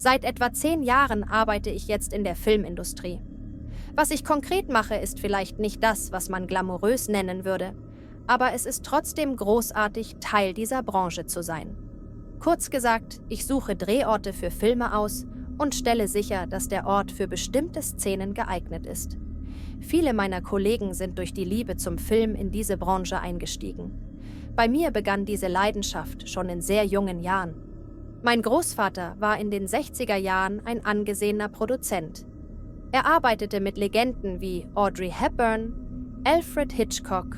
Seit etwa 10 Jahren arbeite ich jetzt in der Filmindustrie. Was ich konkret mache, ist vielleicht nicht das, was man glamourös nennen würde, aber es ist trotzdem großartig, Teil dieser Branche zu sein. Kurz gesagt, ich suche Drehorte für Filme aus und stelle sicher, dass der Ort für bestimmte Szenen geeignet ist. Viele meiner Kollegen sind durch die Liebe zum Film in diese Branche eingestiegen. Bei mir begann diese Leidenschaft schon in sehr jungen Jahren. Mein Großvater war in den 60er Jahren ein angesehener Produzent. Er arbeitete mit Legenden wie Audrey Hepburn, Alfred Hitchcock,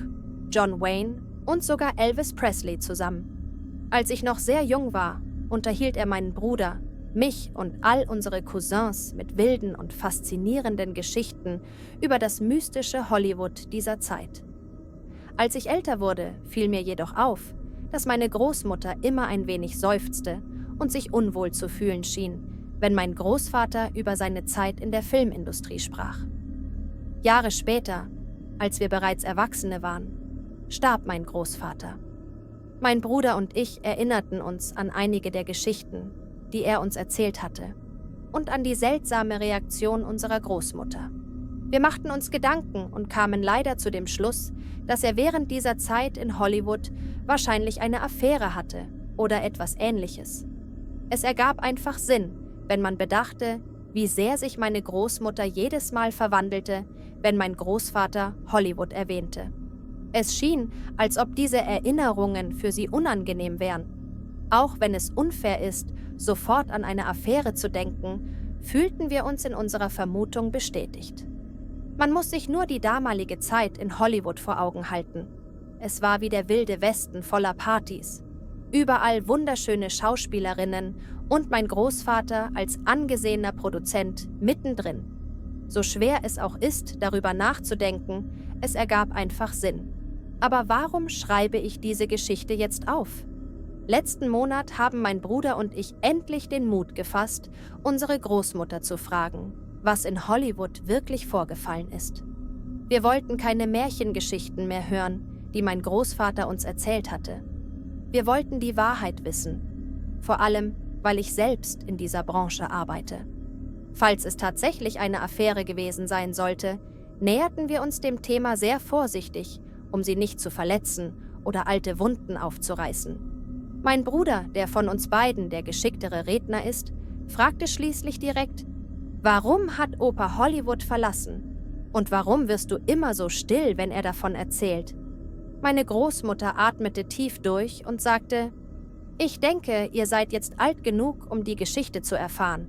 John Wayne und sogar Elvis Presley zusammen. Als ich noch sehr jung war, unterhielt er meinen Bruder, mich und all unsere Cousins mit wilden und faszinierenden Geschichten über das mystische Hollywood dieser Zeit. Als ich älter wurde, fiel mir jedoch auf, dass meine Großmutter immer ein wenig seufzte und sich unwohl zu fühlen schien, wenn mein Großvater über seine Zeit in der Filmindustrie sprach. Jahre später, als wir bereits Erwachsene waren, starb mein Großvater. Mein Bruder und ich erinnerten uns an einige der Geschichten, die er uns erzählt hatte, und an die seltsame Reaktion unserer Großmutter. Wir machten uns Gedanken und kamen leider zu dem Schluss, dass er während dieser Zeit in Hollywood wahrscheinlich eine Affäre hatte oder etwas Ähnliches. Es ergab einfach Sinn, wenn man bedachte, wie sehr sich meine Großmutter jedes Mal verwandelte, wenn mein Großvater Hollywood erwähnte. Es schien, als ob diese Erinnerungen für sie unangenehm wären. Auch wenn es unfair ist, sofort an eine Affäre zu denken, fühlten wir uns in unserer Vermutung bestätigt. Man muss sich nur die damalige Zeit in Hollywood vor Augen halten. Es war wie der wilde Westen voller Partys. Überall wunderschöne Schauspielerinnen und mein Großvater als angesehener Produzent mittendrin. So schwer es auch ist, darüber nachzudenken, es ergab einfach Sinn. Aber warum schreibe ich diese Geschichte jetzt auf? Letzten Monat haben mein Bruder und ich endlich den Mut gefasst, unsere Großmutter zu fragen, was in Hollywood wirklich vorgefallen ist. Wir wollten keine Märchengeschichten mehr hören, die mein Großvater uns erzählt hatte. Wir wollten die Wahrheit wissen, vor allem, weil ich selbst in dieser Branche arbeite. Falls es tatsächlich eine Affäre gewesen sein sollte, näherten wir uns dem Thema sehr vorsichtig, um sie nicht zu verletzen oder alte Wunden aufzureißen. Mein Bruder, der von uns beiden der geschicktere Redner ist, fragte schließlich direkt: Warum hat Opa Hollywood verlassen? Und warum wirst du immer so still, wenn er davon erzählt? Meine Großmutter atmete tief durch und sagte: Ich denke, ihr seid jetzt alt genug, um die Geschichte zu erfahren.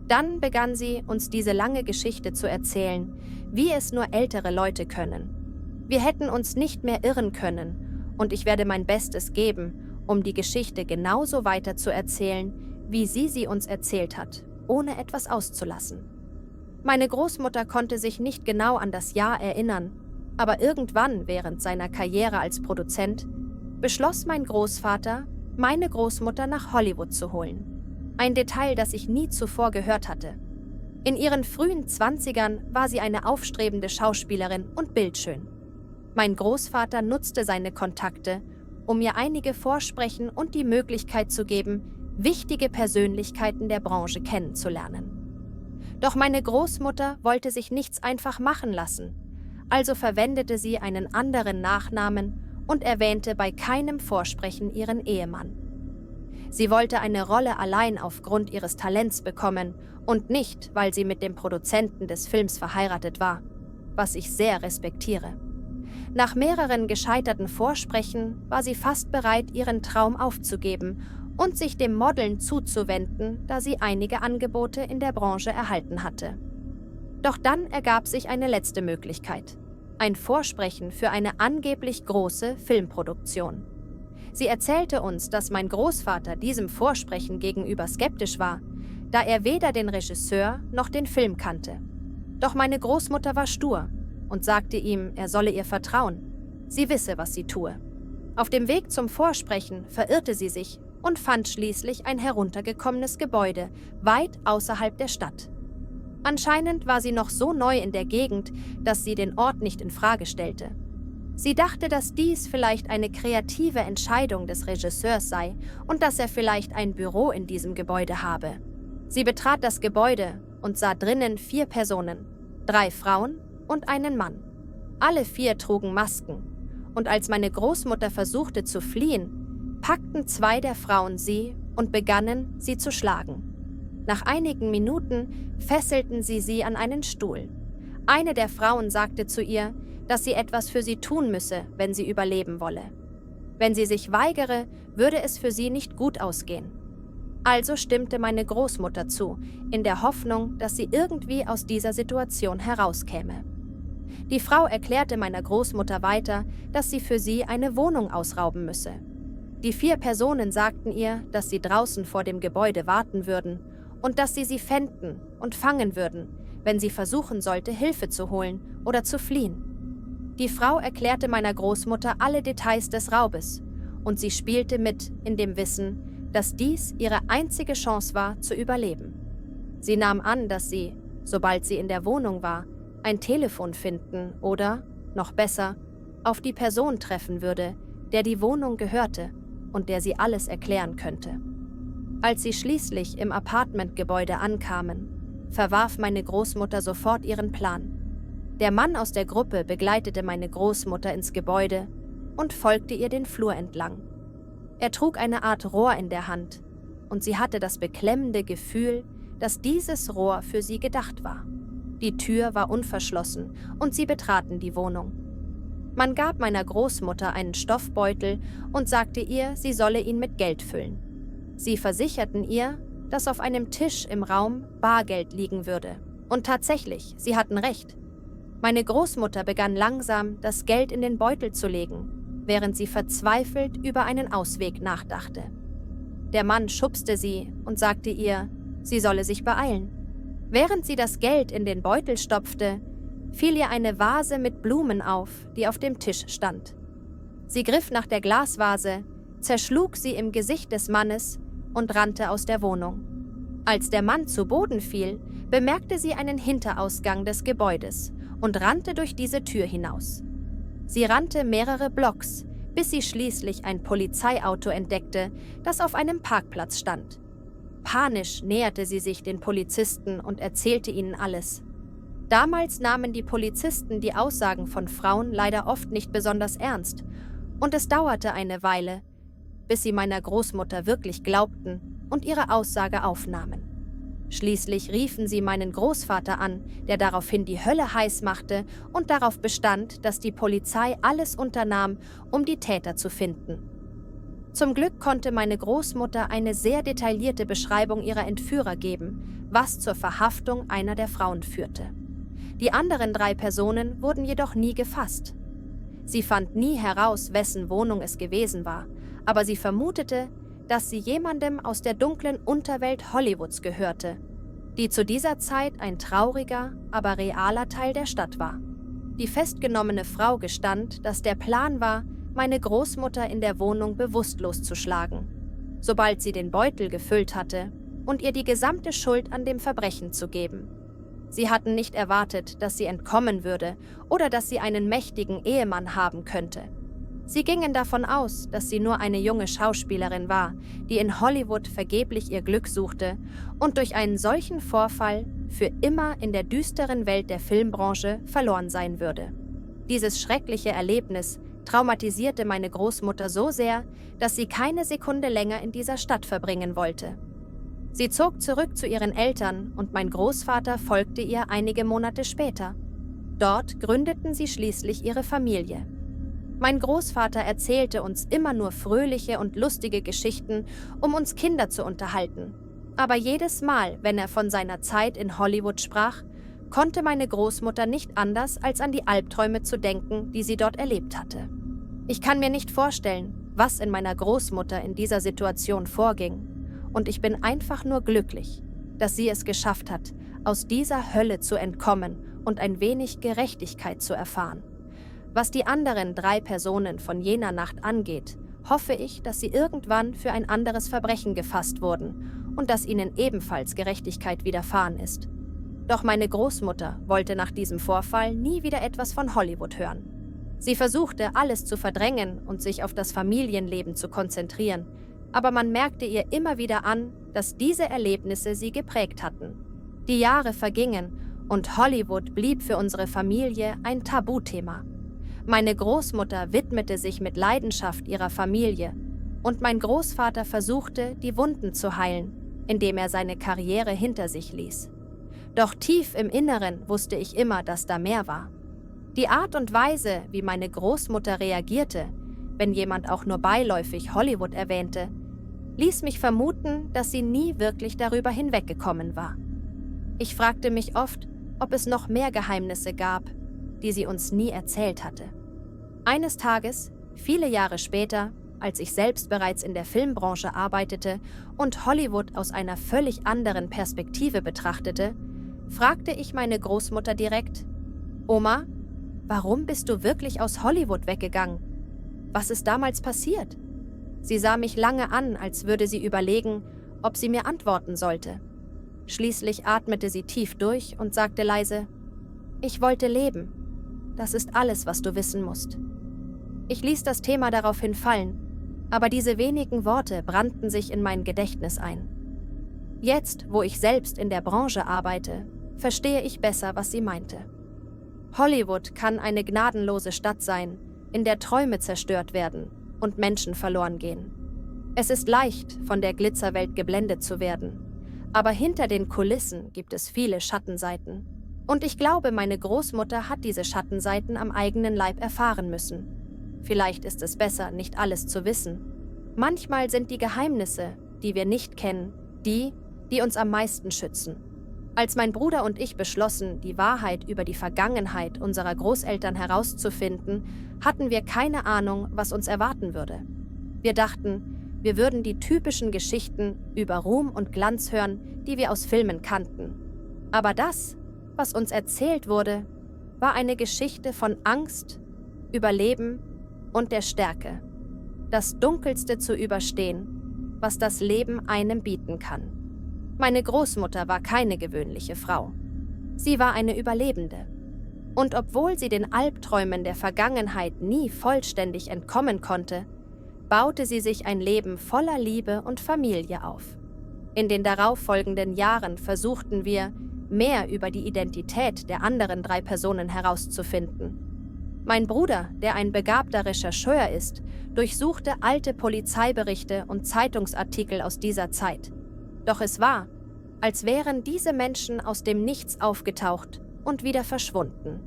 Dann begann sie, uns diese lange Geschichte zu erzählen, wie es nur ältere Leute können. Wir hätten uns nicht mehr irren können, und ich werde mein Bestes geben, um die Geschichte genauso weiter zu erzählen, wie sie uns erzählt hat, ohne etwas auszulassen. Meine Großmutter konnte sich nicht genau an das Jahr erinnern, aber irgendwann während seiner Karriere als Produzent beschloss mein Großvater, meine Großmutter nach Hollywood zu holen. Ein Detail, das ich nie zuvor gehört hatte. In ihren frühen 20ern war sie eine aufstrebende Schauspielerin und bildschön. Mein Großvater nutzte seine Kontakte, um mir einige Vorsprechen und die Möglichkeit zu geben, wichtige Persönlichkeiten der Branche kennenzulernen. Doch meine Großmutter wollte sich nichts einfach machen lassen, also verwendete sie einen anderen Nachnamen und erwähnte bei keinem Vorsprechen ihren Ehemann. Sie wollte eine Rolle allein aufgrund ihres Talents bekommen und nicht, weil sie mit dem Produzenten des Films verheiratet war, was ich sehr respektiere. Nach mehreren gescheiterten Vorsprechen war sie fast bereit, ihren Traum aufzugeben und sich dem Modeln zuzuwenden, da sie einige Angebote in der Branche erhalten hatte. Doch dann ergab sich eine letzte Möglichkeit: ein Vorsprechen für eine angeblich große Filmproduktion. Sie erzählte uns, dass mein Großvater diesem Vorsprechen gegenüber skeptisch war, da er weder den Regisseur noch den Film kannte. Doch meine Großmutter war stur und sagte ihm, er solle ihr vertrauen. Sie wisse, was sie tue. Auf dem Weg zum Vorsprechen verirrte sie sich und fand schließlich ein heruntergekommenes Gebäude, weit außerhalb der Stadt. Anscheinend war sie noch so neu in der Gegend, dass sie den Ort nicht in Frage stellte. Sie dachte, dass dies vielleicht eine kreative Entscheidung des Regisseurs sei und dass er vielleicht ein Büro in diesem Gebäude habe. Sie betrat das Gebäude und sah drinnen 4 Personen, 3 Frauen und einen Mann. Alle 4 trugen Masken, und als meine Großmutter versuchte zu fliehen, packten 2 der Frauen sie und begannen, sie zu schlagen. Nach einigen Minuten fesselten sie an einen Stuhl. Eine der Frauen sagte zu ihr, dass sie etwas für sie tun müsse, wenn sie überleben wolle. Wenn sie sich weigere, würde es für sie nicht gut ausgehen. Also stimmte meine Großmutter zu, in der Hoffnung, dass sie irgendwie aus dieser Situation herauskäme. Die Frau erklärte meiner Großmutter weiter, dass sie für sie eine Wohnung ausrauben müsse. Die 4 Personen sagten ihr, dass sie draußen vor dem Gebäude warten würden und dass sie fänden und fangen würden, wenn sie versuchen sollte, Hilfe zu holen oder zu fliehen. Die Frau erklärte meiner Großmutter alle Details des Raubes und sie spielte mit in dem Wissen, dass dies ihre einzige Chance war, zu überleben. Sie nahm an, dass sie, sobald sie in der Wohnung war, ein Telefon finden oder, noch besser, auf die Person treffen würde, der die Wohnung gehörte und der sie alles erklären könnte. Als sie schließlich im Apartmentgebäude ankamen, verwarf meine Großmutter sofort ihren Plan. Der Mann aus der Gruppe begleitete meine Großmutter ins Gebäude und folgte ihr den Flur entlang. Er trug eine Art Rohr in der Hand und sie hatte das beklemmende Gefühl, dass dieses Rohr für sie gedacht war. Die Tür war unverschlossen und sie betraten die Wohnung. Man gab meiner Großmutter einen Stoffbeutel und sagte ihr, sie solle ihn mit Geld füllen. Sie versicherten ihr, dass auf einem Tisch im Raum Bargeld liegen würde. Und tatsächlich, sie hatten recht. Meine Großmutter begann langsam, das Geld in den Beutel zu legen, während sie verzweifelt über einen Ausweg nachdachte. Der Mann schubste sie und sagte ihr, sie solle sich beeilen. Während sie das Geld in den Beutel stopfte, fiel ihr eine Vase mit Blumen auf, die auf dem Tisch stand. Sie griff nach der Glasvase, zerschlug sie im Gesicht des Mannes und rannte aus der Wohnung. Als der Mann zu Boden fiel, bemerkte sie einen Hinterausgang des Gebäudes und rannte durch diese Tür hinaus. Sie rannte mehrere Blocks, bis sie schließlich ein Polizeiauto entdeckte, das auf einem Parkplatz stand. Panisch näherte sie sich den Polizisten und erzählte ihnen alles. Damals nahmen die Polizisten die Aussagen von Frauen leider oft nicht besonders ernst, und es dauerte eine Weile, bis sie meiner Großmutter wirklich glaubten und ihre Aussage aufnahmen. Schließlich riefen sie meinen Großvater an, der daraufhin die Hölle heiß machte und darauf bestand, dass die Polizei alles unternahm, um die Täter zu finden. Zum Glück konnte meine Großmutter eine sehr detaillierte Beschreibung ihrer Entführer geben, was zur Verhaftung einer der Frauen führte. Die anderen 3 Personen wurden jedoch nie gefasst. Sie fand nie heraus, wessen Wohnung es gewesen war, aber sie vermutete, dass sie jemandem aus der dunklen Unterwelt Hollywoods gehörte, die zu dieser Zeit ein trauriger, aber realer Teil der Stadt war. Die festgenommene Frau gestand, dass der Plan war, meine Großmutter in der Wohnung bewusstlos zu schlagen, sobald sie den Beutel gefüllt hatte, und ihr die gesamte Schuld an dem Verbrechen zu geben. Sie hatten nicht erwartet, dass sie entkommen würde oder dass sie einen mächtigen Ehemann haben könnte. Sie gingen davon aus, dass sie nur eine junge Schauspielerin war, die in Hollywood vergeblich ihr Glück suchte und durch einen solchen Vorfall für immer in der düsteren Welt der Filmbranche verloren sein würde. Dieses schreckliche Erlebnis traumatisierte meine Großmutter so sehr, dass sie keine Sekunde länger in dieser Stadt verbringen wollte. Sie zog zurück zu ihren Eltern und mein Großvater folgte ihr einige Monate später. Dort gründeten sie schließlich ihre Familie. Mein Großvater erzählte uns immer nur fröhliche und lustige Geschichten, um uns Kinder zu unterhalten. Aber jedes Mal, wenn er von seiner Zeit in Hollywood sprach, konnte meine Großmutter nicht anders, als an die Albträume zu denken, die sie dort erlebt hatte. Ich kann mir nicht vorstellen, was in meiner Großmutter in dieser Situation vorging. Und ich bin einfach nur glücklich, dass sie es geschafft hat, aus dieser Hölle zu entkommen und ein wenig Gerechtigkeit zu erfahren. Was die anderen 3 Personen von jener Nacht angeht, hoffe ich, dass sie irgendwann für ein anderes Verbrechen gefasst wurden und dass ihnen ebenfalls Gerechtigkeit widerfahren ist. Doch meine Großmutter wollte nach diesem Vorfall nie wieder etwas von Hollywood hören. Sie versuchte, alles zu verdrängen und sich auf das Familienleben zu konzentrieren, aber man merkte ihr immer wieder an, dass diese Erlebnisse sie geprägt hatten. Die Jahre vergingen und Hollywood blieb für unsere Familie ein Tabuthema. Meine Großmutter widmete sich mit Leidenschaft ihrer Familie und mein Großvater versuchte, die Wunden zu heilen, indem er seine Karriere hinter sich ließ. Doch tief im Inneren wusste ich immer, dass da mehr war. Die Art und Weise, wie meine Großmutter reagierte, wenn jemand auch nur beiläufig Hollywood erwähnte, ließ mich vermuten, dass sie nie wirklich darüber hinweggekommen war. Ich fragte mich oft, ob es noch mehr Geheimnisse gab, die sie uns nie erzählt hatte. Eines Tages, viele Jahre später, als ich selbst bereits in der Filmbranche arbeitete und Hollywood aus einer völlig anderen Perspektive betrachtete, fragte ich meine Großmutter direkt: Oma, warum bist du wirklich aus Hollywood weggegangen? Was ist damals passiert? Sie sah mich lange an, als würde sie überlegen, ob sie mir antworten sollte. Schließlich atmete sie tief durch und sagte leise: Ich wollte leben. Das ist alles, was du wissen musst. Ich ließ das Thema daraufhin fallen, aber diese wenigen Worte brannten sich in mein Gedächtnis ein. Jetzt, wo ich selbst in der Branche arbeite, verstehe ich besser, was sie meinte. Hollywood kann eine gnadenlose Stadt sein, in der Träume zerstört werden und Menschen verloren gehen. Es ist leicht, von der Glitzerwelt geblendet zu werden, aber hinter den Kulissen gibt es viele Schattenseiten. Und ich glaube, meine Großmutter hat diese Schattenseiten am eigenen Leib erfahren müssen. Vielleicht ist es besser, nicht alles zu wissen. Manchmal sind die Geheimnisse, die wir nicht kennen, die uns am meisten schützen. Als mein Bruder und ich beschlossen, die Wahrheit über die Vergangenheit unserer Großeltern herauszufinden, hatten wir keine Ahnung, was uns erwarten würde. Wir dachten, wir würden die typischen Geschichten über Ruhm und Glanz hören, die wir aus Filmen kannten. Aber das, was uns erzählt wurde, war eine Geschichte von Angst, Überleben und der Stärke. Das Dunkelste zu überstehen, was das Leben einem bieten kann. Meine Großmutter war keine gewöhnliche Frau. Sie war eine Überlebende. Und obwohl sie den Albträumen der Vergangenheit nie vollständig entkommen konnte, baute sie sich ein Leben voller Liebe und Familie auf. In den darauffolgenden Jahren versuchten wir, mehr über die Identität der anderen 3 Personen herauszufinden. Mein Bruder, der ein begabter Rechercheur ist, durchsuchte alte Polizeiberichte und Zeitungsartikel aus dieser Zeit. Doch es war, als wären diese Menschen aus dem Nichts aufgetaucht und wieder verschwunden.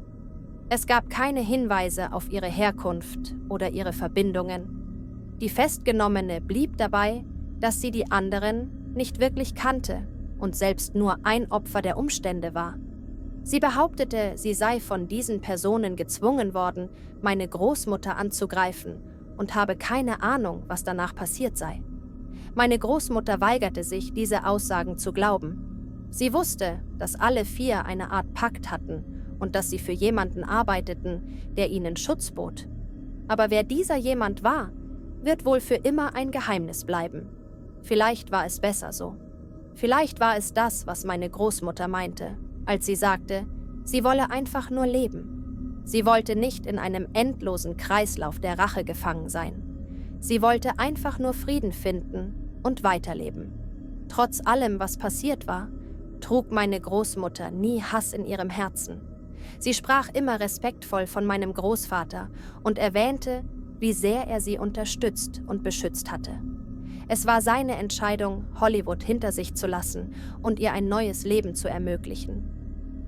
Es gab keine Hinweise auf ihre Herkunft oder ihre Verbindungen. Die Festgenommene blieb dabei, dass sie die anderen nicht wirklich kannte und selbst nur ein Opfer der Umstände war. Sie behauptete, sie sei von diesen Personen gezwungen worden, meine Großmutter anzugreifen und habe keine Ahnung, was danach passiert sei. Meine Großmutter weigerte sich, diese Aussagen zu glauben. Sie wusste, dass alle 4 eine Art Pakt hatten und dass sie für jemanden arbeiteten, der ihnen Schutz bot. Aber wer dieser jemand war, wird wohl für immer ein Geheimnis bleiben. Vielleicht war es besser so. Vielleicht war es das, was meine Großmutter meinte, als sie sagte, sie wolle einfach nur leben. Sie wollte nicht in einem endlosen Kreislauf der Rache gefangen sein. Sie wollte einfach nur Frieden finden und weiterleben. Trotz allem, was passiert war, trug meine Großmutter nie Hass in ihrem Herzen. Sie sprach immer respektvoll von meinem Großvater und erwähnte, wie sehr er sie unterstützt und beschützt hatte. Es war seine Entscheidung, Hollywood hinter sich zu lassen und ihr ein neues Leben zu ermöglichen.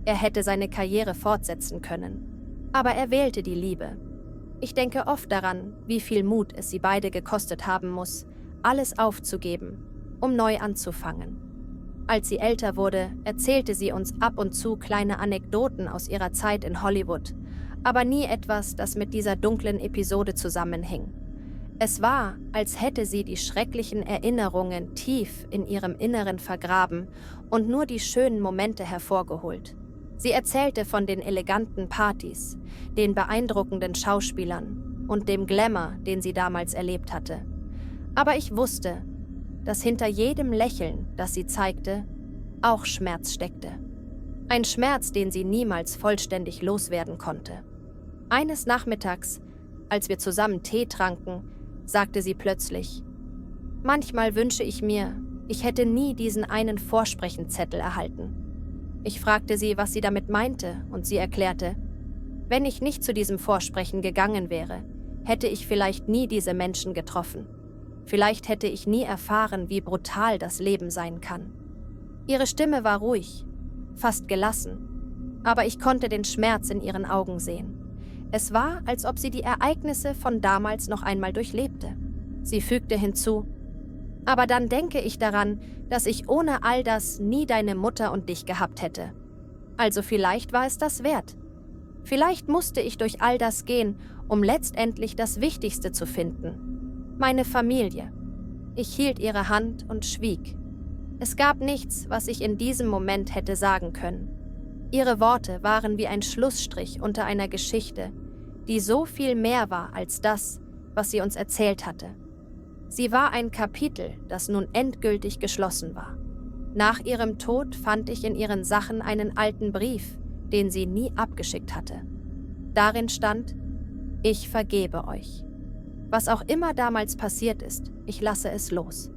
Er hätte seine Karriere fortsetzen können. Aber er wählte die Liebe. Ich denke oft daran, wie viel Mut es sie beide gekostet haben muss, alles aufzugeben, um neu anzufangen. Als sie älter wurde, erzählte sie uns ab und zu kleine Anekdoten aus ihrer Zeit in Hollywood, aber nie etwas, das mit dieser dunklen Episode zusammenhing. Es war, als hätte sie die schrecklichen Erinnerungen tief in ihrem Inneren vergraben und nur die schönen Momente hervorgeholt. Sie erzählte von den eleganten Partys, den beeindruckenden Schauspielern und dem Glamour, den sie damals erlebt hatte. Aber ich wusste, dass hinter jedem Lächeln, das sie zeigte, auch Schmerz steckte. Ein Schmerz, den sie niemals vollständig loswerden konnte. Eines Nachmittags, als wir zusammen Tee tranken, sagte sie plötzlich: Manchmal wünsche ich mir, ich hätte nie diesen einen Vorsprechenzettel erhalten. Ich fragte sie, was sie damit meinte, und sie erklärte, wenn ich nicht zu diesem Vorsprechen gegangen wäre, hätte ich vielleicht nie diese Menschen getroffen. Vielleicht hätte ich nie erfahren, wie brutal das Leben sein kann. Ihre Stimme war ruhig, fast gelassen, aber ich konnte den Schmerz in ihren Augen sehen. Es war, als ob sie die Ereignisse von damals noch einmal durchlebte. Sie fügte hinzu, aber dann denke ich daran, dass ich ohne all das nie deine Mutter und dich gehabt hätte. Also vielleicht war es das wert. Vielleicht musste ich durch all das gehen, um letztendlich das Wichtigste zu finden. Meine Familie. Ich hielt ihre Hand und schwieg. Es gab nichts, was ich in diesem Moment hätte sagen können. Ihre Worte waren wie ein Schlussstrich unter einer Geschichte, die so viel mehr war als das, was sie uns erzählt hatte. Sie war ein Kapitel, das nun endgültig geschlossen war. Nach ihrem Tod fand ich in ihren Sachen einen alten Brief, den sie nie abgeschickt hatte. Darin stand: Ich vergebe euch. Was auch immer damals passiert ist, ich lasse es los.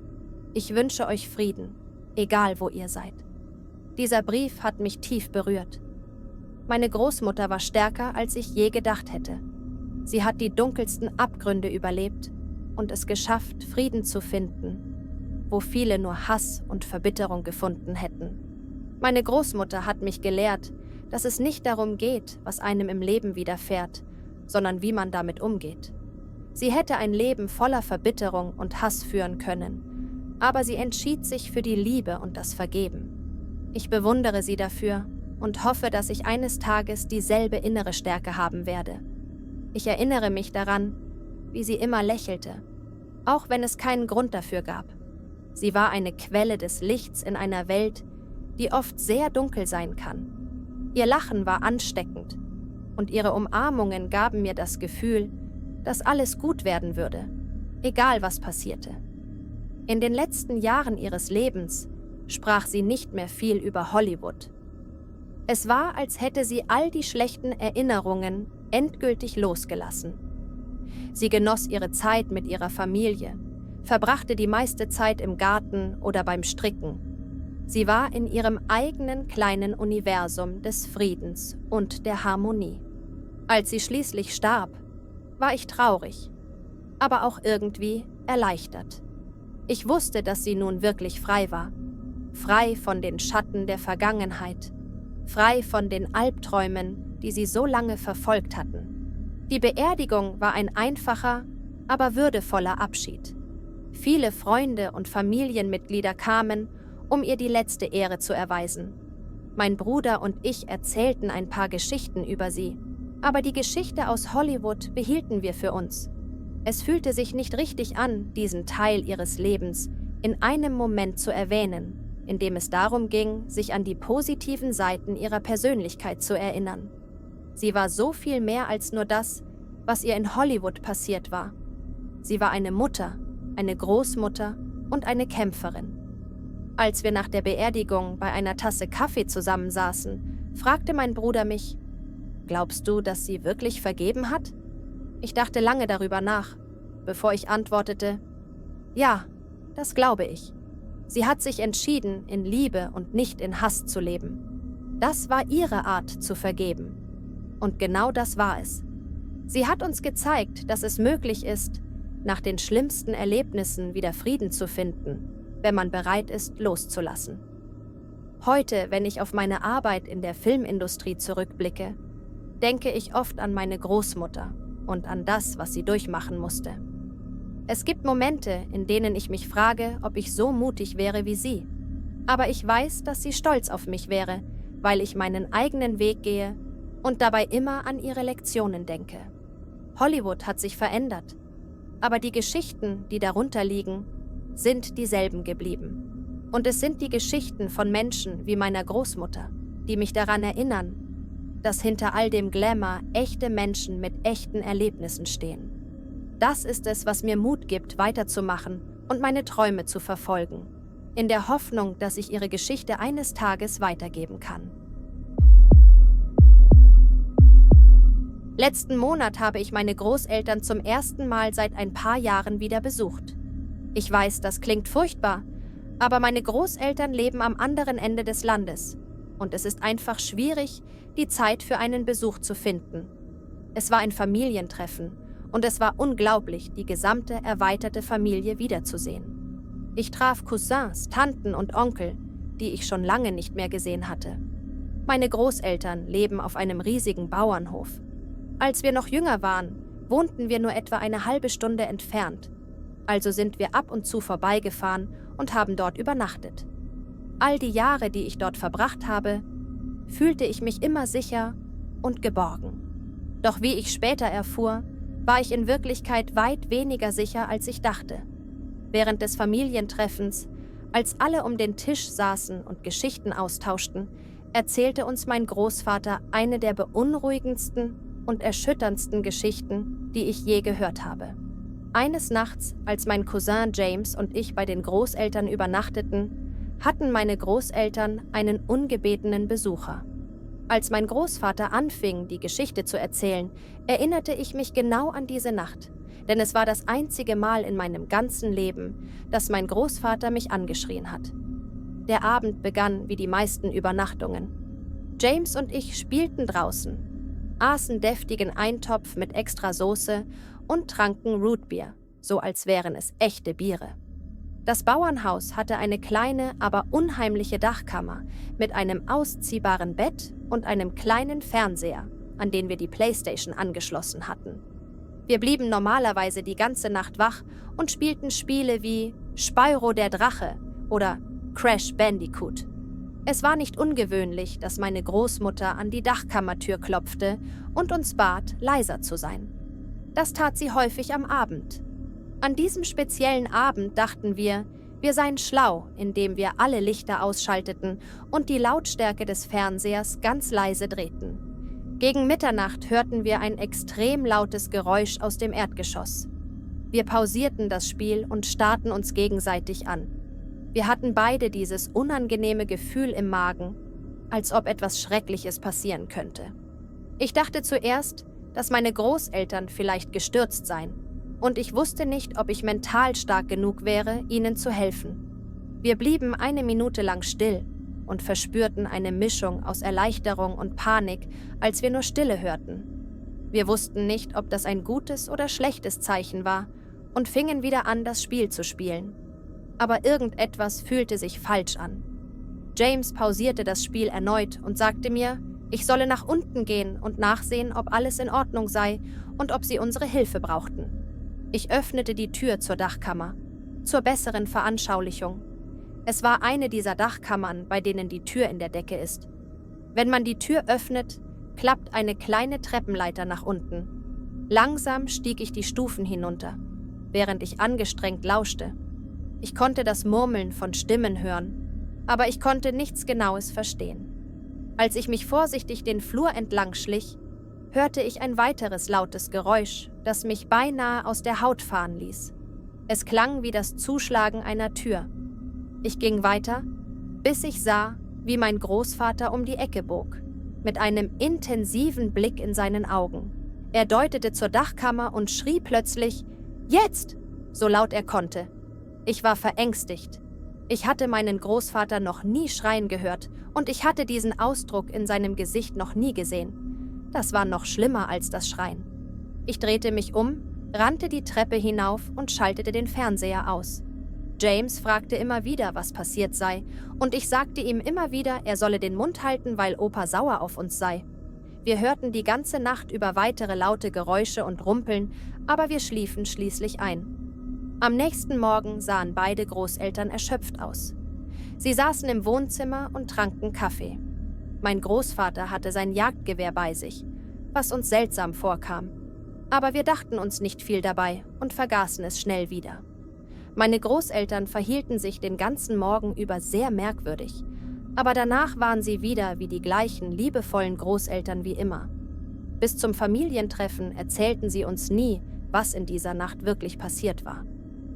Ich wünsche euch Frieden, egal wo ihr seid. Dieser Brief hat mich tief berührt. Meine Großmutter war stärker, als ich je gedacht hätte. Sie hat die dunkelsten Abgründe überlebt und es geschafft, Frieden zu finden, wo viele nur Hass und Verbitterung gefunden hätten. Meine Großmutter hat mich gelehrt, dass es nicht darum geht, was einem im Leben widerfährt, sondern wie man damit umgeht. Sie hätte ein Leben voller Verbitterung und Hass führen können, aber sie entschied sich für die Liebe und das Vergeben. Ich bewundere sie dafür und hoffe, dass ich eines Tages dieselbe innere Stärke haben werde. Ich erinnere mich daran, wie sie immer lächelte, auch wenn es keinen Grund dafür gab. Sie war eine Quelle des Lichts in einer Welt, die oft sehr dunkel sein kann. Ihr Lachen war ansteckend und ihre Umarmungen gaben mir das Gefühl, dass alles gut werden würde, egal was passierte. In den letzten Jahren ihres Lebens sprach sie nicht mehr viel über Hollywood. Es war, als hätte sie all die schlechten Erinnerungen endgültig losgelassen. Sie genoss ihre Zeit mit ihrer Familie, verbrachte die meiste Zeit im Garten oder beim Stricken. Sie war in ihrem eigenen kleinen Universum des Friedens und der Harmonie. Als sie schließlich starb, war ich traurig, aber auch irgendwie erleichtert. Ich wusste, dass sie nun wirklich frei war. Frei von den Schatten der Vergangenheit. Frei von den Albträumen, die sie so lange verfolgt hatten. Die Beerdigung war ein einfacher, aber würdevoller Abschied. Viele Freunde und Familienmitglieder kamen, um ihr die letzte Ehre zu erweisen. Mein Bruder und ich erzählten ein paar Geschichten über sie, aber die Geschichte aus Hollywood behielten wir für uns. Es fühlte sich nicht richtig an, diesen Teil ihres Lebens in einem Moment zu erwähnen, in dem es darum ging, sich an die positiven Seiten ihrer Persönlichkeit zu erinnern. Sie war so viel mehr als nur das, was ihr in Hollywood passiert war. Sie war eine Mutter, eine Großmutter und eine Kämpferin. Als wir nach der Beerdigung bei einer Tasse Kaffee zusammensaßen, fragte mein Bruder mich: Glaubst du, dass sie wirklich vergeben hat? Ich dachte lange darüber nach, bevor ich antwortete: Ja, das glaube ich. Sie hat sich entschieden, in Liebe und nicht in Hass zu leben. Das war ihre Art zu vergeben. Und genau das war es. Sie hat uns gezeigt, dass es möglich ist, nach den schlimmsten Erlebnissen wieder Frieden zu finden, wenn man bereit ist, loszulassen. Heute, wenn ich auf meine Arbeit in der Filmindustrie zurückblicke, denke ich oft an meine Großmutter und an das, was sie durchmachen musste. Es gibt Momente, in denen ich mich frage, ob ich so mutig wäre wie sie. Aber ich weiß, dass sie stolz auf mich wäre, weil ich meinen eigenen Weg gehe und dabei immer an ihre Lektionen denke. Hollywood hat sich verändert, aber die Geschichten, die darunter liegen, sind dieselben geblieben. Und es sind die Geschichten von Menschen wie meiner Großmutter, die mich daran erinnern, dass hinter all dem Glamour echte Menschen mit echten Erlebnissen stehen. Das ist es, was mir Mut gibt, weiterzumachen und meine Träume zu verfolgen, in der Hoffnung, dass ich ihre Geschichte eines Tages weitergeben kann. Letzten Monat habe ich meine Großeltern zum ersten Mal seit ein paar Jahren wieder besucht. Ich weiß, das klingt furchtbar, aber meine Großeltern leben am anderen Ende des Landes und es ist einfach schwierig, die Zeit für einen Besuch zu finden. Es war ein Familientreffen und es war unglaublich, die gesamte erweiterte Familie wiederzusehen. Ich traf Cousins, Tanten und Onkel, die ich schon lange nicht mehr gesehen hatte. Meine Großeltern leben auf einem riesigen Bauernhof. Als wir noch jünger waren, wohnten wir nur etwa eine halbe Stunde entfernt. Also sind wir ab und zu vorbeigefahren und haben dort übernachtet. All die Jahre, die ich dort verbracht habe, fühlte ich mich immer sicher und geborgen. Doch wie ich später erfuhr, war ich in Wirklichkeit weit weniger sicher, als ich dachte. Während des Familientreffens, als alle um den Tisch saßen und Geschichten austauschten, erzählte uns mein Großvater eine der beunruhigendsten und erschütterndsten Geschichten, die ich je gehört habe. Eines Nachts, als mein Cousin James und ich bei den Großeltern übernachteten, hatten meine Großeltern einen ungebetenen Besucher. Als mein Großvater anfing, die Geschichte zu erzählen, erinnerte ich mich genau an diese Nacht, denn es war das einzige Mal in meinem ganzen Leben, dass mein Großvater mich angeschrien hat. Der Abend begann wie die meisten Übernachtungen. James und ich spielten draußen, aßen deftigen Eintopf mit extra Soße und tranken Rootbeer, so als wären es echte Biere. Das Bauernhaus hatte eine kleine, aber unheimliche Dachkammer mit einem ausziehbaren Bett und einem kleinen Fernseher, an den wir die Playstation angeschlossen hatten. Wir blieben normalerweise die ganze Nacht wach und spielten Spiele wie Spyro der Drache oder Crash Bandicoot. Es war nicht ungewöhnlich, dass meine Großmutter an die Dachkammertür klopfte und uns bat, leiser zu sein. Das tat sie häufig am Abend. An diesem speziellen Abend dachten wir seien schlau, indem wir alle Lichter ausschalteten und die Lautstärke des Fernsehers ganz leise drehten. Gegen Mitternacht hörten wir ein extrem lautes Geräusch aus dem Erdgeschoss. Wir pausierten das Spiel und starrten uns gegenseitig an. Wir hatten beide dieses unangenehme Gefühl im Magen, als ob etwas Schreckliches passieren könnte. Ich dachte zuerst, dass meine Großeltern vielleicht gestürzt seien, und ich wusste nicht, ob ich mental stark genug wäre, ihnen zu helfen. Wir blieben eine Minute lang still und verspürten eine Mischung aus Erleichterung und Panik, als wir nur Stille hörten. Wir wussten nicht, ob das ein gutes oder schlechtes Zeichen war und fingen wieder an, das Spiel zu spielen. Aber irgendetwas fühlte sich falsch an. James pausierte das Spiel erneut und sagte mir, ich solle nach unten gehen und nachsehen, ob alles in Ordnung sei und ob sie unsere Hilfe brauchten. Ich öffnete die Tür zur Dachkammer. Zur besseren Veranschaulichung. Es war eine dieser Dachkammern, bei denen die Tür in der Decke ist. Wenn man die Tür öffnet, klappt eine kleine Treppenleiter nach unten. Langsam stieg ich die Stufen hinunter, während ich angestrengt lauschte. Ich konnte das Murmeln von Stimmen hören, aber ich konnte nichts Genaues verstehen. Als ich mich vorsichtig den Flur entlang schlich, hörte ich ein weiteres lautes Geräusch, das mich beinahe aus der Haut fahren ließ. Es klang wie das Zuschlagen einer Tür. Ich ging weiter, bis ich sah, wie mein Großvater um die Ecke bog, mit einem intensiven Blick in seinen Augen. Er deutete zur Dachkammer und schrie plötzlich, »Jetzt!« so laut er konnte. Ich war verängstigt. Ich hatte meinen Großvater noch nie schreien gehört und ich hatte diesen Ausdruck in seinem Gesicht noch nie gesehen. Das war noch schlimmer als das Schreien. Ich drehte mich um, rannte die Treppe hinauf und schaltete den Fernseher aus. James fragte immer wieder, was passiert sei, und ich sagte ihm immer wieder, er solle den Mund halten, weil Opa sauer auf uns sei. Wir hörten die ganze Nacht über weitere laute Geräusche und Rumpeln, aber wir schliefen schließlich ein. Am nächsten Morgen sahen beide Großeltern erschöpft aus. Sie saßen im Wohnzimmer und tranken Kaffee. Mein Großvater hatte sein Jagdgewehr bei sich, was uns seltsam vorkam. Aber wir dachten uns nicht viel dabei und vergaßen es schnell wieder. Meine Großeltern verhielten sich den ganzen Morgen über sehr merkwürdig, aber danach waren sie wieder wie die gleichen liebevollen Großeltern wie immer. Bis zum Familientreffen erzählten sie uns nie, was in dieser Nacht wirklich passiert war.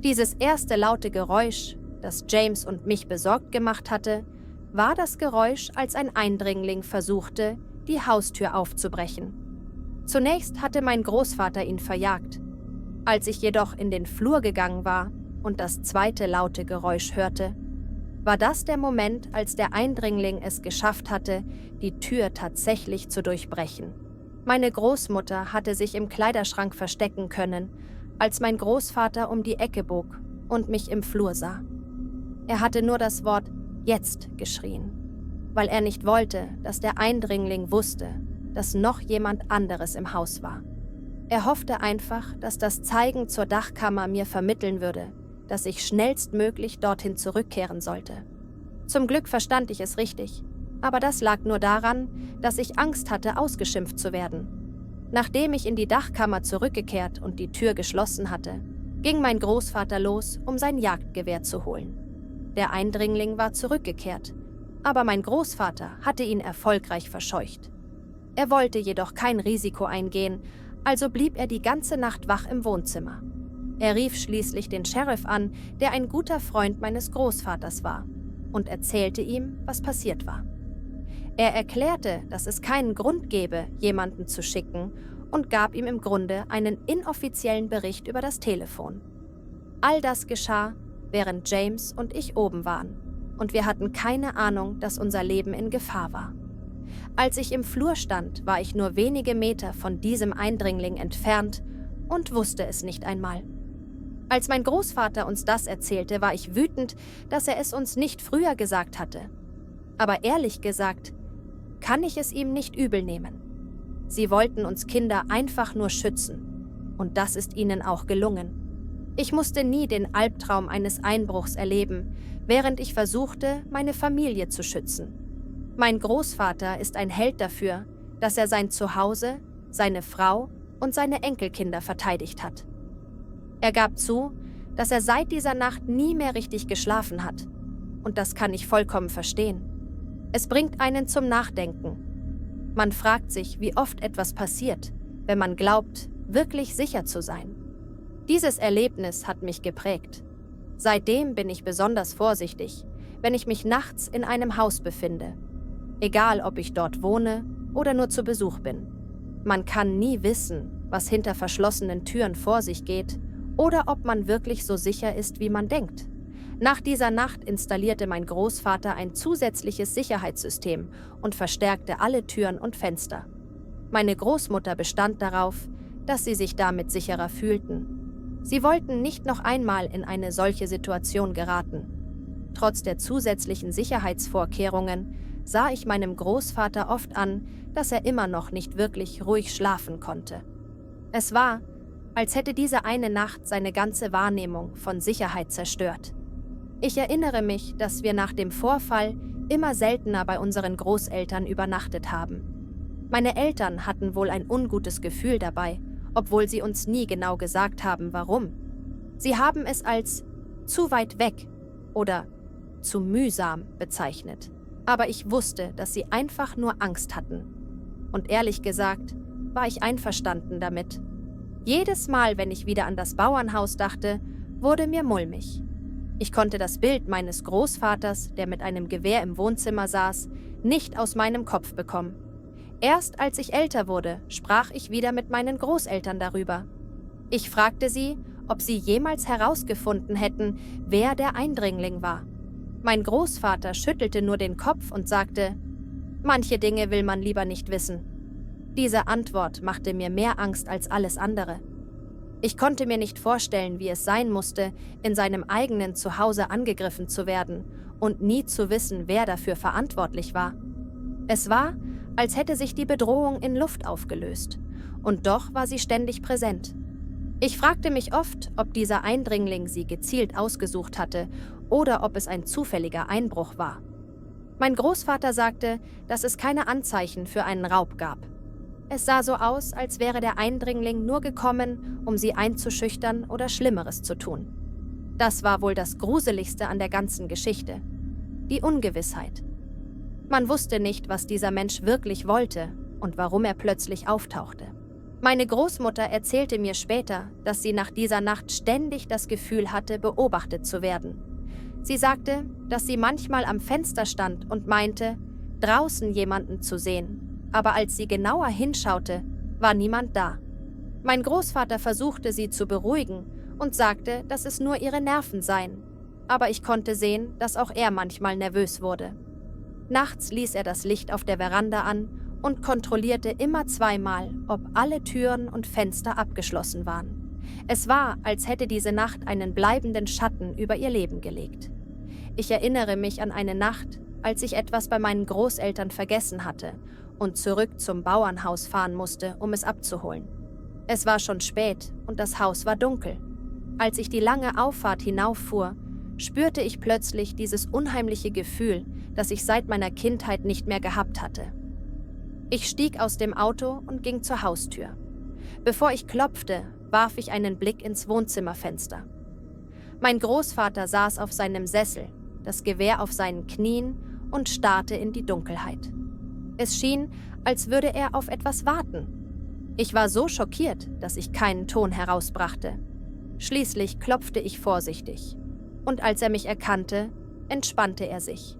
Dieses erste laute Geräusch, das James und mich besorgt gemacht hatte, war das Geräusch, als ein Eindringling versuchte, die Haustür aufzubrechen. Zunächst hatte mein Großvater ihn verjagt. Als ich jedoch in den Flur gegangen war und das zweite laute Geräusch hörte, war das der Moment, als der Eindringling es geschafft hatte, die Tür tatsächlich zu durchbrechen. Meine Großmutter hatte sich im Kleiderschrank verstecken können, als mein Großvater um die Ecke bog und mich im Flur sah. Er hatte nur das Wort »Jetzt« geschrien, weil er nicht wollte, dass der Eindringling wusste, dass noch jemand anderes im Haus war. Er hoffte einfach, dass das Zeigen zur Dachkammer mir vermitteln würde, dass ich schnellstmöglich dorthin zurückkehren sollte. Zum Glück verstand ich es richtig, aber das lag nur daran, dass ich Angst hatte, ausgeschimpft zu werden. Nachdem ich in die Dachkammer zurückgekehrt und die Tür geschlossen hatte, ging mein Großvater los, um sein Jagdgewehr zu holen. Der Eindringling war zurückgekehrt, aber mein Großvater hatte ihn erfolgreich verscheucht. Er wollte jedoch kein Risiko eingehen, also blieb er die ganze Nacht wach im Wohnzimmer. Er rief schließlich den Sheriff an, der ein guter Freund meines Großvaters war, und erzählte ihm, was passiert war. Er erklärte, dass es keinen Grund gäbe, jemanden zu schicken, und gab ihm im Grunde einen inoffiziellen Bericht über das Telefon. All das geschah, während James und ich oben waren, und wir hatten keine Ahnung, dass unser Leben in Gefahr war. Als ich im Flur stand, war ich nur wenige Meter von diesem Eindringling entfernt und wusste es nicht einmal. Als mein Großvater uns das erzählte, war ich wütend, dass er es uns nicht früher gesagt hatte. Aber ehrlich gesagt, kann ich es ihm nicht übel nehmen. Sie wollten uns Kinder einfach nur schützen. Und das ist ihnen auch gelungen. Ich musste nie den Albtraum eines Einbruchs erleben, während ich versuchte, meine Familie zu schützen. Mein Großvater ist ein Held dafür, dass er sein Zuhause, seine Frau und seine Enkelkinder verteidigt hat. Er gab zu, dass er seit dieser Nacht nie mehr richtig geschlafen hat. Und das kann ich vollkommen verstehen. Es bringt einen zum Nachdenken. Man fragt sich, wie oft etwas passiert, wenn man glaubt, wirklich sicher zu sein. Dieses Erlebnis hat mich geprägt. Seitdem bin ich besonders vorsichtig, wenn ich mich nachts in einem Haus befinde. Egal, ob ich dort wohne oder nur zu Besuch bin. Man kann nie wissen, was hinter verschlossenen Türen vor sich geht oder ob man wirklich so sicher ist, wie man denkt. Nach dieser Nacht installierte mein Großvater ein zusätzliches Sicherheitssystem und verstärkte alle Türen und Fenster. Meine Großmutter bestand darauf, dass sie sich damit sicherer fühlten. Sie wollten nicht noch einmal in eine solche Situation geraten. Trotz der zusätzlichen Sicherheitsvorkehrungen sah ich meinem Großvater oft an, dass er immer noch nicht wirklich ruhig schlafen konnte. Es war, als hätte diese eine Nacht seine ganze Wahrnehmung von Sicherheit zerstört. Ich erinnere mich, dass wir nach dem Vorfall immer seltener bei unseren Großeltern übernachtet haben. Meine Eltern hatten wohl ein ungutes Gefühl dabei, obwohl sie uns nie genau gesagt haben, warum. Sie haben es als zu weit weg oder zu mühsam bezeichnet. Aber ich wusste, dass sie einfach nur Angst hatten. Und ehrlich gesagt, war ich einverstanden damit. Jedes Mal, wenn ich wieder an das Bauernhaus dachte, wurde mir mulmig. Ich konnte das Bild meines Großvaters, der mit einem Gewehr im Wohnzimmer saß, nicht aus meinem Kopf bekommen. Erst als ich älter wurde, sprach ich wieder mit meinen Großeltern darüber. Ich fragte sie, ob sie jemals herausgefunden hätten, wer der Eindringling war. Mein Großvater schüttelte nur den Kopf und sagte, manche Dinge will man lieber nicht wissen. Diese Antwort machte mir mehr Angst als alles andere. Ich konnte mir nicht vorstellen, wie es sein musste, in seinem eigenen Zuhause angegriffen zu werden und nie zu wissen, wer dafür verantwortlich war. Es war, als hätte sich die Bedrohung in Luft aufgelöst, und doch war sie ständig präsent. Ich fragte mich oft, ob dieser Eindringling sie gezielt ausgesucht hatte oder ob es ein zufälliger Einbruch war. Mein Großvater sagte, dass es keine Anzeichen für einen Raub gab. Es sah so aus, als wäre der Eindringling nur gekommen, um sie einzuschüchtern oder Schlimmeres zu tun. Das war wohl das Gruseligste an der ganzen Geschichte. Die Ungewissheit. Man wusste nicht, was dieser Mensch wirklich wollte und warum er plötzlich auftauchte. Meine Großmutter erzählte mir später, dass sie nach dieser Nacht ständig das Gefühl hatte, beobachtet zu werden. Sie sagte, dass sie manchmal am Fenster stand und meinte, draußen jemanden zu sehen. Aber als sie genauer hinschaute, war niemand da. Mein Großvater versuchte, sie zu beruhigen und sagte, dass es nur ihre Nerven seien. Aber ich konnte sehen, dass auch er manchmal nervös wurde. Nachts ließ er das Licht auf der Veranda an und kontrollierte immer zweimal, ob alle Türen und Fenster abgeschlossen waren. Es war, als hätte diese Nacht einen bleibenden Schatten über ihr Leben gelegt. Ich erinnere mich an eine Nacht, als ich etwas bei meinen Großeltern vergessen hatte und zurück zum Bauernhaus fahren musste, um es abzuholen. Es war schon spät und das Haus war dunkel. Als ich die lange Auffahrt hinauffuhr, spürte ich plötzlich dieses unheimliche Gefühl, das ich seit meiner Kindheit nicht mehr gehabt hatte. Ich stieg aus dem Auto und ging zur Haustür. Bevor ich klopfte, warf ich einen Blick ins Wohnzimmerfenster. Mein Großvater saß auf seinem Sessel, das Gewehr auf seinen Knien und starrte in die Dunkelheit. Es schien, als würde er auf etwas warten. Ich war so schockiert, dass ich keinen Ton herausbrachte. Schließlich klopfte ich vorsichtig. Und als er mich erkannte, entspannte er sich.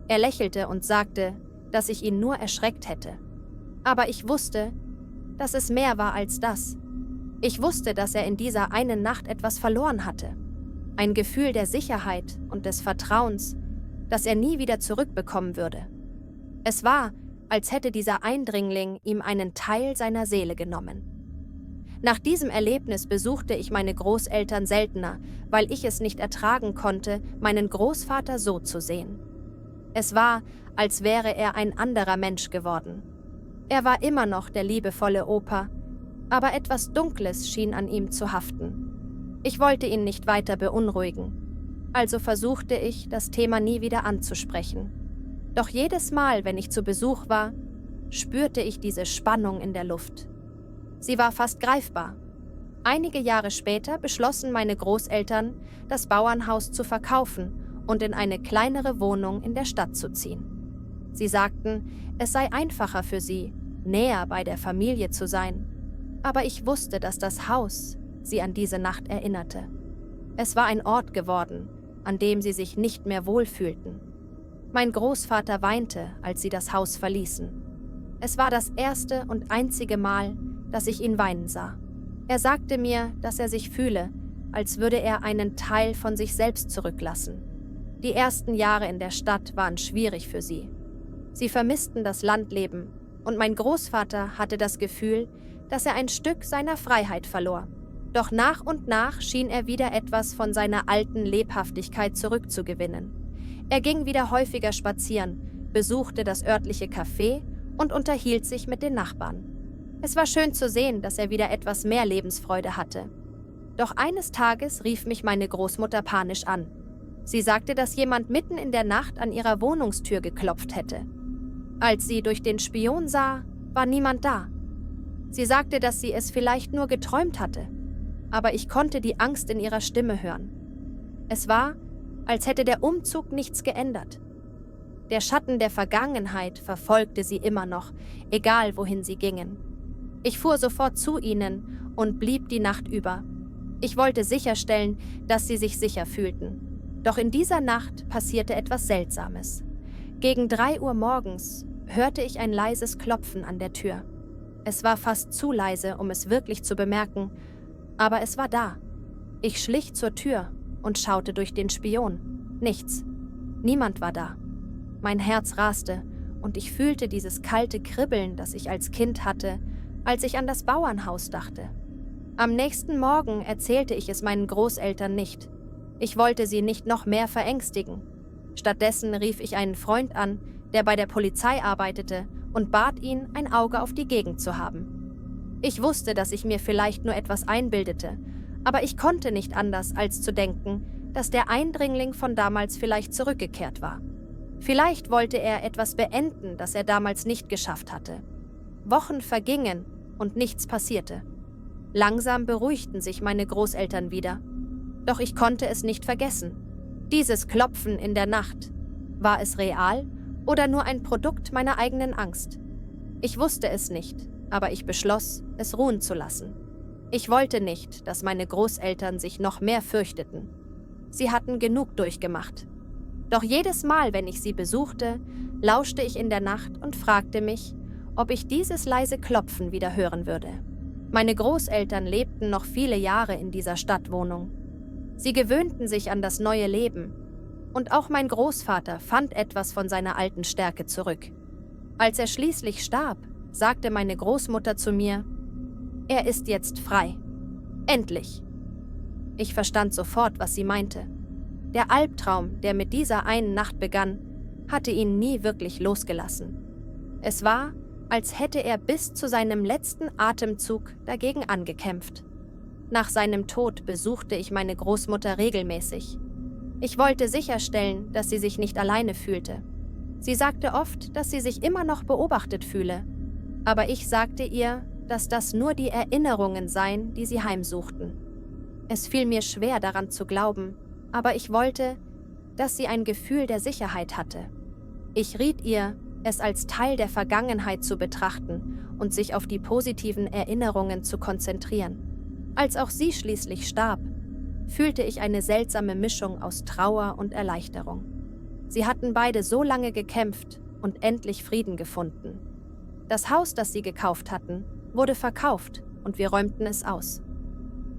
Er lächelte und sagte, dass ich ihn nur erschreckt hätte. Aber ich wusste, dass es mehr war als das. Ich wusste, dass er in dieser einen Nacht etwas verloren hatte. Ein Gefühl der Sicherheit und des Vertrauens, das er nie wieder zurückbekommen würde. Es war, als hätte dieser Eindringling ihm einen Teil seiner Seele genommen. Nach diesem Erlebnis besuchte ich meine Großeltern seltener, weil ich es nicht ertragen konnte, meinen Großvater so zu sehen. Es war, als wäre er ein anderer Mensch geworden. Er war immer noch der liebevolle Opa, aber etwas Dunkles schien an ihm zu haften. Ich wollte ihn nicht weiter beunruhigen, also versuchte ich, das Thema nie wieder anzusprechen. Doch jedes Mal, wenn ich zu Besuch war, spürte ich diese Spannung in der Luft. Sie war fast greifbar. Einige Jahre später beschlossen meine Großeltern, das Bauernhaus zu verkaufen und in eine kleinere Wohnung in der Stadt zu ziehen. Sie sagten, es sei einfacher für sie, näher bei der Familie zu sein. Aber ich wusste, dass das Haus sie an diese Nacht erinnerte. Es war ein Ort geworden, an dem sie sich nicht mehr wohlfühlten. Mein Großvater weinte, als sie das Haus verließen. Es war das erste und einzige Mal, dass ich ihn weinen sah. Er sagte mir, dass er sich fühle, als würde er einen Teil von sich selbst zurücklassen. Die ersten Jahre in der Stadt waren schwierig für sie. Sie vermissten das Landleben und mein Großvater hatte das Gefühl, dass er ein Stück seiner Freiheit verlor. Doch nach und nach schien er wieder etwas von seiner alten Lebhaftigkeit zurückzugewinnen. Er ging wieder häufiger spazieren, besuchte das örtliche Café und unterhielt sich mit den Nachbarn. Es war schön zu sehen, dass er wieder etwas mehr Lebensfreude hatte. Doch eines Tages rief mich meine Großmutter panisch an. Sie sagte, dass jemand mitten in der Nacht an ihrer Wohnungstür geklopft hätte. Als sie durch den Spion sah, war niemand da. Sie sagte, dass sie es vielleicht nur geträumt hatte, aber ich konnte die Angst in ihrer Stimme hören. Es war, als hätte der Umzug nichts geändert. Der Schatten der Vergangenheit verfolgte sie immer noch, egal wohin sie gingen. Ich fuhr sofort zu ihnen und blieb die Nacht über. Ich wollte sicherstellen, dass sie sich sicher fühlten. Doch in dieser Nacht passierte etwas Seltsames. Gegen 3 Uhr morgens hörte ich ein leises Klopfen an der Tür. Es war fast zu leise, um es wirklich zu bemerken, aber es war da. Ich schlich zur Tür und schaute durch den Spion. Nichts. Niemand war da. Mein Herz raste und ich fühlte dieses kalte Kribbeln, das ich als Kind hatte, als ich an das Bauernhaus dachte. Am nächsten Morgen erzählte ich es meinen Großeltern nicht. Ich wollte sie nicht noch mehr verängstigen. Stattdessen rief ich einen Freund an, der bei der Polizei arbeitete, und bat ihn, ein Auge auf die Gegend zu haben. Ich wusste, dass ich mir vielleicht nur etwas einbildete, aber ich konnte nicht anders, als zu denken, dass der Eindringling von damals vielleicht zurückgekehrt war. Vielleicht wollte er etwas beenden, das er damals nicht geschafft hatte. Wochen vergingen und nichts passierte. Langsam beruhigten sich meine Großeltern wieder. Doch ich konnte es nicht vergessen. Dieses Klopfen in der Nacht. War es real oder nur ein Produkt meiner eigenen Angst? Ich wusste es nicht, aber ich beschloss, es ruhen zu lassen. Ich wollte nicht, dass meine Großeltern sich noch mehr fürchteten. Sie hatten genug durchgemacht. Doch jedes Mal, wenn ich sie besuchte, lauschte ich in der Nacht und fragte mich, ob ich dieses leise Klopfen wieder hören würde. Meine Großeltern lebten noch viele Jahre in dieser Stadtwohnung. Sie gewöhnten sich an das neue Leben. Und auch mein Großvater fand etwas von seiner alten Stärke zurück. Als er schließlich starb, sagte meine Großmutter zu mir: „Er ist jetzt frei. Endlich." Ich verstand sofort, was sie meinte. Der Albtraum, der mit dieser einen Nacht begann, hatte ihn nie wirklich losgelassen. Es war, als hätte er bis zu seinem letzten Atemzug dagegen angekämpft. Nach seinem Tod besuchte ich meine Großmutter regelmäßig. Ich wollte sicherstellen, dass sie sich nicht alleine fühlte. Sie sagte oft, dass sie sich immer noch beobachtet fühle. Aber ich sagte ihr, dass das nur die Erinnerungen seien, die sie heimsuchten. Es fiel mir schwer, daran zu glauben, aber ich wollte, dass sie ein Gefühl der Sicherheit hatte. Ich riet ihr, es als Teil der Vergangenheit zu betrachten und sich auf die positiven Erinnerungen zu konzentrieren. Als auch sie schließlich starb, fühlte ich eine seltsame Mischung aus Trauer und Erleichterung. Sie hatten beide so lange gekämpft und endlich Frieden gefunden. Das Haus, das sie gekauft hatten, wurde verkauft und wir räumten es aus.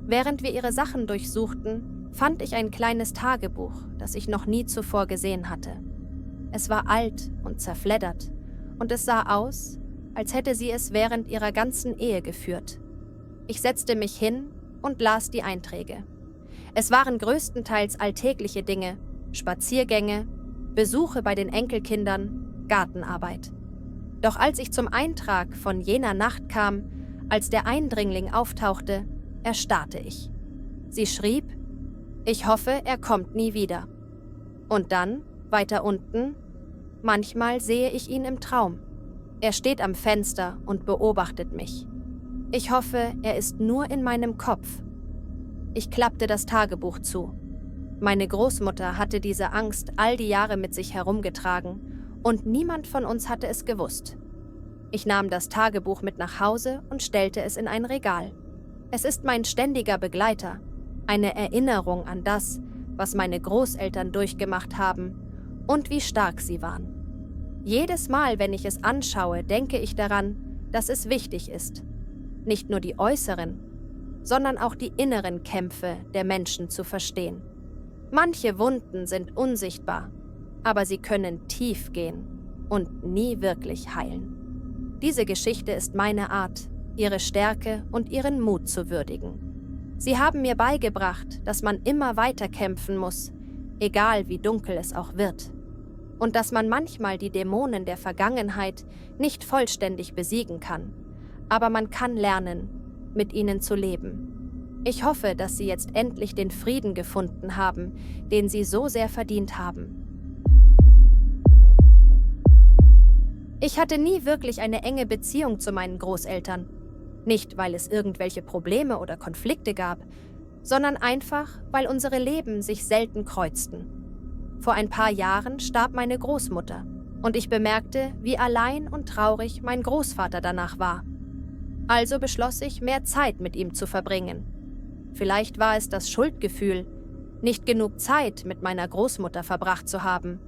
Während wir ihre Sachen durchsuchten, fand ich ein kleines Tagebuch, das ich noch nie zuvor gesehen hatte. Es war alt und zerfleddert und es sah aus, als hätte sie es während ihrer ganzen Ehe geführt. Ich setzte mich hin und las die Einträge. Es waren größtenteils alltägliche Dinge, Spaziergänge, Besuche bei den Enkelkindern, Gartenarbeit. Doch als ich zum Eintrag von jener Nacht kam, als der Eindringling auftauchte, erstarrte ich. Sie schrieb: „Ich hoffe, er kommt nie wieder." Und dann, weiter unten: „Manchmal sehe ich ihn im Traum. Er steht am Fenster und beobachtet mich. Ich hoffe, er ist nur in meinem Kopf." Ich klappte das Tagebuch zu. Meine Großmutter hatte diese Angst all die Jahre mit sich herumgetragen und niemand von uns hatte es gewusst. Ich nahm das Tagebuch mit nach Hause und stellte es in ein Regal. Es ist mein ständiger Begleiter, eine Erinnerung an das, was meine Großeltern durchgemacht haben und wie stark sie waren. Jedes Mal, wenn ich es anschaue, denke ich daran, dass es wichtig ist, nicht nur die äußeren, sondern auch die inneren Kämpfe der Menschen zu verstehen. Manche Wunden sind unsichtbar, aber sie können tief gehen und nie wirklich heilen. Diese Geschichte ist meine Art, ihre Stärke und ihren Mut zu würdigen. Sie haben mir beigebracht, dass man immer weiter kämpfen muss, egal wie dunkel es auch wird. Und dass man manchmal die Dämonen der Vergangenheit nicht vollständig besiegen kann, aber man kann lernen, mit ihnen zu leben. Ich hoffe, dass Sie jetzt endlich den Frieden gefunden haben, den Sie so sehr verdient haben. Ich hatte nie wirklich eine enge Beziehung zu meinen Großeltern. Nicht, weil es irgendwelche Probleme oder Konflikte gab, sondern einfach, weil unsere Leben sich selten kreuzten. Vor ein paar Jahren starb meine Großmutter und ich bemerkte, wie allein und traurig mein Großvater danach war. Also beschloss ich, mehr Zeit mit ihm zu verbringen. Vielleicht war es das Schuldgefühl, nicht genug Zeit mit meiner Großmutter verbracht zu haben.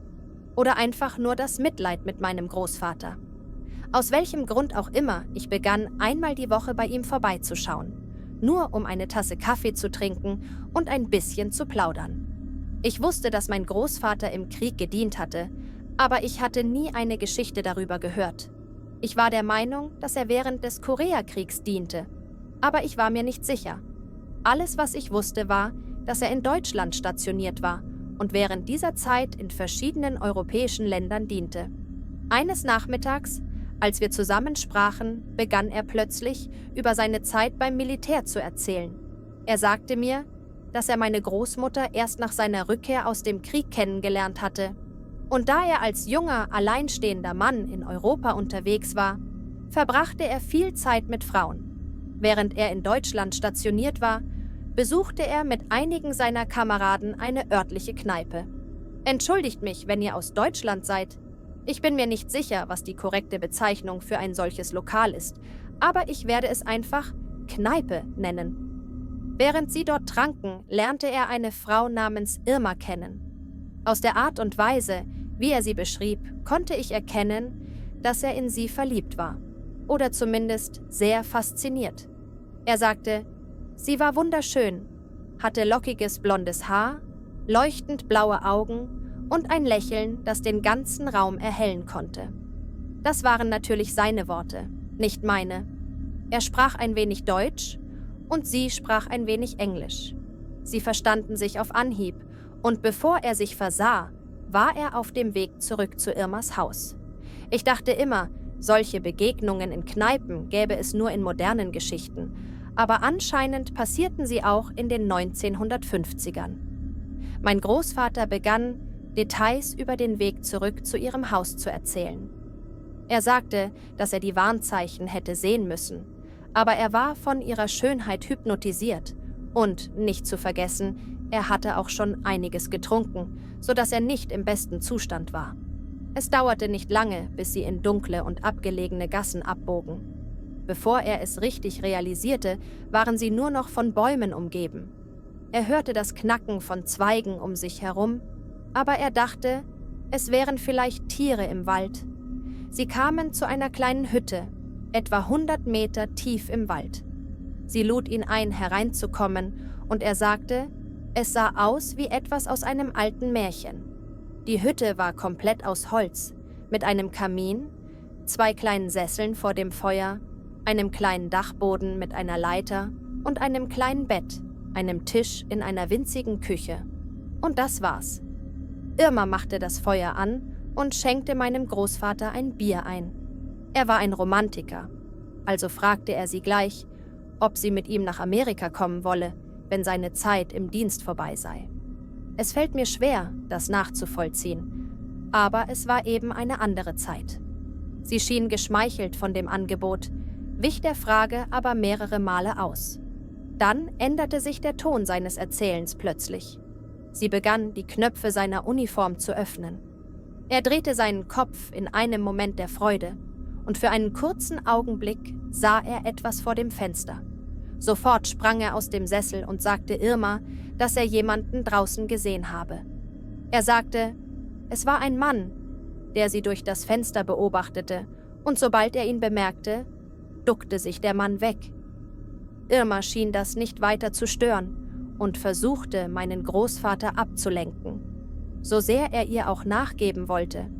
Oder einfach nur das Mitleid mit meinem Großvater. Aus welchem Grund auch immer, ich begann, einmal die Woche bei ihm vorbeizuschauen. Nur um eine Tasse Kaffee zu trinken und ein bisschen zu plaudern. Ich wusste, dass mein Großvater im Krieg gedient hatte, aber ich hatte nie eine Geschichte darüber gehört. Ich war der Meinung, dass er während des Koreakriegs diente, aber ich war mir nicht sicher. Alles, was ich wusste, war, dass er in Deutschland stationiert war und während dieser Zeit in verschiedenen europäischen Ländern diente. Eines Nachmittags, als wir zusammen sprachen, begann er plötzlich, über seine Zeit beim Militär zu erzählen. Er sagte mir, dass er meine Großmutter erst nach seiner Rückkehr aus dem Krieg kennengelernt hatte. Und da er als junger, alleinstehender Mann in Europa unterwegs war, verbrachte er viel Zeit mit Frauen. Während er in Deutschland stationiert war, besuchte er mit einigen seiner Kameraden eine örtliche Kneipe. Entschuldigt mich, wenn ihr aus Deutschland seid. Ich bin mir nicht sicher, was die korrekte Bezeichnung für ein solches Lokal ist, aber ich werde es einfach Kneipe nennen. Während sie dort tranken, lernte er eine Frau namens Irma kennen. Aus der Art und Weise, wie er sie beschrieb, konnte ich erkennen, dass er in sie verliebt war. Oder zumindest sehr fasziniert. Er sagte, sie war wunderschön, hatte lockiges blondes Haar, leuchtend blaue Augen und ein Lächeln, das den ganzen Raum erhellen konnte. Das waren natürlich seine Worte, nicht meine. Er sprach ein wenig Deutsch und sie sprach ein wenig Englisch. Sie verstanden sich auf Anhieb und bevor er sich versah, war er auf dem Weg zurück zu Irmas Haus. Ich dachte immer, solche Begegnungen in Kneipen gäbe es nur in modernen Geschichten, aber anscheinend passierten sie auch in den 1950ern. Mein Großvater begann, Details über den Weg zurück zu ihrem Haus zu erzählen. Er sagte, dass er die Warnzeichen hätte sehen müssen, aber er war von ihrer Schönheit hypnotisiert und, nicht zu vergessen, er hatte auch schon einiges getrunken, sodass er nicht im besten Zustand war. Es dauerte nicht lange, bis sie in dunkle und abgelegene Gassen abbogen. Bevor er es richtig realisierte, waren sie nur noch von Bäumen umgeben. Er hörte das Knacken von Zweigen um sich herum, aber er dachte, es wären vielleicht Tiere im Wald. Sie kamen zu einer kleinen Hütte, etwa 100 Meter tief im Wald. Sie lud ihn ein, hereinzukommen, und er sagte, es sah aus wie etwas aus einem alten Märchen. Die Hütte war komplett aus Holz, mit einem Kamin, 2 kleinen Sesseln vor dem Feuer, einem kleinen Dachboden mit einer Leiter und einem kleinen Bett, einem Tisch in einer winzigen Küche. Und das war's. Irma machte das Feuer an und schenkte meinem Großvater ein Bier ein. Er war ein Romantiker, also fragte er sie gleich, ob sie mit ihm nach Amerika kommen wolle, wenn seine Zeit im Dienst vorbei sei. Es fällt mir schwer, das nachzuvollziehen, aber es war eben eine andere Zeit. Sie schien geschmeichelt von dem Angebot, wich der Frage aber mehrere Male aus. Dann änderte sich der Ton seines Erzählens plötzlich. Sie begann, die Knöpfe seiner Uniform zu öffnen. Er drehte seinen Kopf in einem Moment der Freude, und für einen kurzen Augenblick sah er etwas vor dem Fenster. Sofort sprang er aus dem Sessel und sagte Irma, dass er jemanden draußen gesehen habe. Er sagte, es war ein Mann, der sie durch das Fenster beobachtete, und sobald er ihn bemerkte, duckte sich der Mann weg. Irma schien das nicht weiter zu stören und versuchte, meinen Großvater abzulenken. So sehr er ihr auch nachgeben wollte,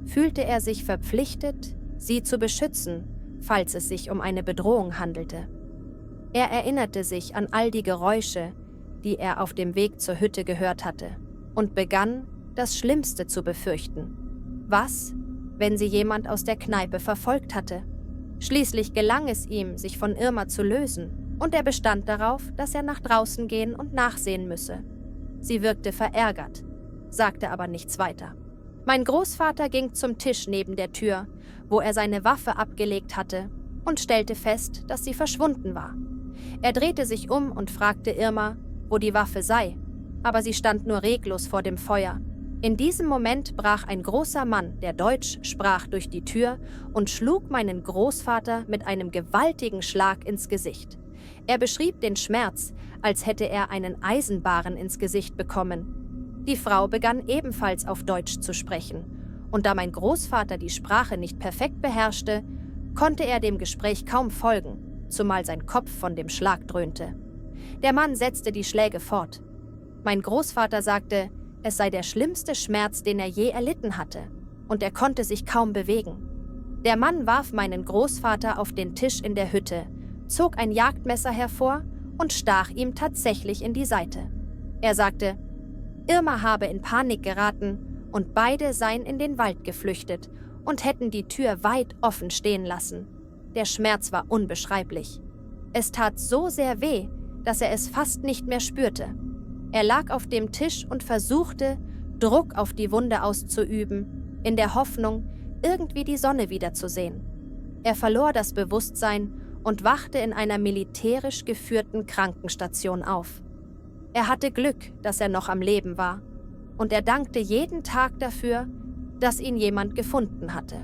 fühlte er sich verpflichtet, sie zu beschützen, falls es sich um eine Bedrohung handelte. Er erinnerte sich an all die Geräusche, die er auf dem Weg zur Hütte gehört hatte, und begann, das Schlimmste zu befürchten. Was, wenn sie jemand aus der Kneipe verfolgt hatte? Schließlich gelang es ihm, sich von Irma zu lösen, und er bestand darauf, dass er nach draußen gehen und nachsehen müsse. Sie wirkte verärgert, sagte aber nichts weiter. Mein Großvater ging zum Tisch neben der Tür, wo er seine Waffe abgelegt hatte, und stellte fest, dass sie verschwunden war. Er drehte sich um und fragte Irma, wo die Waffe sei, aber sie stand nur reglos vor dem Feuer. In diesem Moment brach ein großer Mann, der Deutsch sprach, durch die Tür und schlug meinen Großvater mit einem gewaltigen Schlag ins Gesicht. Er beschrieb den Schmerz, als hätte er einen Eisenbarren ins Gesicht bekommen. Die Frau begann ebenfalls auf Deutsch zu sprechen, und da mein Großvater die Sprache nicht perfekt beherrschte, konnte er dem Gespräch kaum folgen, zumal sein Kopf von dem Schlag dröhnte. Der Mann setzte die Schläge fort. Mein Großvater sagte, es sei der schlimmste Schmerz, den er je erlitten hatte, und er konnte sich kaum bewegen. Der Mann warf meinen Großvater auf den Tisch in der Hütte, zog ein Jagdmesser hervor und stach ihm tatsächlich in die Seite. Er sagte, Irma habe in Panik geraten und beide seien in den Wald geflüchtet und hätten die Tür weit offen stehen lassen. Der Schmerz war unbeschreiblich. Es tat so sehr weh, dass er es fast nicht mehr spürte. Er lag auf dem Tisch und versuchte, Druck auf die Wunde auszuüben, in der Hoffnung, irgendwie die Sonne wiederzusehen. Er verlor das Bewusstsein und wachte in einer militärisch geführten Krankenstation auf. Er hatte Glück, dass er noch am Leben war, und er dankte jeden Tag dafür, dass ihn jemand gefunden hatte.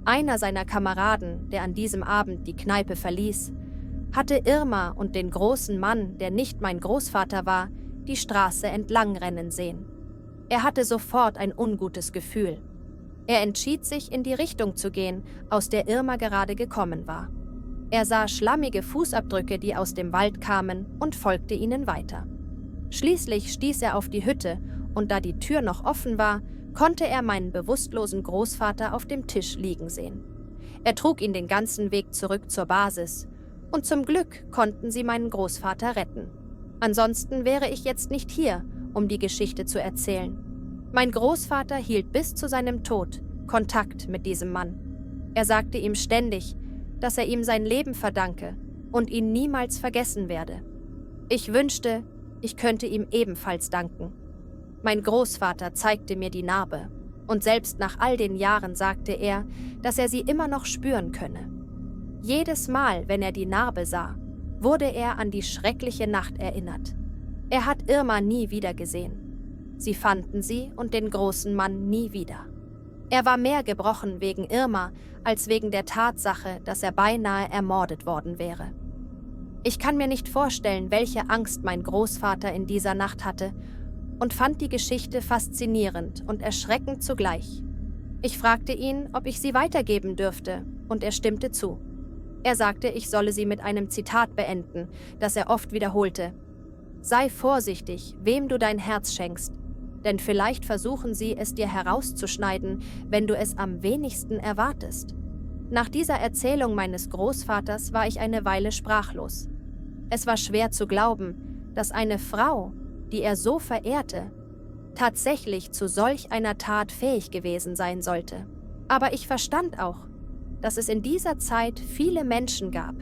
Einer seiner Kameraden, der an diesem Abend die Kneipe verließ, hatte Irma und den großen Mann, der nicht mein Großvater war, die Straße entlang rennen sehen. Er hatte sofort ein ungutes Gefühl. Er entschied sich, in die Richtung zu gehen, aus der Irma gerade gekommen war. Er sah schlammige Fußabdrücke, die aus dem Wald kamen, und folgte ihnen weiter. Schließlich stieß er auf die Hütte, und da die Tür noch offen war, konnte er meinen bewusstlosen Großvater auf dem Tisch liegen sehen. Er trug ihn den ganzen Weg zurück zur Basis, und zum Glück konnten sie meinen Großvater retten. Ansonsten wäre ich jetzt nicht hier, um die Geschichte zu erzählen. Mein Großvater hielt bis zu seinem Tod Kontakt mit diesem Mann. Er sagte ihm ständig, dass er ihm sein Leben verdanke und ihn niemals vergessen werde. Ich wünschte, ich könnte ihm ebenfalls danken. Mein Großvater zeigte mir die Narbe, und selbst nach all den Jahren sagte er, dass er sie immer noch spüren könne. Jedes Mal, wenn er die Narbe sah, wurde er an die schreckliche Nacht erinnert. Er hat Irma nie wieder gesehen. Sie fanden sie und den großen Mann nie wieder. Er war mehr gebrochen wegen Irma als wegen der Tatsache, dass er beinahe ermordet worden wäre. Ich kann mir nicht vorstellen, welche Angst mein Großvater in dieser Nacht hatte, und fand die Geschichte faszinierend und erschreckend zugleich. Ich fragte ihn, ob ich sie weitergeben dürfte, und er stimmte zu. Er sagte, ich solle sie mit einem Zitat beenden, das er oft wiederholte: „Sei vorsichtig, wem du dein Herz schenkst, denn vielleicht versuchen sie, es dir herauszuschneiden, wenn du es am wenigsten erwartest." Nach dieser Erzählung meines Großvaters war ich eine Weile sprachlos. Es war schwer zu glauben, dass eine Frau, die er so verehrte, tatsächlich zu solch einer Tat fähig gewesen sein sollte. Aber ich verstand auch, dass es in dieser Zeit viele Menschen gab,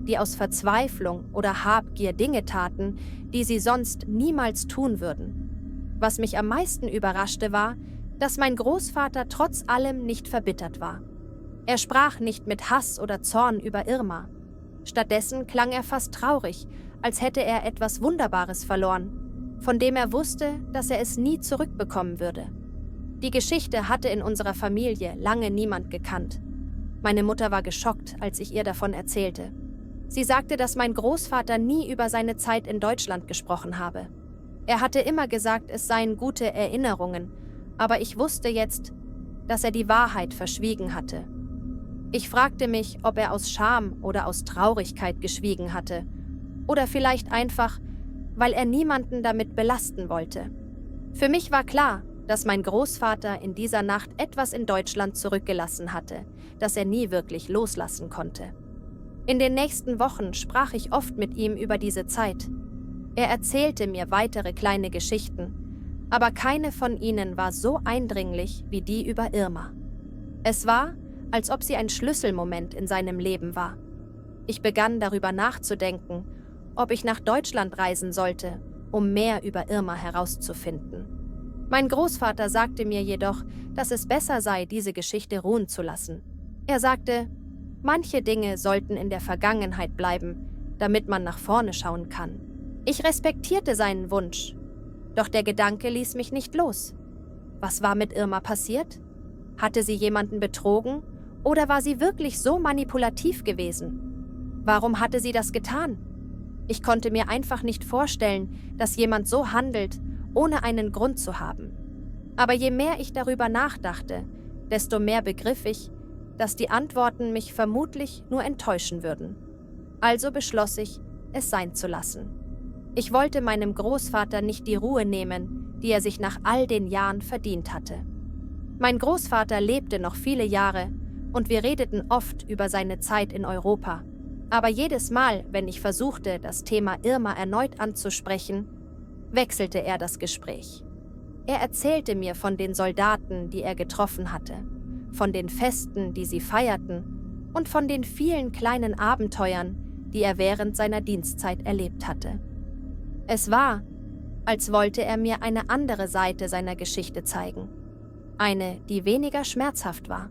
die aus Verzweiflung oder Habgier Dinge taten, die sie sonst niemals tun würden. Was mich am meisten überraschte war, dass mein Großvater trotz allem nicht verbittert war. Er sprach nicht mit Hass oder Zorn über Irma. Stattdessen klang er fast traurig, als hätte er etwas Wunderbares verloren, von dem er wusste, dass er es nie zurückbekommen würde. Die Geschichte hatte in unserer Familie lange niemand gekannt. Meine Mutter war geschockt, als ich ihr davon erzählte. Sie sagte, dass mein Großvater nie über seine Zeit in Deutschland gesprochen habe. Er hatte immer gesagt, es seien gute Erinnerungen, aber ich wusste jetzt, dass er die Wahrheit verschwiegen hatte. Ich fragte mich, ob er aus Scham oder aus Traurigkeit geschwiegen hatte, oder vielleicht einfach, weil er niemanden damit belasten wollte. Für mich war klar, dass mein Großvater in dieser Nacht etwas in Deutschland zurückgelassen hatte, das er nie wirklich loslassen konnte. In den nächsten Wochen sprach ich oft mit ihm über diese Zeit. Er erzählte mir weitere kleine Geschichten, aber keine von ihnen war so eindringlich wie die über Irma. Es war, als ob sie ein Schlüsselmoment in seinem Leben war. Ich begann darüber nachzudenken, ob ich nach Deutschland reisen sollte, um mehr über Irma herauszufinden. Mein Großvater sagte mir jedoch, dass es besser sei, diese Geschichte ruhen zu lassen. Er sagte, manche Dinge sollten in der Vergangenheit bleiben, damit man nach vorne schauen kann. Ich respektierte seinen Wunsch, doch der Gedanke ließ mich nicht los. Was war mit Irma passiert? Hatte sie jemanden betrogen oder war sie wirklich so manipulativ gewesen? Warum hatte sie das getan? Ich konnte mir einfach nicht vorstellen, dass jemand so handelt, ohne einen Grund zu haben. Aber je mehr ich darüber nachdachte, desto mehr begriff ich, dass die Antworten mich vermutlich nur enttäuschen würden. Also beschloss ich, es sein zu lassen. Ich wollte meinem Großvater nicht die Ruhe nehmen, die er sich nach all den Jahren verdient hatte. Mein Großvater lebte noch viele Jahre und wir redeten oft über seine Zeit in Europa. Aber jedes Mal, wenn ich versuchte, das Thema Irma erneut anzusprechen, wechselte er das Gespräch. Er erzählte mir von den Soldaten, die er getroffen hatte, von den Festen, die sie feierten und von den vielen kleinen Abenteuern, die er während seiner Dienstzeit erlebt hatte. Es war, als wollte er mir eine andere Seite seiner Geschichte zeigen. Eine, die weniger schmerzhaft war.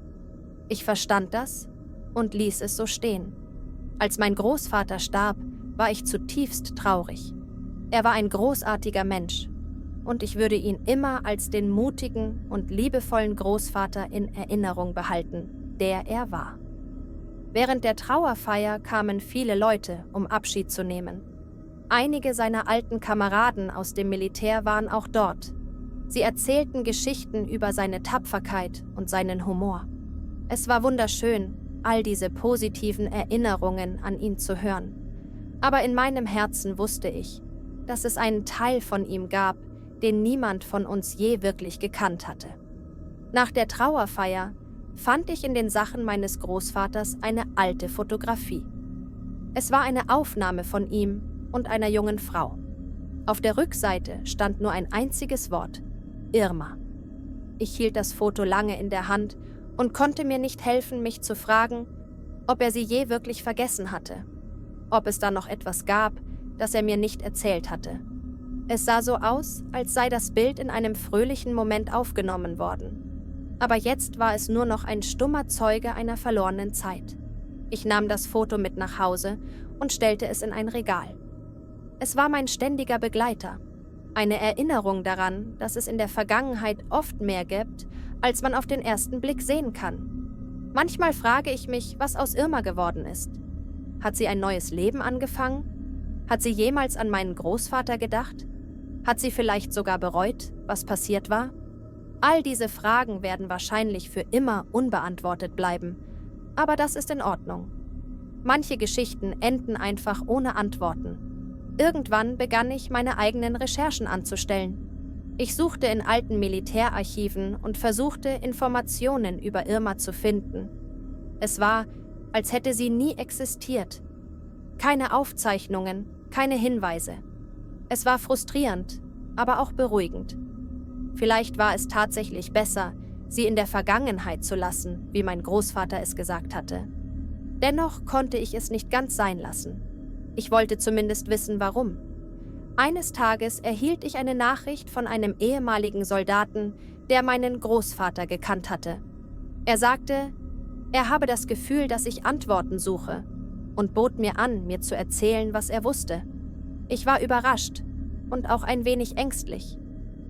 Ich verstand das und ließ es so stehen. Als mein Großvater starb, war ich zutiefst traurig. Er war ein großartiger Mensch und ich würde ihn immer als den mutigen und liebevollen Großvater in Erinnerung behalten, der er war. Während der Trauerfeier kamen viele Leute, um Abschied zu nehmen. Einige seiner alten Kameraden aus dem Militär waren auch dort. Sie erzählten Geschichten über seine Tapferkeit und seinen Humor. Es war wunderschön, all diese positiven Erinnerungen an ihn zu hören. Aber in meinem Herzen wusste ich, dass es einen Teil von ihm gab, den niemand von uns je wirklich gekannt hatte. Nach der Trauerfeier fand ich in den Sachen meines Großvaters eine alte Fotografie. Es war eine Aufnahme von ihm und einer jungen Frau. Auf der Rückseite stand nur ein einziges Wort: Irma. Ich hielt das Foto lange in der Hand und konnte mir nicht helfen, mich zu fragen, ob er sie je wirklich vergessen hatte, ob es da noch etwas gab, das er mir nicht erzählt hatte. Es sah so aus, als sei das Bild in einem fröhlichen Moment aufgenommen worden. Aber jetzt war es nur noch ein stummer Zeuge einer verlorenen Zeit. Ich nahm das Foto mit nach Hause und stellte es in ein Regal. Es war mein ständiger Begleiter. Eine Erinnerung daran, dass es in der Vergangenheit oft mehr gibt, als man auf den ersten Blick sehen kann. Manchmal frage ich mich, was aus Irma geworden ist. Hat sie ein neues Leben angefangen? Hat sie jemals an meinen Großvater gedacht? Hat sie vielleicht sogar bereut, was passiert war? All diese Fragen werden wahrscheinlich für immer unbeantwortet bleiben. Aber das ist in Ordnung. Manche Geschichten enden einfach ohne Antworten. Irgendwann begann ich, meine eigenen Recherchen anzustellen. Ich suchte in alten Militärarchiven und versuchte, Informationen über Irma zu finden. Es war, als hätte sie nie existiert. Keine Aufzeichnungen, keine Hinweise. Es war frustrierend, aber auch beruhigend. Vielleicht war es tatsächlich besser, sie in der Vergangenheit zu lassen, wie mein Großvater es gesagt hatte. Dennoch konnte ich es nicht ganz sein lassen. Ich wollte zumindest wissen, warum. Eines Tages erhielt ich eine Nachricht von einem ehemaligen Soldaten, der meinen Großvater gekannt hatte. Er sagte, er habe das Gefühl, dass ich Antworten suche, und bot mir an, mir zu erzählen, was er wusste. Ich war überrascht und auch ein wenig ängstlich.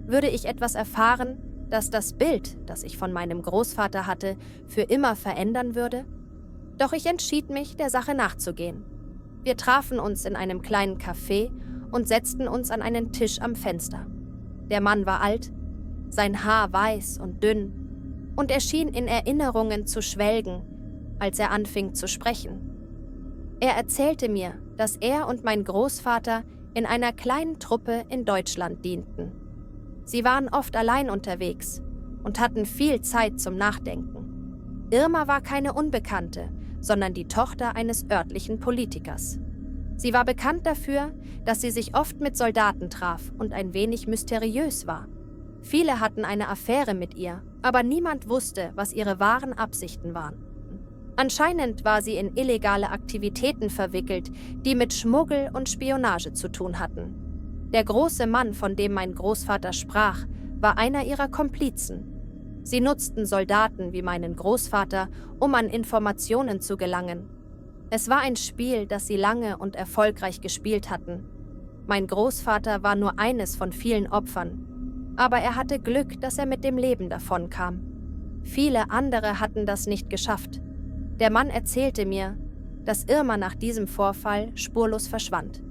Würde ich etwas erfahren, das das Bild, das ich von meinem Großvater hatte, für immer verändern würde? Doch ich entschied mich, der Sache nachzugehen. Wir trafen uns in einem kleinen Café und setzten uns an einen Tisch am Fenster. Der Mann war alt, sein Haar weiß und dünn, und er schien in Erinnerungen zu schwelgen, als er anfing zu sprechen. Er erzählte mir, dass er und mein Großvater in einer kleinen Truppe in Deutschland dienten. Sie waren oft allein unterwegs und hatten viel Zeit zum Nachdenken. Irma war keine Unbekannte, sondern die Tochter eines örtlichen Politikers. Sie war bekannt dafür, dass sie sich oft mit Soldaten traf und ein wenig mysteriös war. Viele hatten eine Affäre mit ihr, aber niemand wusste, was ihre wahren Absichten waren. Anscheinend war sie in illegale Aktivitäten verwickelt, die mit Schmuggel und Spionage zu tun hatten. Der große Mann, von dem mein Großvater sprach, war einer ihrer Komplizen. Sie nutzten Soldaten wie meinen Großvater, um an Informationen zu gelangen. Es war ein Spiel, das sie lange und erfolgreich gespielt hatten. Mein Großvater war nur eines von vielen Opfern, aber er hatte Glück, dass er mit dem Leben davonkam. Viele andere hatten das nicht geschafft. Der Mann erzählte mir, dass Irma nach diesem Vorfall spurlos verschwand.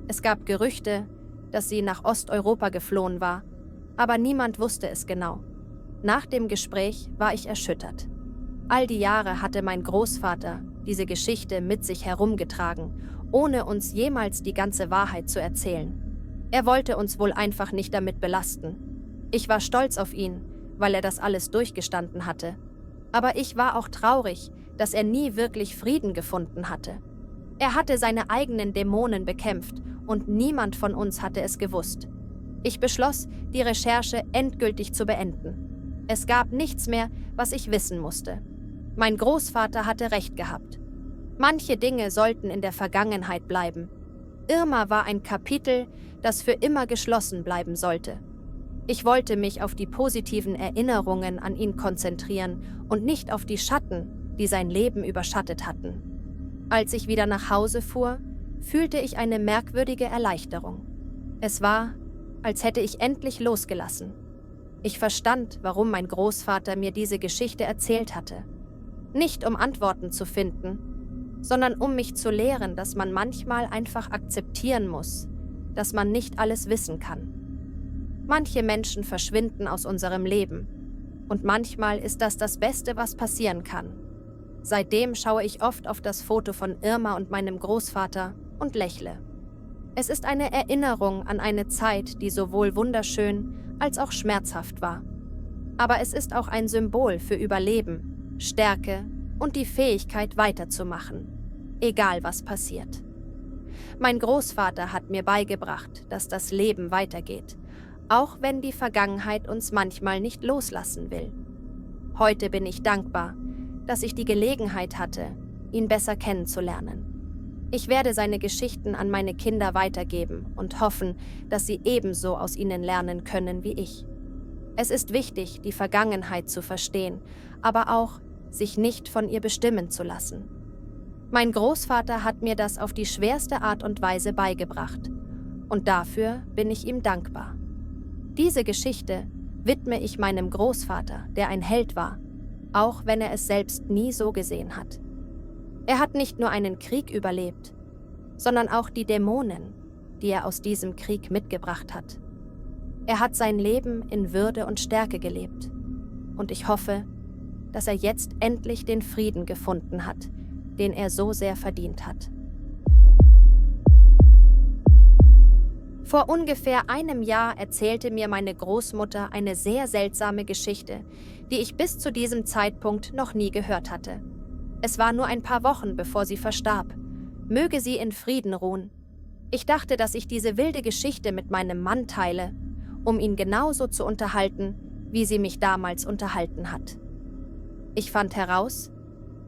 Es gab Gerüchte, dass sie nach Osteuropa geflohen war, aber niemand wusste es genau. Nach dem Gespräch war ich erschüttert. All die Jahre hatte mein Großvater diese Geschichte mit sich herumgetragen, ohne uns jemals die ganze Wahrheit zu erzählen. Er wollte uns wohl einfach nicht damit belasten. Ich war stolz auf ihn, weil er das alles durchgestanden hatte. Aber ich war auch traurig, dass er nie wirklich Frieden gefunden hatte. Er hatte seine eigenen Dämonen bekämpft und niemand von uns hatte es gewusst. Ich beschloss, die Recherche endgültig zu beenden. Es gab nichts mehr, was ich wissen musste. Mein Großvater hatte recht gehabt. Manche Dinge sollten in der Vergangenheit bleiben. Irma war ein Kapitel, das für immer geschlossen bleiben sollte. Ich wollte mich auf die positiven Erinnerungen an ihn konzentrieren und nicht auf die Schatten, die sein Leben überschattet hatten. Als ich wieder nach Hause fuhr, fühlte ich eine merkwürdige Erleichterung. Es war, als hätte ich endlich losgelassen. Ich verstand, warum mein Großvater mir diese Geschichte erzählt hatte. Nicht um Antworten zu finden, sondern um mich zu lehren, dass man manchmal einfach akzeptieren muss, dass man nicht alles wissen kann. Manche Menschen verschwinden aus unserem Leben und manchmal ist das das Beste, was passieren kann. Seitdem schaue ich oft auf das Foto von Irma und meinem Großvater und lächle. Es ist eine Erinnerung an eine Zeit, die sowohl wunderschön als auch schmerzhaft war. Aber es ist auch ein Symbol für Überleben, Stärke und die Fähigkeit weiterzumachen, egal was passiert. Mein Großvater hat mir beigebracht, dass das Leben weitergeht, auch wenn die Vergangenheit uns manchmal nicht loslassen will. Heute bin ich dankbar, dass ich die Gelegenheit hatte, ihn besser kennenzulernen. Ich werde seine Geschichten an meine Kinder weitergeben und hoffen, dass sie ebenso aus ihnen lernen können wie ich. Es ist wichtig, die Vergangenheit zu verstehen, aber auch, sich nicht von ihr bestimmen zu lassen. Mein Großvater hat mir das auf die schwerste Art und Weise beigebracht, und dafür bin ich ihm dankbar. Diese Geschichte widme ich meinem Großvater, der ein Held war, auch wenn er es selbst nie so gesehen hat. Er hat nicht nur einen Krieg überlebt, sondern auch die Dämonen, die er aus diesem Krieg mitgebracht hat. Er hat sein Leben in Würde und Stärke gelebt, und ich hoffe, dass er jetzt endlich den Frieden gefunden hat, den er so sehr verdient hat. Vor ungefähr einem Jahr erzählte mir meine Großmutter eine sehr seltsame Geschichte, die ich bis zu diesem Zeitpunkt noch nie gehört hatte. Es war nur ein paar Wochen, bevor sie verstarb. Möge sie in Frieden ruhen. Ich dachte, dass ich diese wilde Geschichte mit meinem Mann teile, um ihn genauso zu unterhalten, wie sie mich damals unterhalten hat. Ich fand heraus,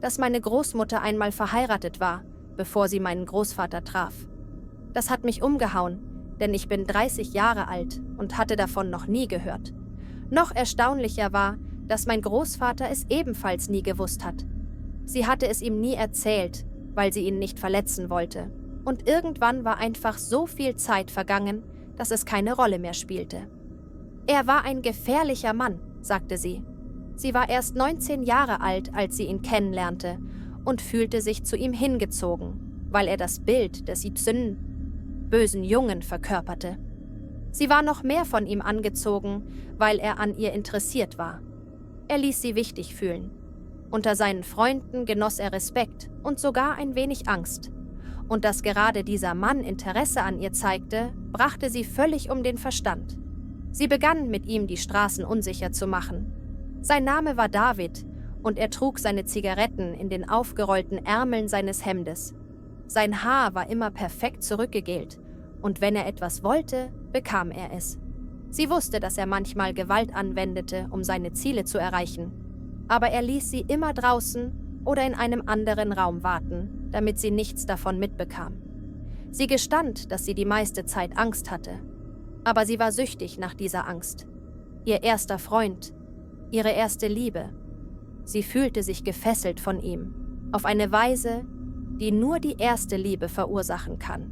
dass meine Großmutter einmal verheiratet war, bevor sie meinen Großvater traf. Das hat mich umgehauen, denn ich bin 30 Jahre alt und hatte davon noch nie gehört. Noch erstaunlicher war, dass mein Großvater es ebenfalls nie gewusst hat. Sie hatte es ihm nie erzählt, weil sie ihn nicht verletzen wollte. Und irgendwann war einfach so viel Zeit vergangen, dass es keine Rolle mehr spielte. Er war ein gefährlicher Mann, sagte sie. Sie war erst 19 Jahre alt, als sie ihn kennenlernte und fühlte sich zu ihm hingezogen, weil er das Bild des bösen Jungen verkörperte. Sie war noch mehr von ihm angezogen, weil er an ihr interessiert war. Er ließ sie wichtig fühlen. Unter seinen Freunden genoss er Respekt und sogar ein wenig Angst. Und dass gerade dieser Mann Interesse an ihr zeigte, brachte sie völlig um den Verstand. Sie begann mit ihm die Straßen unsicher zu machen. Sein Name war David und er trug seine Zigaretten in den aufgerollten Ärmeln seines Hemdes. Sein Haar war immer perfekt zurückgegelt und wenn er etwas wollte, bekam er es. Sie wusste, dass er manchmal Gewalt anwendete, um seine Ziele zu erreichen, aber er ließ sie immer draußen oder in einem anderen Raum warten, damit sie nichts davon mitbekam. Sie gestand, dass sie die meiste Zeit Angst hatte, aber sie war süchtig nach dieser Angst. Ihr erster Freund, ihre erste Liebe. Sie fühlte sich gefesselt von ihm, auf eine Weise, die nur die erste Liebe verursachen kann.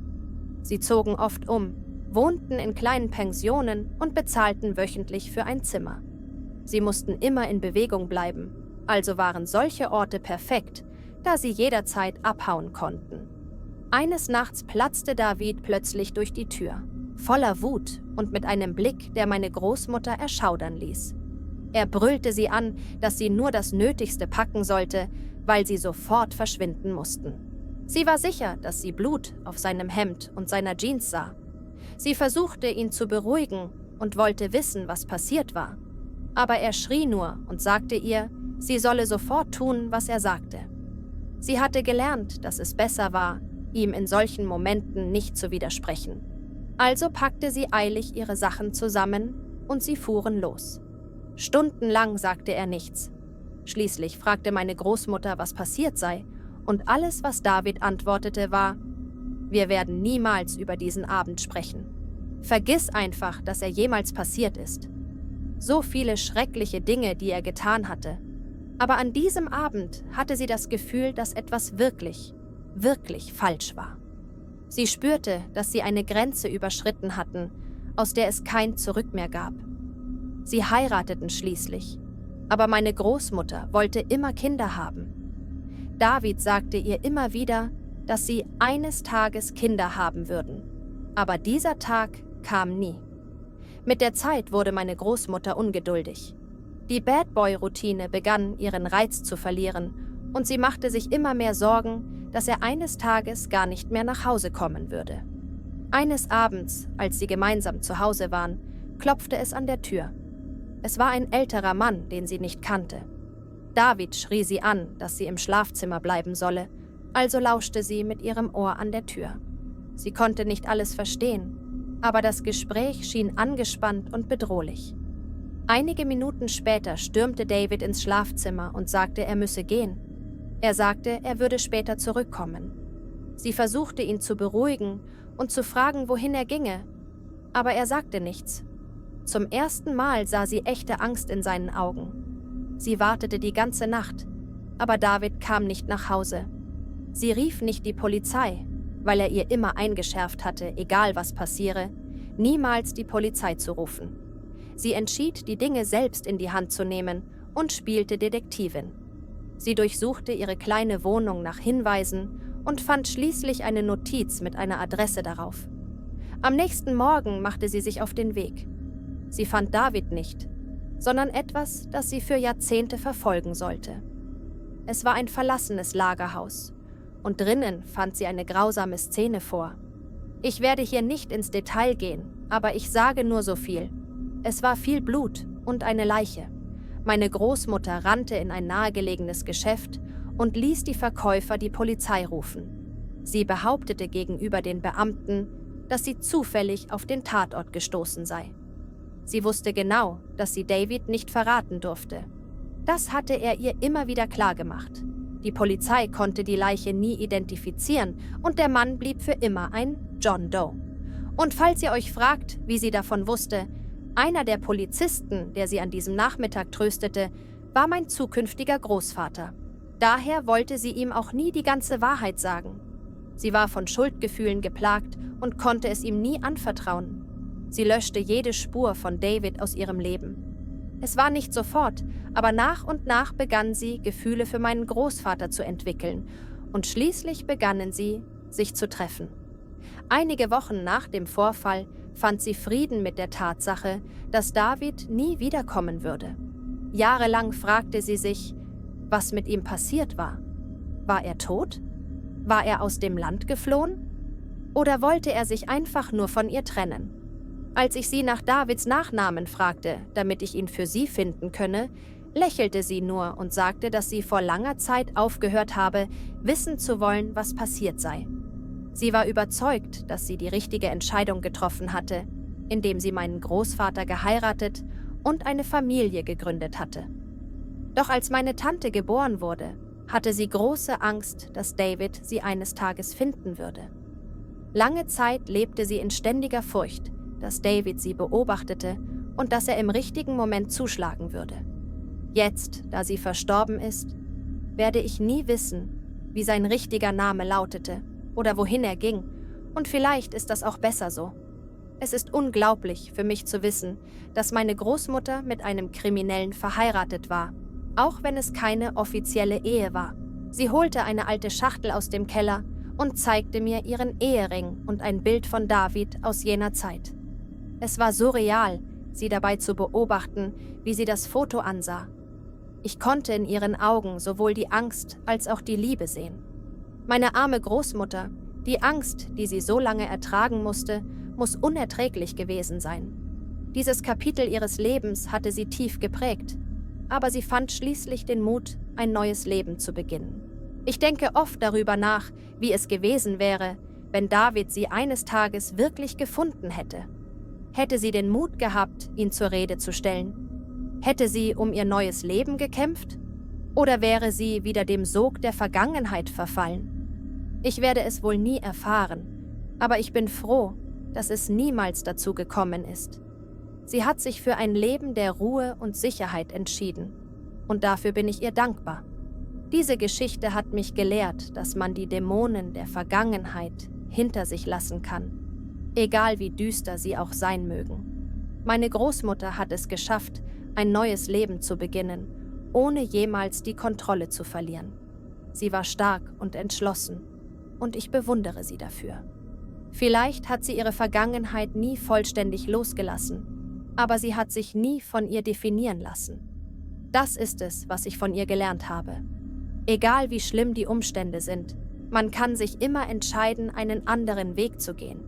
Sie zogen oft um, wohnten in kleinen Pensionen und bezahlten wöchentlich für ein Zimmer. Sie mussten immer in Bewegung bleiben, also waren solche Orte perfekt, da sie jederzeit abhauen konnten. Eines Nachts platzte David plötzlich durch die Tür, voller Wut und mit einem Blick, der meine Großmutter erschaudern ließ. Er brüllte sie an, dass sie nur das Nötigste packen sollte, weil sie sofort verschwinden mussten. Sie war sicher, dass sie Blut auf seinem Hemd und seiner Jeans sah. Sie versuchte, ihn zu beruhigen und wollte wissen, was passiert war. Aber er schrie nur und sagte ihr, sie solle sofort tun, was er sagte. Sie hatte gelernt, dass es besser war, ihm in solchen Momenten nicht zu widersprechen. Also packte sie eilig ihre Sachen zusammen und sie fuhren los. Stundenlang sagte er nichts. Schließlich fragte meine Großmutter, was passiert sei, und alles, was David antwortete, war: Wir werden niemals über diesen Abend sprechen. Vergiss einfach, dass er jemals passiert ist. So viele schreckliche Dinge, die er getan hatte. Aber an diesem Abend hatte sie das Gefühl, dass etwas wirklich, wirklich falsch war. Sie spürte, dass sie eine Grenze überschritten hatten, aus der es kein Zurück mehr gab. Sie heirateten schließlich, aber meine Großmutter wollte immer Kinder haben. David sagte ihr immer wieder, dass sie eines Tages Kinder haben würden. Aber dieser Tag kam nie. Mit der Zeit wurde meine Großmutter ungeduldig. Die Bad Boy-Routine begann, ihren Reiz zu verlieren und sie machte sich immer mehr Sorgen, dass er eines Tages gar nicht mehr nach Hause kommen würde. Eines Abends, als sie gemeinsam zu Hause waren, klopfte es an der Tür. Es war ein älterer Mann, den sie nicht kannte. David schrie sie an, dass sie im Schlafzimmer bleiben solle, also lauschte sie mit ihrem Ohr an der Tür. Sie konnte nicht alles verstehen, aber das Gespräch schien angespannt und bedrohlich. Einige Minuten später stürmte David ins Schlafzimmer und sagte, er müsse gehen. Er sagte, er würde später zurückkommen. Sie versuchte, ihn zu beruhigen und zu fragen, wohin er ginge, aber er sagte nichts. Zum ersten Mal sah sie echte Angst in seinen Augen. Sie wartete die ganze Nacht, aber David kam nicht nach Hause. Sie rief nicht die Polizei, weil er ihr immer eingeschärft hatte, egal was passiere, niemals die Polizei zu rufen. Sie entschied, die Dinge selbst in die Hand zu nehmen und spielte Detektivin. Sie durchsuchte ihre kleine Wohnung nach Hinweisen und fand schließlich eine Notiz mit einer Adresse darauf. Am nächsten Morgen machte sie sich auf den Weg. Sie fand David nicht, sondern etwas, das sie für Jahrzehnte verfolgen sollte. Es war ein verlassenes Lagerhaus, und drinnen fand sie eine grausame Szene vor. Ich werde hier nicht ins Detail gehen, aber ich sage nur so viel. Es war viel Blut und eine Leiche. Meine Großmutter rannte in ein nahegelegenes Geschäft und ließ die Verkäufer die Polizei rufen. Sie behauptete gegenüber den Beamten, dass sie zufällig auf den Tatort gestoßen sei. Sie wusste genau, dass sie David nicht verraten durfte. Das hatte er ihr immer wieder klargemacht. Die Polizei konnte die Leiche nie identifizieren und der Mann blieb für immer ein John Doe. Und falls ihr euch fragt, wie sie davon wusste, einer der Polizisten, der sie an diesem Nachmittag tröstete, war mein zukünftiger Großvater. Daher wollte sie ihm auch nie die ganze Wahrheit sagen. Sie war von Schuldgefühlen geplagt und konnte es ihm nie anvertrauen. Sie löschte jede Spur von David aus ihrem Leben. Es war nicht sofort, aber nach und nach begann sie, Gefühle für meinen Großvater zu entwickeln und schließlich begannen sie, sich zu treffen. Einige Wochen nach dem Vorfall fand sie Frieden mit der Tatsache, dass David nie wiederkommen würde. Jahrelang fragte sie sich, was mit ihm passiert war. War er tot? War er aus dem Land geflohen? Oder wollte er sich einfach nur von ihr trennen? Als ich sie nach Davids Nachnamen fragte, damit ich ihn für sie finden könne, lächelte sie nur und sagte, dass sie vor langer Zeit aufgehört habe, wissen zu wollen, was passiert sei. Sie war überzeugt, dass sie die richtige Entscheidung getroffen hatte, indem sie meinen Großvater geheiratet und eine Familie gegründet hatte. Doch als meine Tante geboren wurde, hatte sie große Angst, dass David sie eines Tages finden würde. Lange Zeit lebte sie in ständiger Furcht, dass David sie beobachtete und dass er im richtigen Moment zuschlagen würde. Jetzt, da sie verstorben ist, werde ich nie wissen, wie sein richtiger Name lautete oder wohin er ging, und vielleicht ist das auch besser so. Es ist unglaublich für mich zu wissen, dass meine Großmutter mit einem Kriminellen verheiratet war, auch wenn es keine offizielle Ehe war. Sie holte eine alte Schachtel aus dem Keller und zeigte mir ihren Ehering und ein Bild von David aus jener Zeit. Es war surreal, sie dabei zu beobachten, wie sie das Foto ansah. Ich konnte in ihren Augen sowohl die Angst als auch die Liebe sehen. Meine arme Großmutter, die Angst, die sie so lange ertragen musste, muss unerträglich gewesen sein. Dieses Kapitel ihres Lebens hatte sie tief geprägt, aber sie fand schließlich den Mut, ein neues Leben zu beginnen. Ich denke oft darüber nach, wie es gewesen wäre, wenn David sie eines Tages wirklich gefunden hätte. Hätte sie den Mut gehabt, ihn zur Rede zu stellen? Hätte sie um ihr neues Leben gekämpft? Oder wäre sie wieder dem Sog der Vergangenheit verfallen? Ich werde es wohl nie erfahren, aber ich bin froh, dass es niemals dazu gekommen ist. Sie hat sich für ein Leben der Ruhe und Sicherheit entschieden, und dafür bin ich ihr dankbar. Diese Geschichte hat mich gelehrt, dass man die Dämonen der Vergangenheit hinter sich lassen kann, egal wie düster sie auch sein mögen. Meine Großmutter hat es geschafft, ein neues Leben zu beginnen, ohne jemals die Kontrolle zu verlieren. Sie war stark und entschlossen, und ich bewundere sie dafür. Vielleicht hat sie ihre Vergangenheit nie vollständig losgelassen, aber sie hat sich nie von ihr definieren lassen. Das ist es, was ich von ihr gelernt habe. Egal wie schlimm die Umstände sind, man kann sich immer entscheiden, einen anderen Weg zu gehen.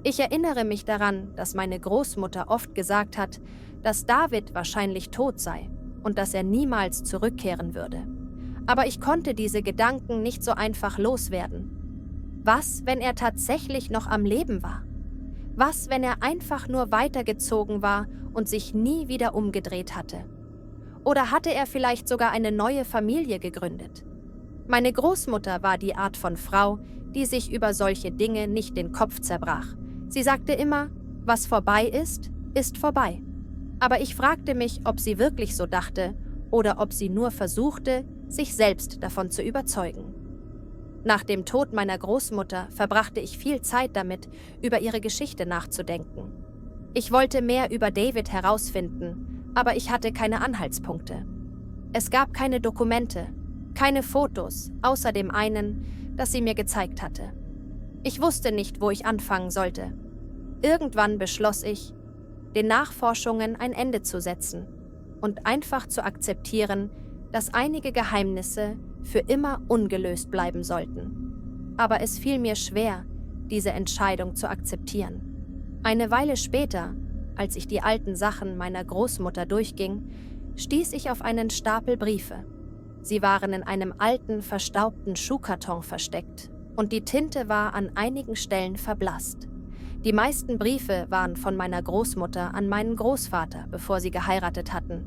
Ich erinnere mich daran, dass meine Großmutter oft gesagt hat, dass David wahrscheinlich tot sei und dass er niemals zurückkehren würde. Aber ich konnte diese Gedanken nicht so einfach loswerden. Was, wenn er tatsächlich noch am Leben war? Was, wenn er einfach nur weitergezogen war und sich nie wieder umgedreht hatte? Oder hatte er vielleicht sogar eine neue Familie gegründet? Meine Großmutter war die Art von Frau, die sich über solche Dinge nicht den Kopf zerbrach. Sie sagte immer, was vorbei ist, ist vorbei. Aber ich fragte mich, ob sie wirklich so dachte oder ob sie nur versuchte, sich selbst davon zu überzeugen. Nach dem Tod meiner Großmutter verbrachte ich viel Zeit damit, über ihre Geschichte nachzudenken. Ich wollte mehr über David herausfinden, aber ich hatte keine Anhaltspunkte. Es gab keine Dokumente, keine Fotos, außer dem einen, das sie mir gezeigt hatte. Ich wusste nicht, wo ich anfangen sollte. Irgendwann beschloss ich, den Nachforschungen ein Ende zu setzen und einfach zu akzeptieren, dass einige Geheimnisse für immer ungelöst bleiben sollten. Aber es fiel mir schwer, diese Entscheidung zu akzeptieren. Eine Weile später, als ich die alten Sachen meiner Großmutter durchging, stieß ich auf einen Stapel Briefe. Sie waren in einem alten, verstaubten Schuhkarton versteckt und die Tinte war an einigen Stellen verblasst. Die meisten Briefe waren von meiner Großmutter an meinen Großvater, bevor sie geheiratet hatten.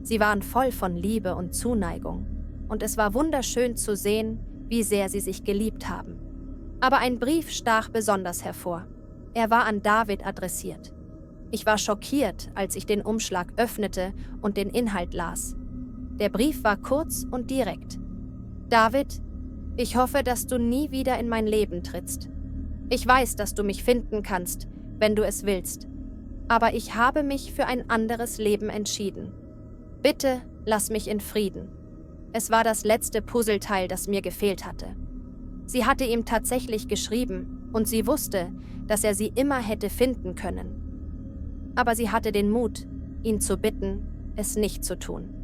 Sie waren voll von Liebe und Zuneigung. Und es war wunderschön zu sehen, wie sehr sie sich geliebt haben. Aber ein Brief stach besonders hervor. Er war an David adressiert. Ich war schockiert, als ich den Umschlag öffnete und den Inhalt las. Der Brief war kurz und direkt. David, ich hoffe, dass du nie wieder in mein Leben trittst. Ich weiß, dass du mich finden kannst, wenn du es willst. Aber ich habe mich für ein anderes Leben entschieden. Bitte lass mich in Frieden. Es war das letzte Puzzleteil, das mir gefehlt hatte. Sie hatte ihm tatsächlich geschrieben und sie wusste, dass er sie immer hätte finden können. Aber sie hatte den Mut, ihn zu bitten, es nicht zu tun.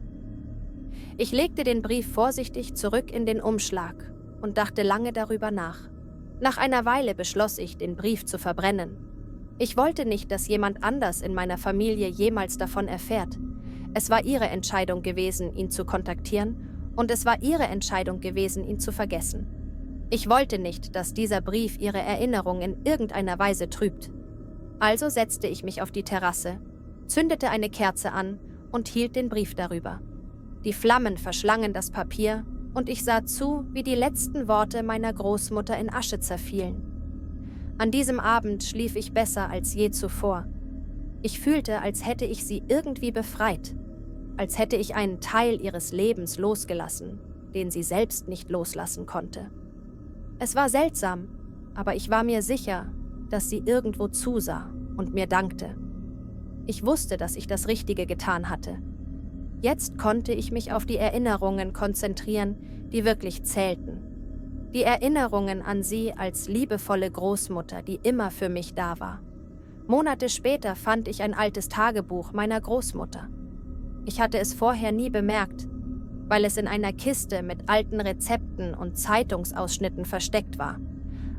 Ich legte den Brief vorsichtig zurück in den Umschlag und dachte lange darüber nach. Nach einer Weile beschloss ich, den Brief zu verbrennen. Ich wollte nicht, dass jemand anders in meiner Familie jemals davon erfährt. Es war ihre Entscheidung gewesen, ihn zu kontaktieren, und es war ihre Entscheidung gewesen, ihn zu vergessen. Ich wollte nicht, dass dieser Brief ihre Erinnerung in irgendeiner Weise trübt. Also setzte ich mich auf die Terrasse, zündete eine Kerze an und hielt den Brief darüber. Die Flammen verschlangen das Papier und ich sah zu, wie die letzten Worte meiner Großmutter in Asche zerfielen. An diesem Abend schlief ich besser als je zuvor. Ich fühlte, als hätte ich sie irgendwie befreit, als hätte ich einen Teil ihres Lebens losgelassen, den sie selbst nicht loslassen konnte. Es war seltsam, aber ich war mir sicher, dass sie irgendwo zusah und mir dankte. Ich wusste, dass ich das Richtige getan hatte. Jetzt konnte ich mich auf die Erinnerungen konzentrieren, die wirklich zählten. Die Erinnerungen an sie als liebevolle Großmutter, die immer für mich da war. Monate später fand ich ein altes Tagebuch meiner Großmutter. Ich hatte es vorher nie bemerkt, weil es in einer Kiste mit alten Rezepten und Zeitungsausschnitten versteckt war.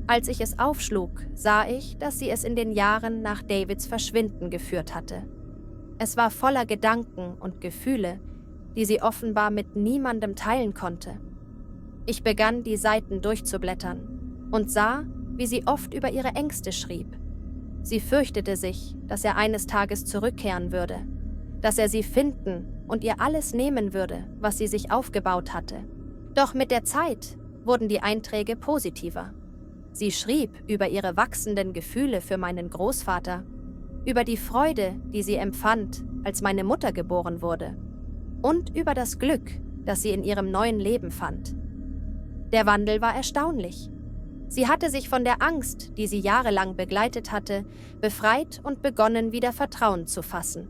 Als ich es aufschlug, sah ich, dass sie es in den Jahren nach Davids Verschwinden geführt hatte. Es war voller Gedanken und Gefühle, die sie offenbar mit niemandem teilen konnte. Ich begann, die Seiten durchzublättern und sah, wie sie oft über ihre Ängste schrieb. Sie fürchtete sich, dass er eines Tages zurückkehren würde, dass er sie finden und ihr alles nehmen würde, was sie sich aufgebaut hatte. Doch mit der Zeit wurden die Einträge positiver. Sie schrieb über ihre wachsenden Gefühle für meinen Großvater, über die Freude, die sie empfand, als meine Mutter geboren wurde, und über das Glück, das sie in ihrem neuen Leben fand. Der Wandel war erstaunlich. Sie hatte sich von der Angst, die sie jahrelang begleitet hatte, befreit und begonnen, wieder Vertrauen zu fassen.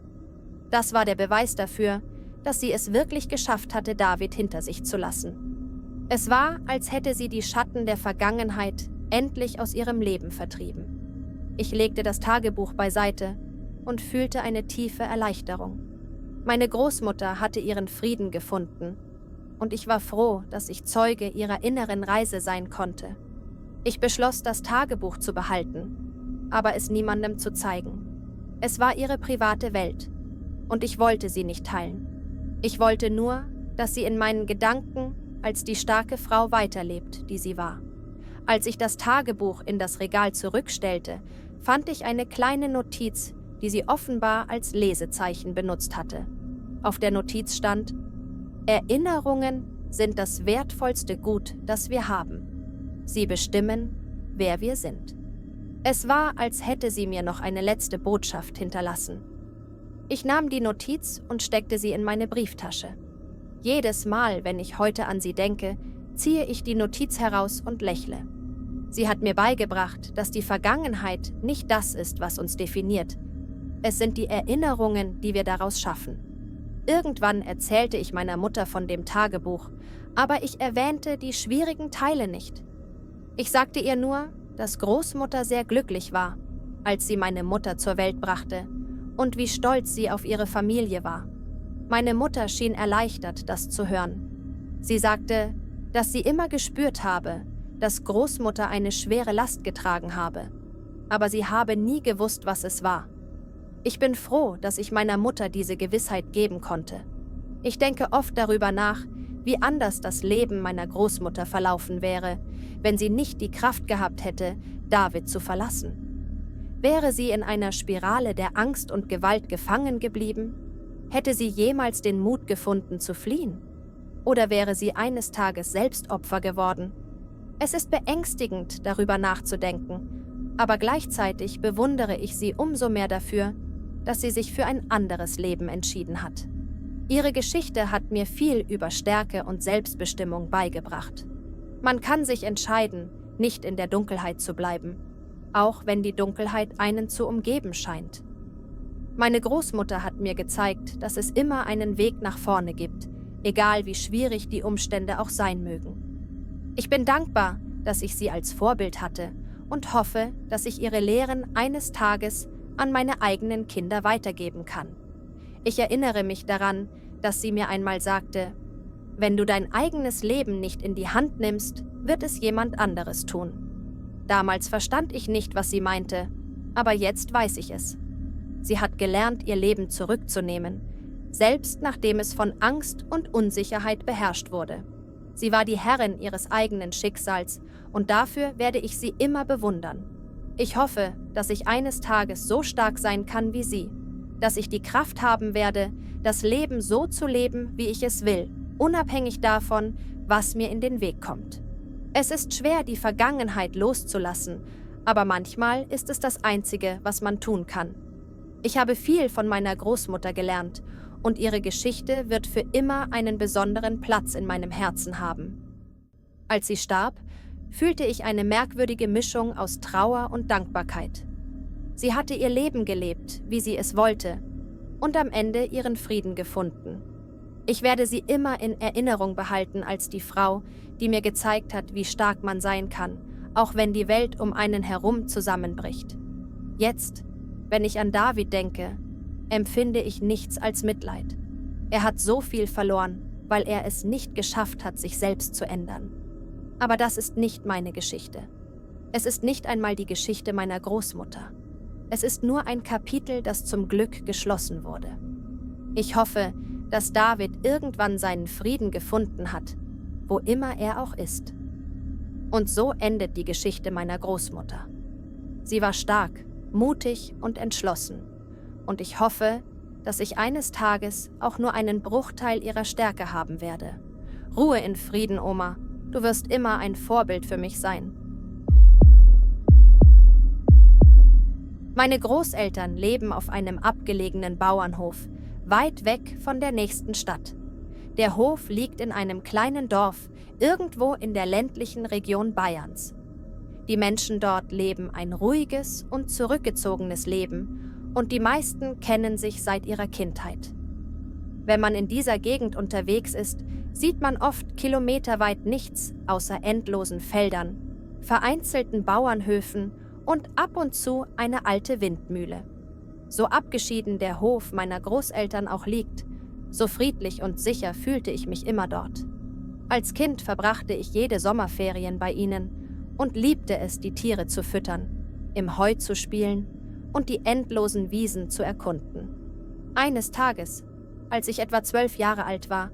Das war der Beweis dafür, dass sie es wirklich geschafft hatte, David hinter sich zu lassen. Es war, als hätte sie die Schatten der Vergangenheit endlich aus ihrem Leben vertrieben. Ich legte das Tagebuch beiseite und fühlte eine tiefe Erleichterung. Meine Großmutter hatte ihren Frieden gefunden und ich war froh, dass ich Zeuge ihrer inneren Reise sein konnte. Ich beschloss, das Tagebuch zu behalten, aber es niemandem zu zeigen. Es war ihre private Welt, und ich wollte sie nicht teilen. Ich wollte nur, dass sie in meinen Gedanken als die starke Frau weiterlebt, die sie war. Als ich das Tagebuch in das Regal zurückstellte, fand ich eine kleine Notiz, die sie offenbar als Lesezeichen benutzt hatte. Auf der Notiz stand: Erinnerungen sind das wertvollste Gut, das wir haben. Sie bestimmen, wer wir sind. Es war, als hätte sie mir noch eine letzte Botschaft hinterlassen. Ich nahm die Notiz und steckte sie in meine Brieftasche. Jedes Mal, wenn ich heute an sie denke, ziehe ich die Notiz heraus und lächle. Sie hat mir beigebracht, dass die Vergangenheit nicht das ist, was uns definiert. Es sind die Erinnerungen, die wir daraus schaffen. Irgendwann erzählte ich meiner Mutter von dem Tagebuch, aber ich erwähnte die schwierigen Teile nicht. Ich sagte ihr nur, dass Großmutter sehr glücklich war, als sie meine Mutter zur Welt brachte, und wie stolz sie auf ihre Familie war. Meine Mutter schien erleichtert, das zu hören. Sie sagte, dass sie immer gespürt habe, dass Großmutter eine schwere Last getragen habe, aber sie habe nie gewusst, was es war. Ich bin froh, dass ich meiner Mutter diese Gewissheit geben konnte. Ich denke oft darüber nach, wie anders das Leben meiner Großmutter verlaufen wäre, wenn sie nicht die Kraft gehabt hätte, David zu verlassen. Wäre sie in einer Spirale der Angst und Gewalt gefangen geblieben? Hätte sie jemals den Mut gefunden, zu fliehen? Oder wäre sie eines Tages selbst Opfer geworden? Es ist beängstigend, darüber nachzudenken, aber gleichzeitig bewundere ich sie umso mehr dafür, dass sie sich für ein anderes Leben entschieden hat. Ihre Geschichte hat mir viel über Stärke und Selbstbestimmung beigebracht. Man kann sich entscheiden, nicht in der Dunkelheit zu bleiben, auch wenn die Dunkelheit einen zu umgeben scheint. Meine Großmutter hat mir gezeigt, dass es immer einen Weg nach vorne gibt, egal wie schwierig die Umstände auch sein mögen. Ich bin dankbar, dass ich sie als Vorbild hatte und hoffe, dass ich ihre Lehren eines Tages an meine eigenen Kinder weitergeben kann. Ich erinnere mich daran, dass sie mir einmal sagte: Wenn du dein eigenes Leben nicht in die Hand nimmst, wird es jemand anderes tun. Damals verstand ich nicht, was sie meinte, aber jetzt weiß ich es. Sie hat gelernt, ihr Leben zurückzunehmen, selbst nachdem es von Angst und Unsicherheit beherrscht wurde. Sie war die Herrin ihres eigenen Schicksals und dafür werde ich sie immer bewundern. Ich hoffe, dass ich eines Tages so stark sein kann wie sie, dass ich die Kraft haben werde, das Leben so zu leben, wie ich es will, unabhängig davon, was mir in den Weg kommt. Es ist schwer, die Vergangenheit loszulassen, aber manchmal ist es das Einzige, was man tun kann. Ich habe viel von meiner Großmutter gelernt und ihre Geschichte wird für immer einen besonderen Platz in meinem Herzen haben. Als sie starb, fühlte ich eine merkwürdige Mischung aus Trauer und Dankbarkeit. Sie hatte ihr Leben gelebt, wie sie es wollte, und am Ende ihren Frieden gefunden. Ich werde sie immer in Erinnerung behalten als die Frau, die mir gezeigt hat, wie stark man sein kann, auch wenn die Welt um einen herum zusammenbricht. Jetzt, wenn ich an David denke, empfinde ich nichts als Mitleid. Er hat so viel verloren, weil er es nicht geschafft hat, sich selbst zu ändern. Aber das ist nicht meine Geschichte. Es ist nicht einmal die Geschichte meiner Großmutter. Es ist nur ein Kapitel, das zum Glück geschlossen wurde. Ich hoffe, dass David irgendwann seinen Frieden gefunden hat, wo immer er auch ist. Und so endet die Geschichte meiner Großmutter. Sie war stark, mutig und entschlossen. Und ich hoffe, dass ich eines Tages auch nur einen Bruchteil ihrer Stärke haben werde. Ruhe in Frieden, Oma. Du wirst immer ein Vorbild für mich sein. Meine Großeltern leben auf einem abgelegenen Bauernhof, weit weg von der nächsten Stadt. Der Hof liegt in einem kleinen Dorf, irgendwo in der ländlichen Region Bayerns. Die Menschen dort leben ein ruhiges und zurückgezogenes Leben und die meisten kennen sich seit ihrer Kindheit. Wenn man in dieser Gegend unterwegs ist, sieht man oft kilometerweit nichts außer endlosen Feldern, vereinzelten Bauernhöfen und ab und zu eine alte Windmühle. So abgeschieden der Hof meiner Großeltern auch liegt, so friedlich und sicher fühlte ich mich immer dort. Als Kind verbrachte ich jede Sommerferien bei ihnen und liebte es, die Tiere zu füttern, im Heu zu spielen und die endlosen Wiesen zu erkunden. Eines Tages, als ich etwa 12 Jahre alt war,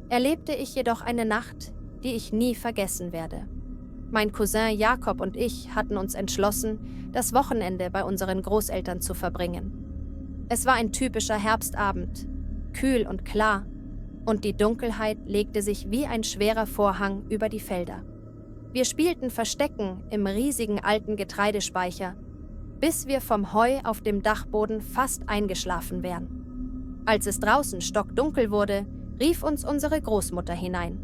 erlebte ich jedoch eine Nacht, die ich nie vergessen werde. Mein Cousin Jakob und ich hatten uns entschlossen, das Wochenende bei unseren Großeltern zu verbringen. Es war ein typischer Herbstabend, kühl und klar, und die Dunkelheit legte sich wie ein schwerer Vorhang über die Felder. Wir spielten Verstecken im riesigen alten Getreidespeicher, bis wir vom Heu auf dem Dachboden fast eingeschlafen wären. Als es draußen stockdunkel wurde, rief uns unsere Großmutter hinein.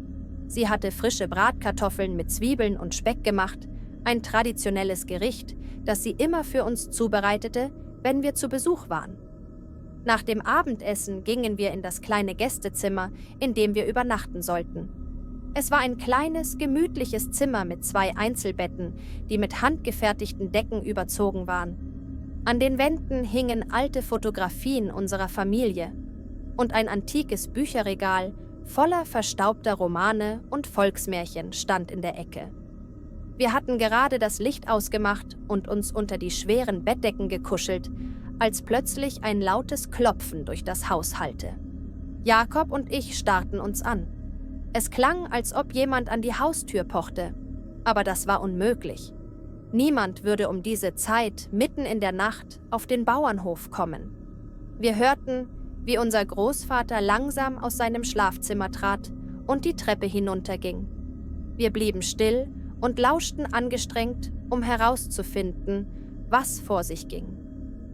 Sie hatte frische Bratkartoffeln mit Zwiebeln und Speck gemacht, ein traditionelles Gericht, das sie immer für uns zubereitete, wenn wir zu Besuch waren. Nach dem Abendessen gingen wir in das kleine Gästezimmer, in dem wir übernachten sollten. Es war ein kleines, gemütliches Zimmer mit 2 Einzelbetten, die mit handgefertigten Decken überzogen waren. An den Wänden hingen alte Fotografien unserer Familie und ein antikes Bücherregal voller verstaubter Romane und Volksmärchen stand in der Ecke. Wir hatten gerade das Licht ausgemacht und uns unter die schweren Bettdecken gekuschelt, als plötzlich ein lautes Klopfen durch das Haus hallte. Jakob und ich starrten uns an. Es klang, als ob jemand an die Haustür pochte, aber das war unmöglich. Niemand würde um diese Zeit mitten in der Nacht auf den Bauernhof kommen. Wir hörten, wie unser Großvater langsam aus seinem Schlafzimmer trat und die Treppe hinunterging. Wir blieben still und lauschten angestrengt, um herauszufinden, was vor sich ging.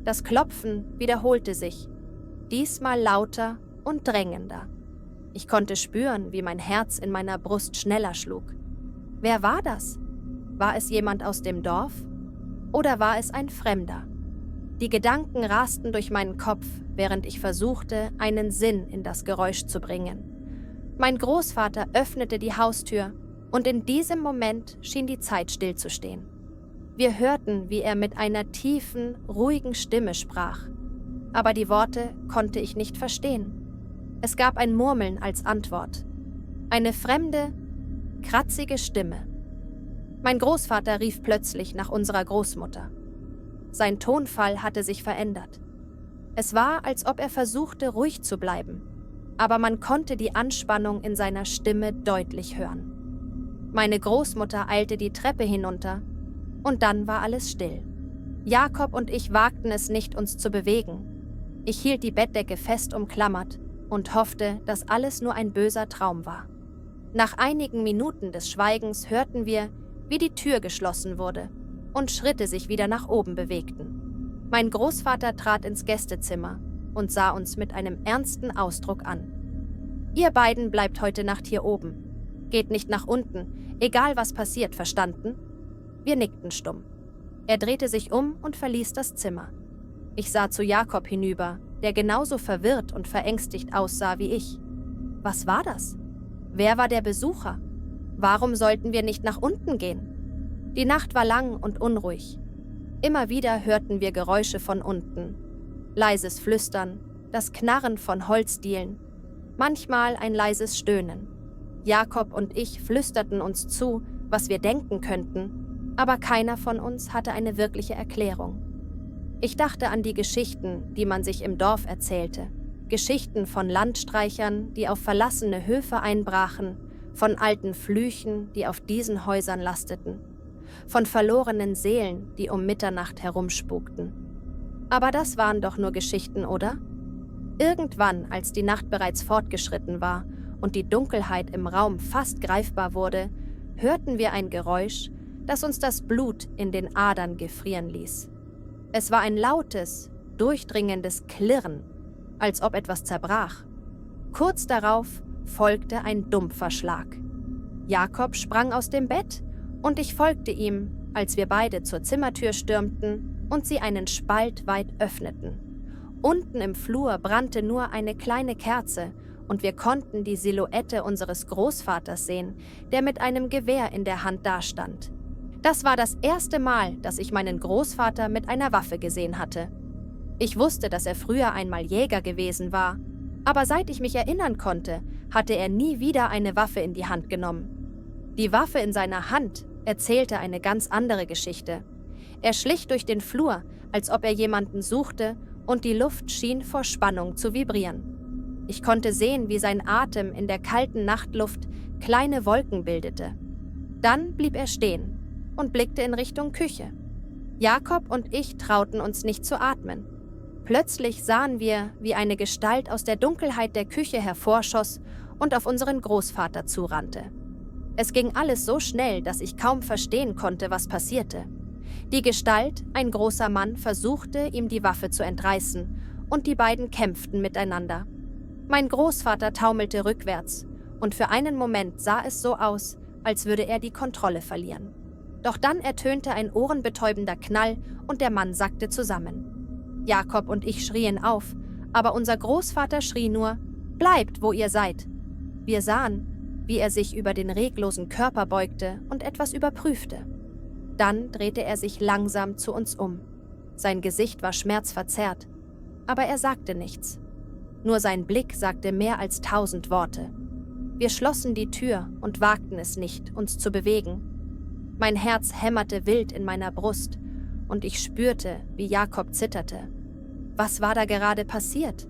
Das Klopfen wiederholte sich, diesmal lauter und drängender. Ich konnte spüren, wie mein Herz in meiner Brust schneller schlug. Wer war das? War es jemand aus dem Dorf? Oder war es ein Fremder? Die Gedanken rasten durch meinen Kopf, während ich versuchte, einen Sinn in das Geräusch zu bringen. Mein Großvater öffnete die Haustür und in diesem Moment schien die Zeit stillzustehen. Wir hörten, wie er mit einer tiefen, ruhigen Stimme sprach. Aber die Worte konnte ich nicht verstehen. Es gab ein Murmeln als Antwort. Eine fremde, kratzige Stimme. Mein Großvater rief plötzlich nach unserer Großmutter. Sein Tonfall hatte sich verändert. Es war, als ob er versuchte, ruhig zu bleiben, aber man konnte die Anspannung in seiner Stimme deutlich hören. Meine Großmutter eilte die Treppe hinunter, und dann war alles still. Jakob und ich wagten es nicht, uns zu bewegen. Ich hielt die Bettdecke fest umklammert und hoffte, dass alles nur ein böser Traum war. Nach einigen Minuten des Schweigens hörten wir, wie die Tür geschlossen wurde und Schritte sich wieder nach oben bewegten. Mein Großvater trat ins Gästezimmer und sah uns mit einem ernsten Ausdruck an. »Ihr beiden bleibt heute Nacht hier oben. Geht nicht nach unten, egal was passiert, verstanden?« Wir nickten stumm. Er drehte sich um und verließ das Zimmer. Ich sah zu Jakob hinüber, der genauso verwirrt und verängstigt aussah wie ich. Was war das? Wer war der Besucher? Warum sollten wir nicht nach unten gehen? Die Nacht war lang und unruhig. Immer wieder hörten wir Geräusche von unten. Leises Flüstern, das Knarren von Holzdielen, manchmal ein leises Stöhnen. Jakob und ich flüsterten uns zu, was wir denken könnten, aber keiner von uns hatte eine wirkliche Erklärung. Ich dachte an die Geschichten, die man sich im Dorf erzählte. Geschichten von Landstreichern, die auf verlassene Höfe einbrachen, von alten Flüchen, die auf diesen Häusern lasteten, von verlorenen Seelen, die um Mitternacht herumspukten. Aber das waren doch nur Geschichten, oder? Irgendwann, als die Nacht bereits fortgeschritten war und die Dunkelheit im Raum fast greifbar wurde, hörten wir ein Geräusch, das uns das Blut in den Adern gefrieren ließ. Es war ein lautes, durchdringendes Klirren, als ob etwas zerbrach. Kurz darauf folgte ein dumpfer Schlag. Jakob sprang aus dem Bett und ich folgte ihm, als wir beide zur Zimmertür stürmten und sie einen Spalt weit öffneten. Unten im Flur brannte nur eine kleine Kerze und wir konnten die Silhouette unseres Großvaters sehen, der mit einem Gewehr in der Hand dastand. Das war das erste Mal, dass ich meinen Großvater mit einer Waffe gesehen hatte. Ich wusste, dass er früher einmal Jäger gewesen war, Aber seit ich mich erinnern konnte, hatte er nie wieder eine Waffe in die Hand genommen. Die Waffe in seiner Hand erzählte eine ganz andere Geschichte. Er schlich durch den Flur, als ob er jemanden suchte, und die Luft schien vor Spannung zu vibrieren. Ich konnte sehen, wie sein Atem in der kalten Nachtluft kleine Wolken bildete. Dann blieb er stehen und blickte in Richtung Küche. Jakob und ich trauten uns nicht zu atmen. Plötzlich sahen wir, wie eine Gestalt aus der Dunkelheit der Küche hervorschoss und auf unseren Großvater zurannte. Es ging alles so schnell, dass ich kaum verstehen konnte, was passierte. Die Gestalt, ein großer Mann, versuchte, ihm die Waffe zu entreißen, und die beiden kämpften miteinander. Mein Großvater taumelte rückwärts, und für einen Moment sah es so aus, als würde er die Kontrolle verlieren. Doch dann ertönte ein ohrenbetäubender Knall und der Mann sackte zusammen. Jakob und ich schrien auf, aber unser Großvater schrie nur: »Bleibt, wo ihr seid!« Wir sahen, wie er sich über den reglosen Körper beugte und etwas überprüfte. Dann drehte er sich langsam zu uns um. Sein Gesicht war schmerzverzerrt, aber er sagte nichts. Nur sein Blick sagte mehr als 1000 Worte. Wir schlossen die Tür und wagten es nicht, uns zu bewegen. Mein Herz hämmerte wild in meiner Brust und ich spürte, wie Jakob zitterte. Was war da gerade passiert?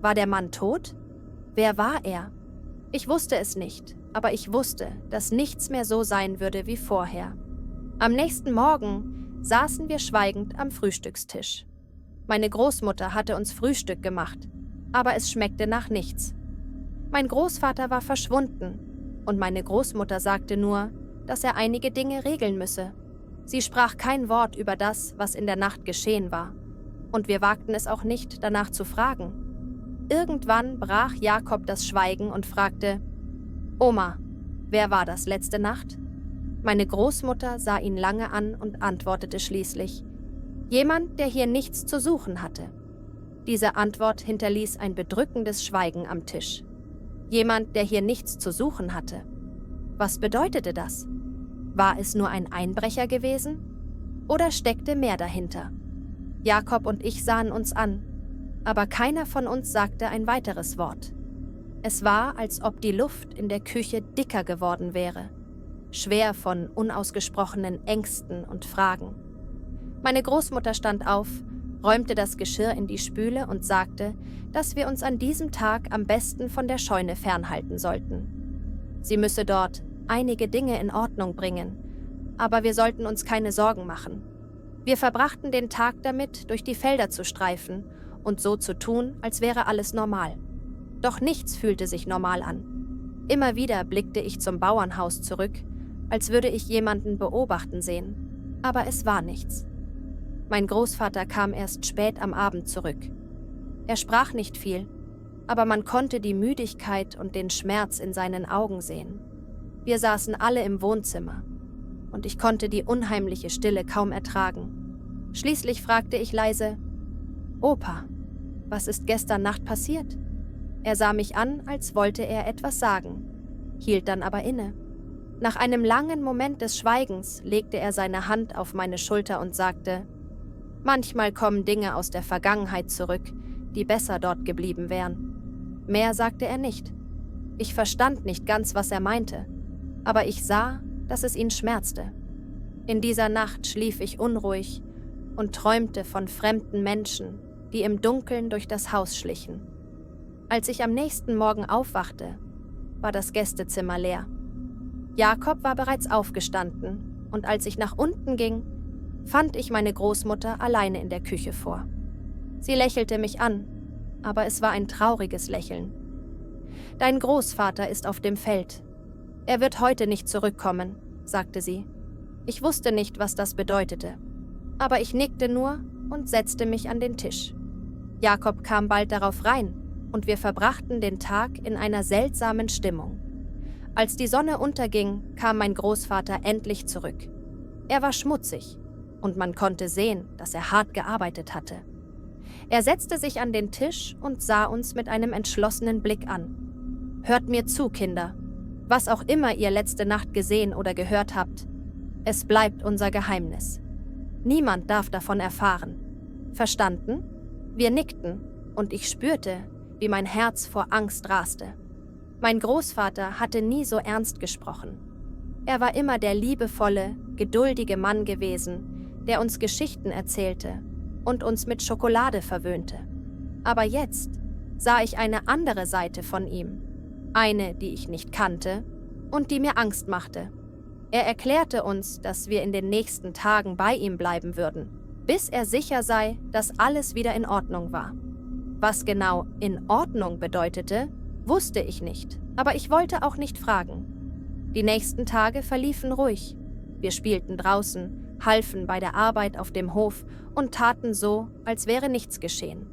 War der Mann tot? Wer war er? Ich wusste es nicht, aber ich wusste, dass nichts mehr so sein würde wie vorher. Am nächsten Morgen saßen wir schweigend am Frühstückstisch. Meine Großmutter hatte uns Frühstück gemacht, aber es schmeckte nach nichts. Mein Großvater war verschwunden und meine Großmutter sagte nur, dass er einige Dinge regeln müsse. Sie sprach kein Wort über das, was in der Nacht geschehen war. Und wir wagten es auch nicht, danach zu fragen. Irgendwann brach Jakob das Schweigen und fragte: »Oma, wer war das letzte Nacht?« Meine Großmutter sah ihn lange an und antwortete schließlich: »Jemand, der hier nichts zu suchen hatte.« Diese Antwort hinterließ ein bedrückendes Schweigen am Tisch. Jemand, der hier nichts zu suchen hatte. Was bedeutete das? War es nur ein Einbrecher gewesen? Oder steckte mehr dahinter? Jakob und ich sahen uns an, aber keiner von uns sagte ein weiteres Wort. Es war, als ob die Luft in der Küche dicker geworden wäre, schwer von unausgesprochenen Ängsten und Fragen. Meine Großmutter stand auf, räumte das Geschirr in die Spüle und sagte, dass wir uns an diesem Tag am besten von der Scheune fernhalten sollten. Sie müsse dort einige Dinge in Ordnung bringen, aber wir sollten uns keine Sorgen machen. Wir verbrachten den Tag damit, durch die Felder zu streifen und so zu tun, als wäre alles normal. Doch nichts fühlte sich normal an. Immer wieder blickte ich zum Bauernhaus zurück, als würde ich jemanden beobachten sehen, aber es war nichts. Mein Großvater kam erst spät am Abend zurück. Er sprach nicht viel, aber man konnte die Müdigkeit und den Schmerz in seinen Augen sehen. Wir saßen alle im Wohnzimmer und ich konnte die unheimliche Stille kaum ertragen. Schließlich fragte ich leise: »Opa, was ist gestern Nacht passiert?« Er sah mich an, als wollte er etwas sagen, hielt dann aber inne. Nach einem langen Moment des Schweigens legte er seine Hand auf meine Schulter und sagte: »Manchmal kommen Dinge aus der Vergangenheit zurück, die besser dort geblieben wären.« Mehr sagte er nicht. Ich verstand nicht ganz, was er meinte, aber ich sah, dass es ihn schmerzte. In dieser Nacht schlief ich unruhig und träumte von fremden Menschen, die im Dunkeln durch das Haus schlichen. Als ich am nächsten Morgen aufwachte, war das Gästezimmer leer. Jakob war bereits aufgestanden und als ich nach unten ging, fand ich meine Großmutter alleine in der Küche vor. Sie lächelte mich an, aber es war ein trauriges Lächeln. »Dein Großvater ist auf dem Feld. Er wird heute nicht zurückkommen«, sagte sie. Ich wusste nicht, was das bedeutete, aber ich nickte nur und setzte mich an den Tisch. Jakob kam bald darauf rein und wir verbrachten den Tag in einer seltsamen Stimmung. Als die Sonne unterging, kam mein Großvater endlich zurück. Er war schmutzig und man konnte sehen, dass er hart gearbeitet hatte. Er setzte sich an den Tisch und sah uns mit einem entschlossenen Blick an. »Hört mir zu, Kinder. Was auch immer ihr letzte Nacht gesehen oder gehört habt, es bleibt unser Geheimnis. Niemand darf davon erfahren. Verstanden?« Wir nickten und ich spürte, wie mein Herz vor Angst raste. Mein Großvater hatte nie so ernst gesprochen. Er war immer der liebevolle, geduldige Mann gewesen, der uns Geschichten erzählte und uns mit Schokolade verwöhnte. Aber jetzt sah ich eine andere Seite von ihm, eine, die ich nicht kannte und die mir Angst machte. Er erklärte uns, dass wir in den nächsten Tagen bei ihm bleiben würden, bis er sicher sei, dass alles wieder in Ordnung war. Was genau in Ordnung bedeutete, wusste ich nicht, aber ich wollte auch nicht fragen. Die nächsten Tage verliefen ruhig. Wir spielten draußen, halfen bei der Arbeit auf dem Hof und taten so, als wäre nichts geschehen.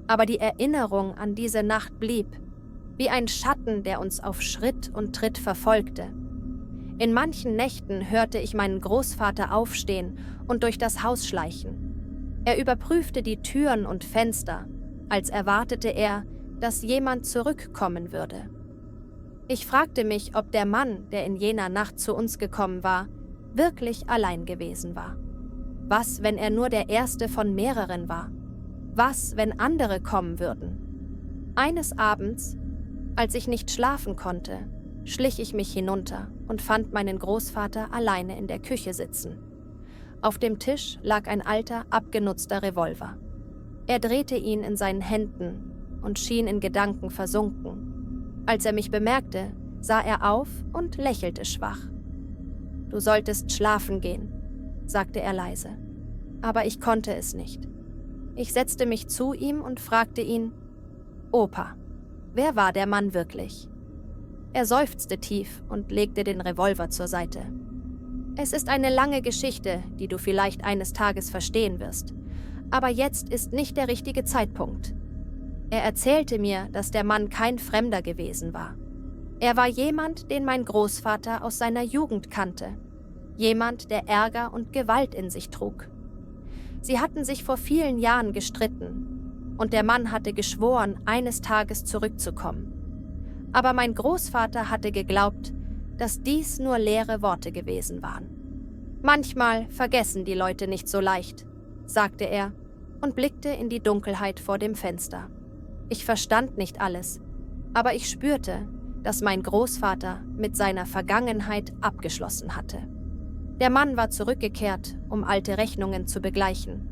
Aber die Erinnerung an diese Nacht blieb, wie ein Schatten, der uns auf Schritt und Tritt verfolgte. In manchen Nächten hörte ich meinen Großvater aufstehen und durch das Haus schleichen. Er überprüfte die Türen und Fenster, als erwartete er, dass jemand zurückkommen würde. Ich fragte mich, ob der Mann, der in jener Nacht zu uns gekommen war, wirklich allein gewesen war. Was, wenn er nur der erste von mehreren war? Was, wenn andere kommen würden? Eines Abends, als ich nicht schlafen konnte, schlich ich mich hinunter und fand meinen Großvater alleine in der Küche sitzen. Auf dem Tisch lag ein alter, abgenutzter Revolver. Er drehte ihn in seinen Händen und schien in Gedanken versunken. Als er mich bemerkte, sah er auf und lächelte schwach. »Du solltest schlafen gehen«, sagte er leise. Aber ich konnte es nicht. Ich setzte mich zu ihm und fragte ihn, »Opa, wer war der Mann wirklich?« Er seufzte tief und legte den Revolver zur Seite. »Es ist eine lange Geschichte, die du vielleicht eines Tages verstehen wirst. Aber jetzt ist nicht der richtige Zeitpunkt.« Er erzählte mir, dass der Mann kein Fremder gewesen war. Er war jemand, den mein Großvater aus seiner Jugend kannte. Jemand, der Ärger und Gewalt in sich trug. Sie hatten sich vor vielen Jahren gestritten und der Mann hatte geschworen, eines Tages zurückzukommen. Aber mein Großvater hatte geglaubt, dass dies nur leere Worte gewesen waren. »Manchmal vergessen die Leute nicht so leicht«, sagte er und blickte in die Dunkelheit vor dem Fenster. Ich verstand nicht alles, aber ich spürte, dass mein Großvater mit seiner Vergangenheit abgeschlossen hatte. Der Mann war zurückgekehrt, um alte Rechnungen zu begleichen.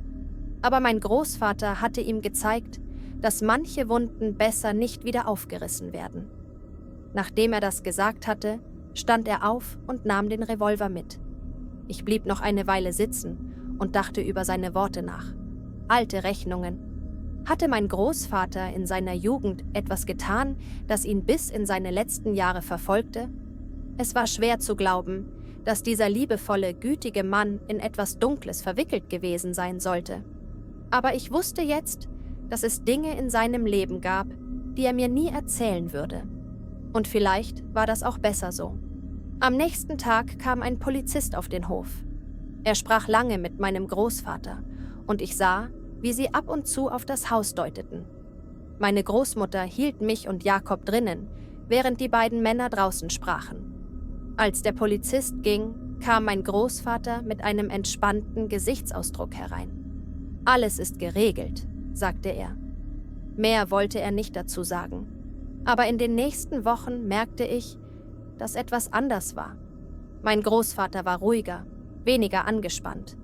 Aber mein Großvater hatte ihm gezeigt, dass manche Wunden besser nicht wieder aufgerissen werden. Nachdem er das gesagt hatte, stand er auf und nahm den Revolver mit. Ich blieb noch eine Weile sitzen und dachte über seine Worte nach. Alte Rechnungen. Hatte mein Großvater in seiner Jugend etwas getan, das ihn bis in seine letzten Jahre verfolgte? Es war schwer zu glauben, dass dieser liebevolle, gütige Mann in etwas Dunkles verwickelt gewesen sein sollte. Aber ich wusste jetzt, dass es Dinge in seinem Leben gab, die er mir nie erzählen würde. Und vielleicht war das auch besser so. Am nächsten Tag kam ein Polizist auf den Hof. Er sprach lange mit meinem Großvater und ich sah, wie sie ab und zu auf das Haus deuteten. Meine Großmutter hielt mich und Jakob drinnen, während die beiden Männer draußen sprachen. Als der Polizist ging, kam mein Großvater mit einem entspannten Gesichtsausdruck herein. »Alles ist geregelt«, sagte er. Mehr wollte er nicht dazu sagen. Aber in den nächsten Wochen merkte ich, dass etwas anders war. Mein Großvater war ruhiger, weniger angespannt.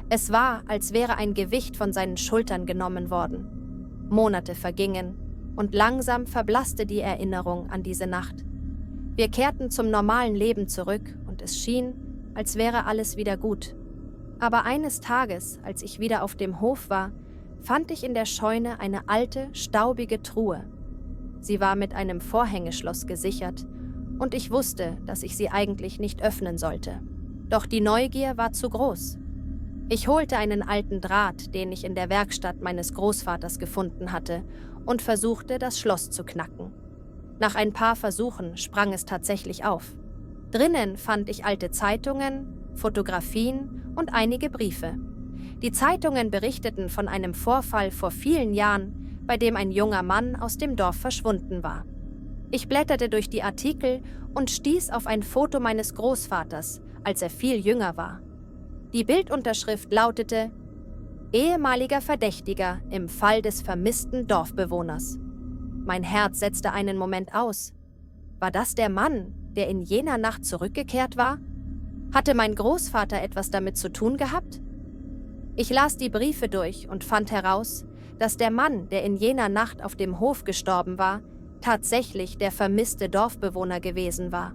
Es war, als wäre ein Gewicht von seinen Schultern genommen worden. Monate vergingen und langsam verblasste die Erinnerung an diese Nacht. Wir kehrten zum normalen Leben zurück und es schien, als wäre alles wieder gut. Aber eines Tages, als ich wieder auf dem Hof war, fand ich in der Scheune eine alte, staubige Truhe. Sie war mit einem Vorhängeschloss gesichert und ich wusste, dass ich sie eigentlich nicht öffnen sollte. Doch die Neugier war zu groß. Ich holte einen alten Draht, den ich in der Werkstatt meines Großvaters gefunden hatte, und versuchte, das Schloss zu knacken. Nach ein paar Versuchen sprang es tatsächlich auf. Drinnen fand ich alte Zeitungen, Fotografien und einige Briefe. Die Zeitungen berichteten von einem Vorfall vor vielen Jahren, bei dem ein junger Mann aus dem Dorf verschwunden war. Ich blätterte durch die Artikel und stieß auf ein Foto meines Großvaters, als er viel jünger war. Die Bildunterschrift lautete: »Ehemaliger Verdächtiger im Fall des vermissten Dorfbewohners.« Mein Herz setzte einen Moment aus. War das der Mann, der in jener Nacht zurückgekehrt war? Hatte mein Großvater etwas damit zu tun gehabt? Ich las die Briefe durch und fand heraus, dass der Mann, der in jener Nacht auf dem Hof gestorben war, tatsächlich der vermisste Dorfbewohner gewesen war.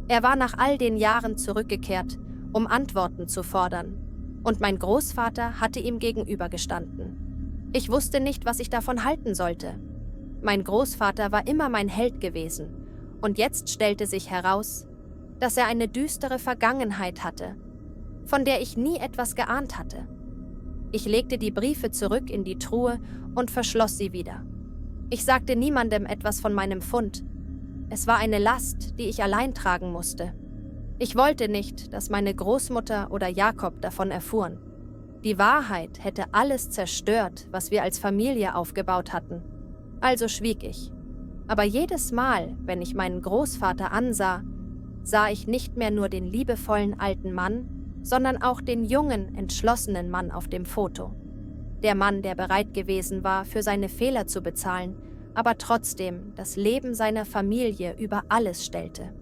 Er war nach all den Jahren zurückgekehrt, um Antworten zu fordern, und mein Großvater hatte ihm gegenübergestanden. Ich wusste nicht, was ich davon halten sollte. Mein Großvater war immer mein Held gewesen, und jetzt stellte sich heraus, dass er eine düstere Vergangenheit hatte, von der ich nie etwas geahnt hatte. Ich legte die Briefe zurück in die Truhe und verschloss sie wieder. Ich sagte niemandem etwas von meinem Fund. Es war eine Last, die ich allein tragen musste. Ich wollte nicht, dass meine Großmutter oder Jakob davon erfuhren. Die Wahrheit hätte alles zerstört, was wir als Familie aufgebaut hatten. Also schwieg ich. Aber jedes Mal, wenn ich meinen Großvater ansah, sah ich nicht mehr nur den liebevollen alten Mann, sondern auch den jungen, entschlossenen Mann auf dem Foto. Der Mann, der bereit gewesen war, für seine Fehler zu bezahlen, aber trotzdem das Leben seiner Familie über alles stellte.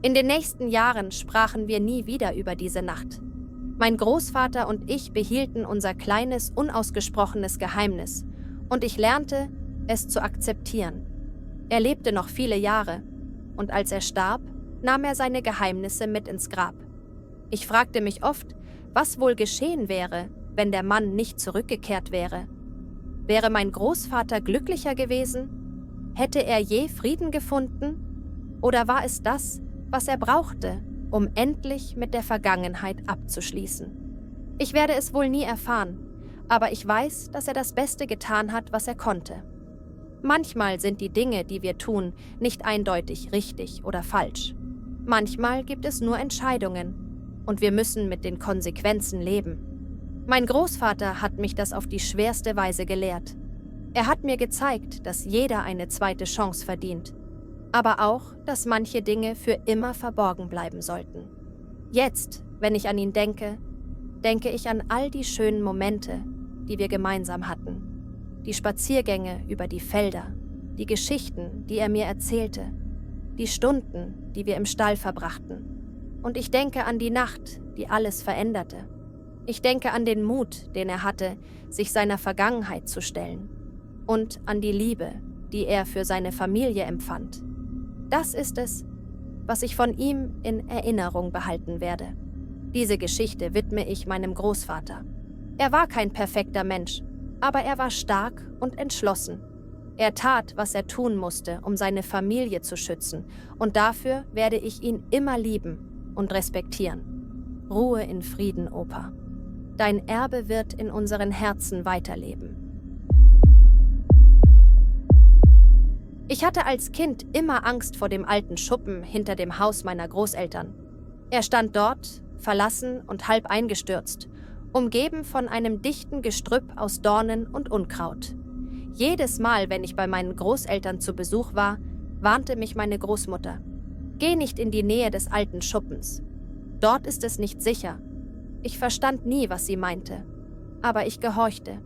In den nächsten Jahren sprachen wir nie wieder über diese Nacht. Mein Großvater und ich behielten unser kleines, unausgesprochenes Geheimnis, und ich lernte, es zu akzeptieren. Er lebte noch viele Jahre, und als er starb, nahm er seine Geheimnisse mit ins Grab. Ich fragte mich oft, was wohl geschehen wäre, wenn der Mann nicht zurückgekehrt wäre. Wäre mein Großvater glücklicher gewesen? Hätte er je Frieden gefunden? Oder war es das, was er brauchte, um endlich mit der Vergangenheit abzuschließen? Ich werde es wohl nie erfahren, aber ich weiß, dass er das Beste getan hat, was er konnte. Manchmal sind die Dinge, die wir tun, nicht eindeutig richtig oder falsch. Manchmal gibt es nur Entscheidungen, und wir müssen mit den Konsequenzen leben. Mein Großvater hat mich das auf die schwerste Weise gelehrt. Er hat mir gezeigt, dass jeder eine zweite Chance verdient, aber auch, dass manche Dinge für immer verborgen bleiben sollten. Jetzt, wenn ich an ihn denke, denke ich an all die schönen Momente, die wir gemeinsam hatten. Die Spaziergänge über die Felder, die Geschichten, die er mir erzählte, die Stunden, die wir im Stall verbrachten. Und ich denke an die Nacht, die alles veränderte. Ich denke an den Mut, den er hatte, sich seiner Vergangenheit zu stellen. Und an die Liebe, die er für seine Familie empfand. Das ist es, was ich von ihm in Erinnerung behalten werde. Diese Geschichte widme ich meinem Großvater. Er war kein perfekter Mensch, aber er war stark und entschlossen. Er tat, was er tun musste, um seine Familie zu schützen, und dafür werde ich ihn immer lieben und respektieren. Ruhe in Frieden, Opa. Dein Erbe wird in unseren Herzen weiterleben. Ich hatte als Kind immer Angst vor dem alten Schuppen hinter dem Haus meiner Großeltern. Er stand dort, verlassen und halb eingestürzt, umgeben von einem dichten Gestrüpp aus Dornen und Unkraut. Jedes Mal, wenn ich bei meinen Großeltern zu Besuch war, warnte mich meine Großmutter: Geh nicht in die Nähe des alten Schuppens. Dort ist es nicht sicher. Ich verstand nie, was sie meinte, aber ich gehorchte.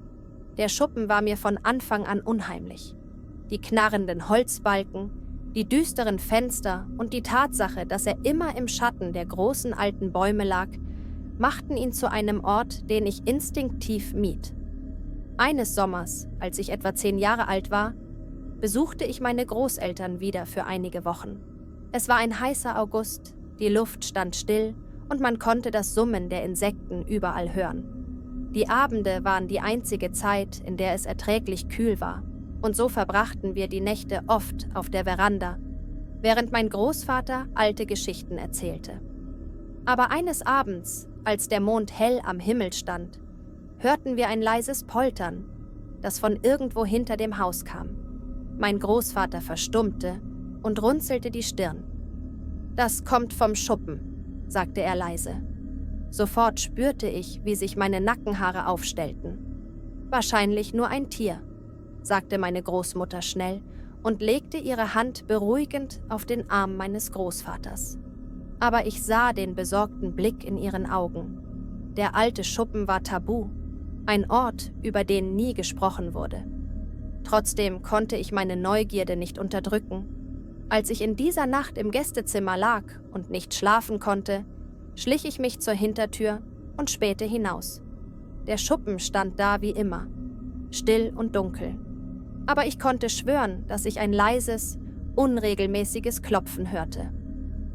Der Schuppen war mir von Anfang an unheimlich. Die knarrenden Holzbalken, die düsteren Fenster und die Tatsache, dass er immer im Schatten der großen alten Bäume lag, machten ihn zu einem Ort, den ich instinktiv mied. Eines Sommers, als ich etwa 10 Jahre alt war, besuchte ich meine Großeltern wieder für einige Wochen. Es war ein heißer August, die Luft stand still und man konnte das Summen der Insekten überall hören. Die Abende waren die einzige Zeit, in der es erträglich kühl war, und so verbrachten wir die Nächte oft auf der Veranda, während mein Großvater alte Geschichten erzählte. Aber eines Abends, als der Mond hell am Himmel stand, hörten wir ein leises Poltern, das von irgendwo hinter dem Haus kam. Mein Großvater verstummte und runzelte die Stirn. »Das kommt vom Schuppen«, sagte er leise. Sofort spürte ich, wie sich meine Nackenhaare aufstellten. »Wahrscheinlich nur ein Tier«, sagte meine Großmutter schnell und legte ihre Hand beruhigend auf den Arm meines Großvaters. Aber ich sah den besorgten Blick in ihren Augen. Der alte Schuppen war tabu, ein Ort, über den nie gesprochen wurde. Trotzdem konnte ich meine Neugierde nicht unterdrücken. Als ich in dieser Nacht im Gästezimmer lag und nicht schlafen konnte, schlich ich mich zur Hintertür und spähte hinaus. Der Schuppen stand da wie immer, still und dunkel. Aber ich konnte schwören, dass ich ein leises, unregelmäßiges Klopfen hörte.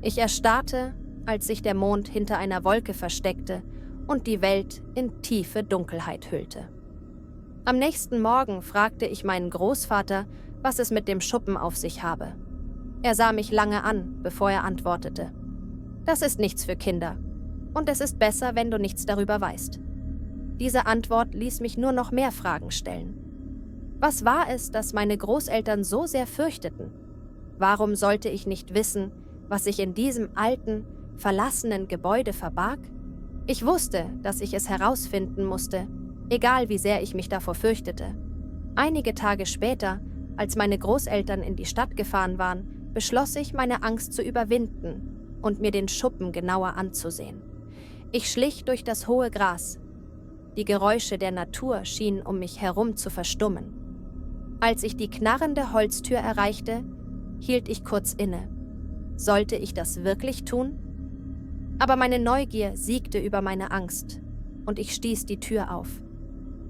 Ich erstarrte, als sich der Mond hinter einer Wolke versteckte und die Welt in tiefe Dunkelheit hüllte. Am nächsten Morgen fragte ich meinen Großvater, was es mit dem Schuppen auf sich habe. Er sah mich lange an, bevor er antwortete: „Das ist nichts für Kinder. Und es ist besser, wenn du nichts darüber weißt." Diese Antwort ließ mich nur noch mehr Fragen stellen. Was war es, das meine Großeltern so sehr fürchteten? Warum sollte ich nicht wissen, was sich in diesem alten, verlassenen Gebäude verbarg? Ich wusste, dass ich es herausfinden musste, egal wie sehr ich mich davor fürchtete. Einige Tage später, als meine Großeltern in die Stadt gefahren waren, beschloss ich, meine Angst zu überwinden und mir den Schuppen genauer anzusehen. Ich schlich durch das hohe Gras. Die Geräusche der Natur schienen um mich herum zu verstummen. Als ich die knarrende Holztür erreichte, hielt ich kurz inne. Sollte ich das wirklich tun? Aber meine Neugier siegte über meine Angst und ich stieß die Tür auf.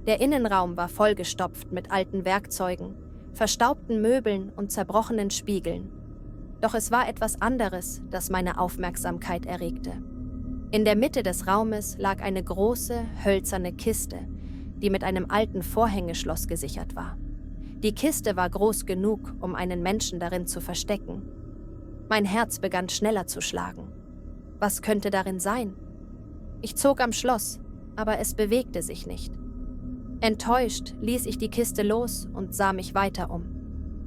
Der Innenraum war vollgestopft mit alten Werkzeugen, verstaubten Möbeln und zerbrochenen Spiegeln. Doch es war etwas anderes, das meine Aufmerksamkeit erregte. In der Mitte des Raumes lag eine große, hölzerne Kiste, die mit einem alten Vorhängeschloss gesichert war. Die Kiste war groß genug, um einen Menschen darin zu verstecken. Mein Herz begann schneller zu schlagen. Was könnte darin sein? Ich zog am Schloss, aber es bewegte sich nicht. Enttäuscht ließ ich die Kiste los und sah mich weiter um.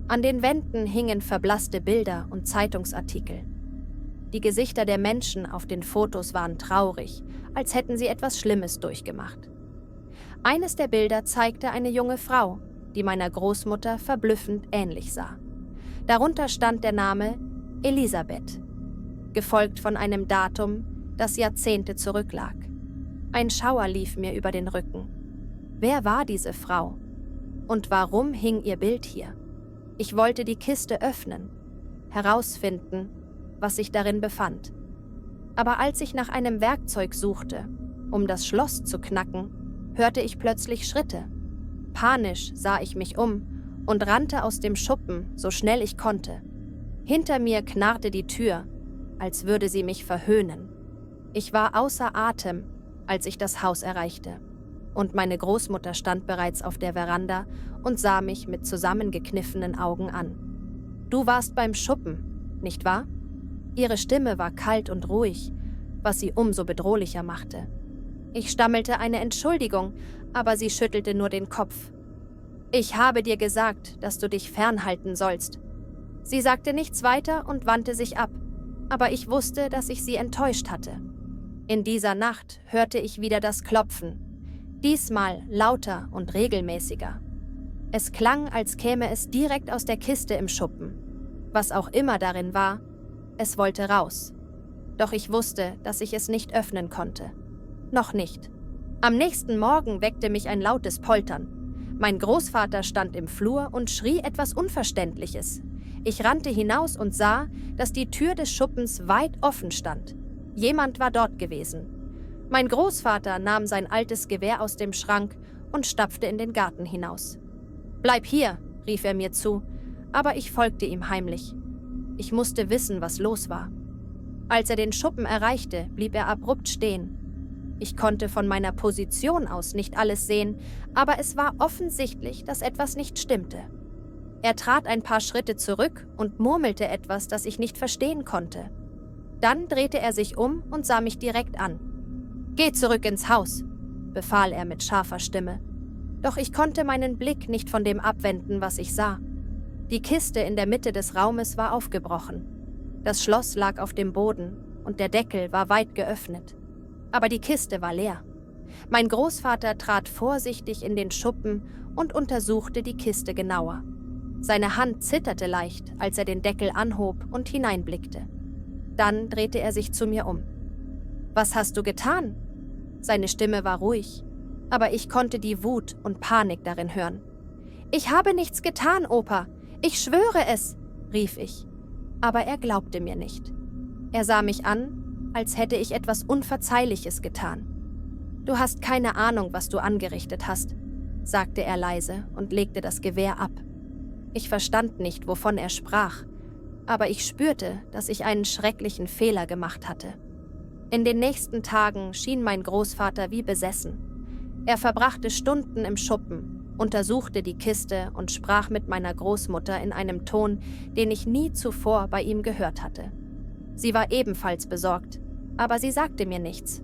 An den Wänden hingen verblasste Bilder und Zeitungsartikel. Die Gesichter der Menschen auf den Fotos waren traurig, als hätten sie etwas Schlimmes durchgemacht. Eines der Bilder zeigte eine junge Frau, die meiner Großmutter verblüffend ähnlich sah. Darunter stand der Name Elisabeth, gefolgt von einem Datum, das Jahrzehnte zurücklag. Ein Schauer lief mir über den Rücken. Wer war diese Frau? Und warum hing ihr Bild hier? Ich wollte die Kiste öffnen, herausfinden, was sich darin befand. Aber als ich nach einem Werkzeug suchte, um das Schloss zu knacken, hörte ich plötzlich Schritte. Panisch sah ich mich um und rannte aus dem Schuppen, so schnell ich konnte. Hinter mir knarrte die Tür, als würde sie mich verhöhnen. Ich war außer Atem, als ich das Haus erreichte. Und meine Großmutter stand bereits auf der Veranda und sah mich mit zusammengekniffenen Augen an. »Du warst beim Schuppen, nicht wahr?« Ihre Stimme war kalt und ruhig, was sie umso bedrohlicher machte. Ich stammelte eine Entschuldigung, aber sie schüttelte nur den Kopf. »Ich habe dir gesagt, dass du dich fernhalten sollst.« Sie sagte nichts weiter und wandte sich ab, aber ich wusste, dass ich sie enttäuscht hatte. In dieser Nacht hörte ich wieder das Klopfen, diesmal lauter und regelmäßiger. Es klang, als käme es direkt aus der Kiste im Schuppen. Was auch immer darin war, es wollte raus. Doch ich wusste, dass ich es nicht öffnen konnte. Noch nicht. Am nächsten Morgen weckte mich ein lautes Poltern. Mein Großvater stand im Flur und schrie etwas Unverständliches. Ich rannte hinaus und sah, dass die Tür des Schuppens weit offen stand. Jemand war dort gewesen. Mein Großvater nahm sein altes Gewehr aus dem Schrank und stapfte in den Garten hinaus. »Bleib hier«, rief er mir zu, aber ich folgte ihm heimlich. Ich musste wissen, was los war. Als er den Schuppen erreichte, blieb er abrupt stehen. Ich konnte von meiner Position aus nicht alles sehen, aber es war offensichtlich, dass etwas nicht stimmte. Er trat ein paar Schritte zurück und murmelte etwas, das ich nicht verstehen konnte. Dann drehte er sich um und sah mich direkt an. »Geh zurück ins Haus«, befahl er mit scharfer Stimme. Doch ich konnte meinen Blick nicht von dem abwenden, was ich sah. Die Kiste in der Mitte des Raumes war aufgebrochen. Das Schloss lag auf dem Boden und der Deckel war weit geöffnet. Aber die Kiste war leer. Mein Großvater trat vorsichtig in den Schuppen und untersuchte die Kiste genauer. Seine Hand zitterte leicht, als er den Deckel anhob und hineinblickte. Dann drehte er sich zu mir um. »Was hast du getan?« Seine Stimme war ruhig, aber ich konnte die Wut und Panik darin hören. »Ich habe nichts getan, Opa. Ich schwöre es«, rief ich. Aber er glaubte mir nicht. Er sah mich an, als hätte ich etwas Unverzeihliches getan. »Du hast keine Ahnung, was du angerichtet hast«, sagte er leise und legte das Gewehr ab. Ich verstand nicht, wovon er sprach, aber ich spürte, dass ich einen schrecklichen Fehler gemacht hatte. In den nächsten Tagen schien mein Großvater wie besessen. Er verbrachte Stunden im Schuppen, untersuchte die Kiste und sprach mit meiner Großmutter in einem Ton, den ich nie zuvor bei ihm gehört hatte. Sie war ebenfalls besorgt, aber sie sagte mir nichts.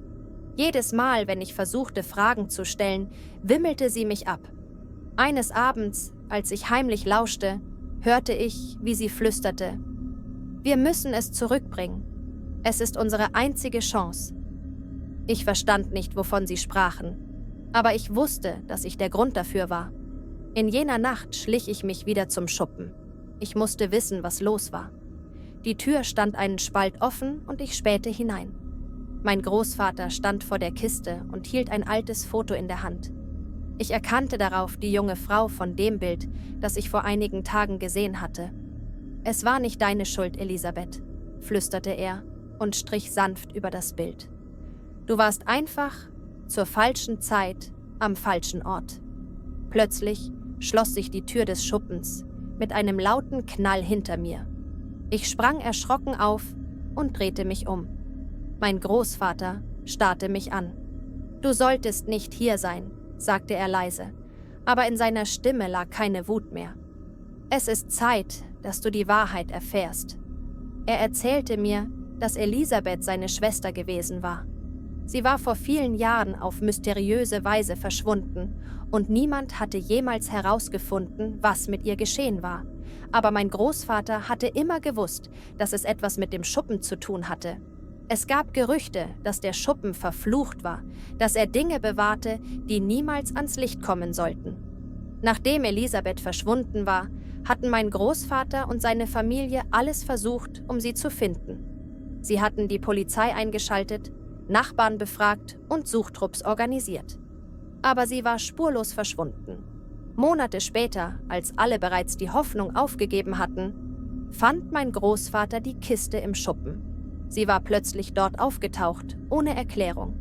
Jedes Mal, wenn ich versuchte, Fragen zu stellen, wimmelte sie mich ab. Eines Abends, als ich heimlich lauschte, hörte ich, wie sie flüsterte: »Wir müssen es zurückbringen. Es ist unsere einzige Chance.« Ich verstand nicht, wovon sie sprachen, aber ich wusste, dass ich der Grund dafür war. In jener Nacht schlich ich mich wieder zum Schuppen. Ich musste wissen, was los war. Die Tür stand einen Spalt offen und ich spähte hinein. Mein Großvater stand vor der Kiste und hielt ein altes Foto in der Hand. Ich erkannte darauf die junge Frau von dem Bild, das ich vor einigen Tagen gesehen hatte. »Es war nicht deine Schuld, Elisabeth«, flüsterte er und strich sanft über das Bild. »Du warst einfach zur falschen Zeit am falschen Ort.« Plötzlich schloss sich die Tür des Schuppens mit einem lauten Knall hinter mir. Ich sprang erschrocken auf und drehte mich um. Mein Großvater starrte mich an. »Du solltest nicht hier sein«, sagte er leise, aber in seiner Stimme lag keine Wut mehr. »Es ist Zeit, dass du die Wahrheit erfährst.« Er erzählte mir, dass Elisabeth seine Schwester gewesen war. Sie war vor vielen Jahren auf mysteriöse Weise verschwunden und niemand hatte jemals herausgefunden, was mit ihr geschehen war. Aber mein Großvater hatte immer gewusst, dass es etwas mit dem Schuppen zu tun hatte. Es gab Gerüchte, dass der Schuppen verflucht war, dass er Dinge bewahrte, die niemals ans Licht kommen sollten. Nachdem Elisabeth verschwunden war, hatten mein Großvater und seine Familie alles versucht, um sie zu finden. Sie hatten die Polizei eingeschaltet, Nachbarn befragt und Suchtrupps organisiert. Aber sie war spurlos verschwunden. Monate später, als alle bereits die Hoffnung aufgegeben hatten, fand mein Großvater die Kiste im Schuppen. Sie war plötzlich dort aufgetaucht, ohne Erklärung.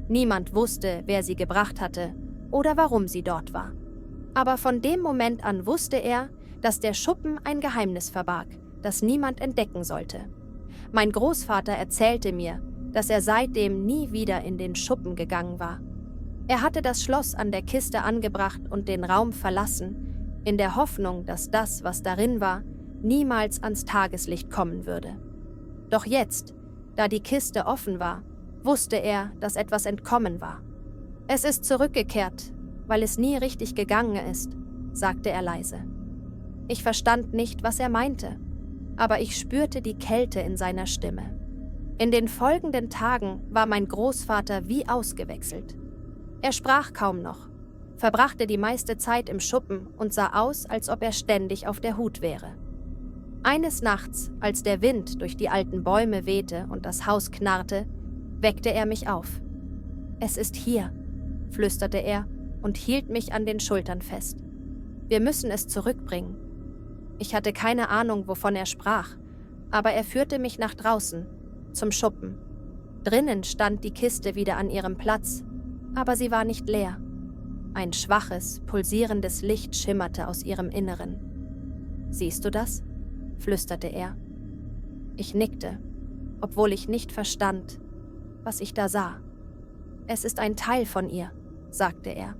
Niemand wusste, wer sie gebracht hatte oder warum sie dort war. Aber von dem Moment an wusste er, dass der Schuppen ein Geheimnis verbarg, das niemand entdecken sollte. Mein Großvater erzählte mir, dass er seitdem nie wieder in den Schuppen gegangen war. Er hatte das Schloss an der Kiste angebracht und den Raum verlassen, in der Hoffnung, dass das, was darin war, niemals ans Tageslicht kommen würde. Doch jetzt, da die Kiste offen war, wusste er, dass etwas entkommen war. »Es ist zurückgekehrt, weil es nie richtig gegangen ist«, sagte er leise. Ich verstand nicht, was er meinte, aber ich spürte die Kälte in seiner Stimme. In den folgenden Tagen war mein Großvater wie ausgewechselt. Er sprach kaum noch, verbrachte die meiste Zeit im Schuppen und sah aus, als ob er ständig auf der Hut wäre. Eines Nachts, als der Wind durch die alten Bäume wehte und das Haus knarrte, weckte er mich auf. »Es ist hier«, flüsterte er und hielt mich an den Schultern fest. »Wir müssen es zurückbringen.« Ich hatte keine Ahnung, wovon er sprach, aber er führte mich nach draußen, zum Schuppen. Drinnen stand die Kiste wieder an ihrem Platz, aber sie war nicht leer. Ein schwaches, pulsierendes Licht schimmerte aus ihrem Inneren. »Siehst du das?«, flüsterte er. Ich nickte, obwohl ich nicht verstand, was ich da sah. »Es ist ein Teil von ihr«, sagte er.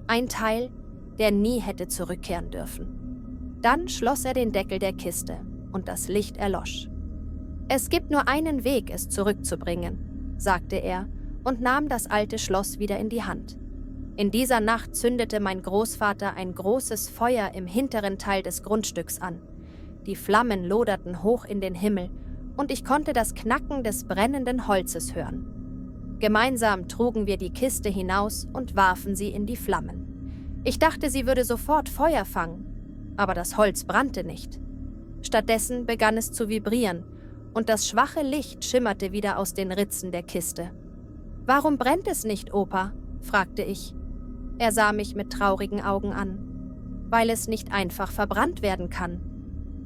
»Ein Teil, der nie hätte zurückkehren dürfen.« Dann schloss er den Deckel der Kiste und das Licht erlosch. »Es gibt nur einen Weg, es zurückzubringen«, sagte er und nahm das alte Schloss wieder in die Hand. In dieser Nacht zündete mein Großvater ein großes Feuer im hinteren Teil des Grundstücks an. Die Flammen loderten hoch in den Himmel und ich konnte das Knacken des brennenden Holzes hören. Gemeinsam trugen wir die Kiste hinaus und warfen sie in die Flammen. Ich dachte, sie würde sofort Feuer fangen, aber das Holz brannte nicht. Stattdessen begann es zu vibrieren und das schwache Licht schimmerte wieder aus den Ritzen der Kiste. »Warum brennt es nicht, Opa?«, fragte ich. Er sah mich mit traurigen Augen an. weil es nicht einfach verbrannt werden kann.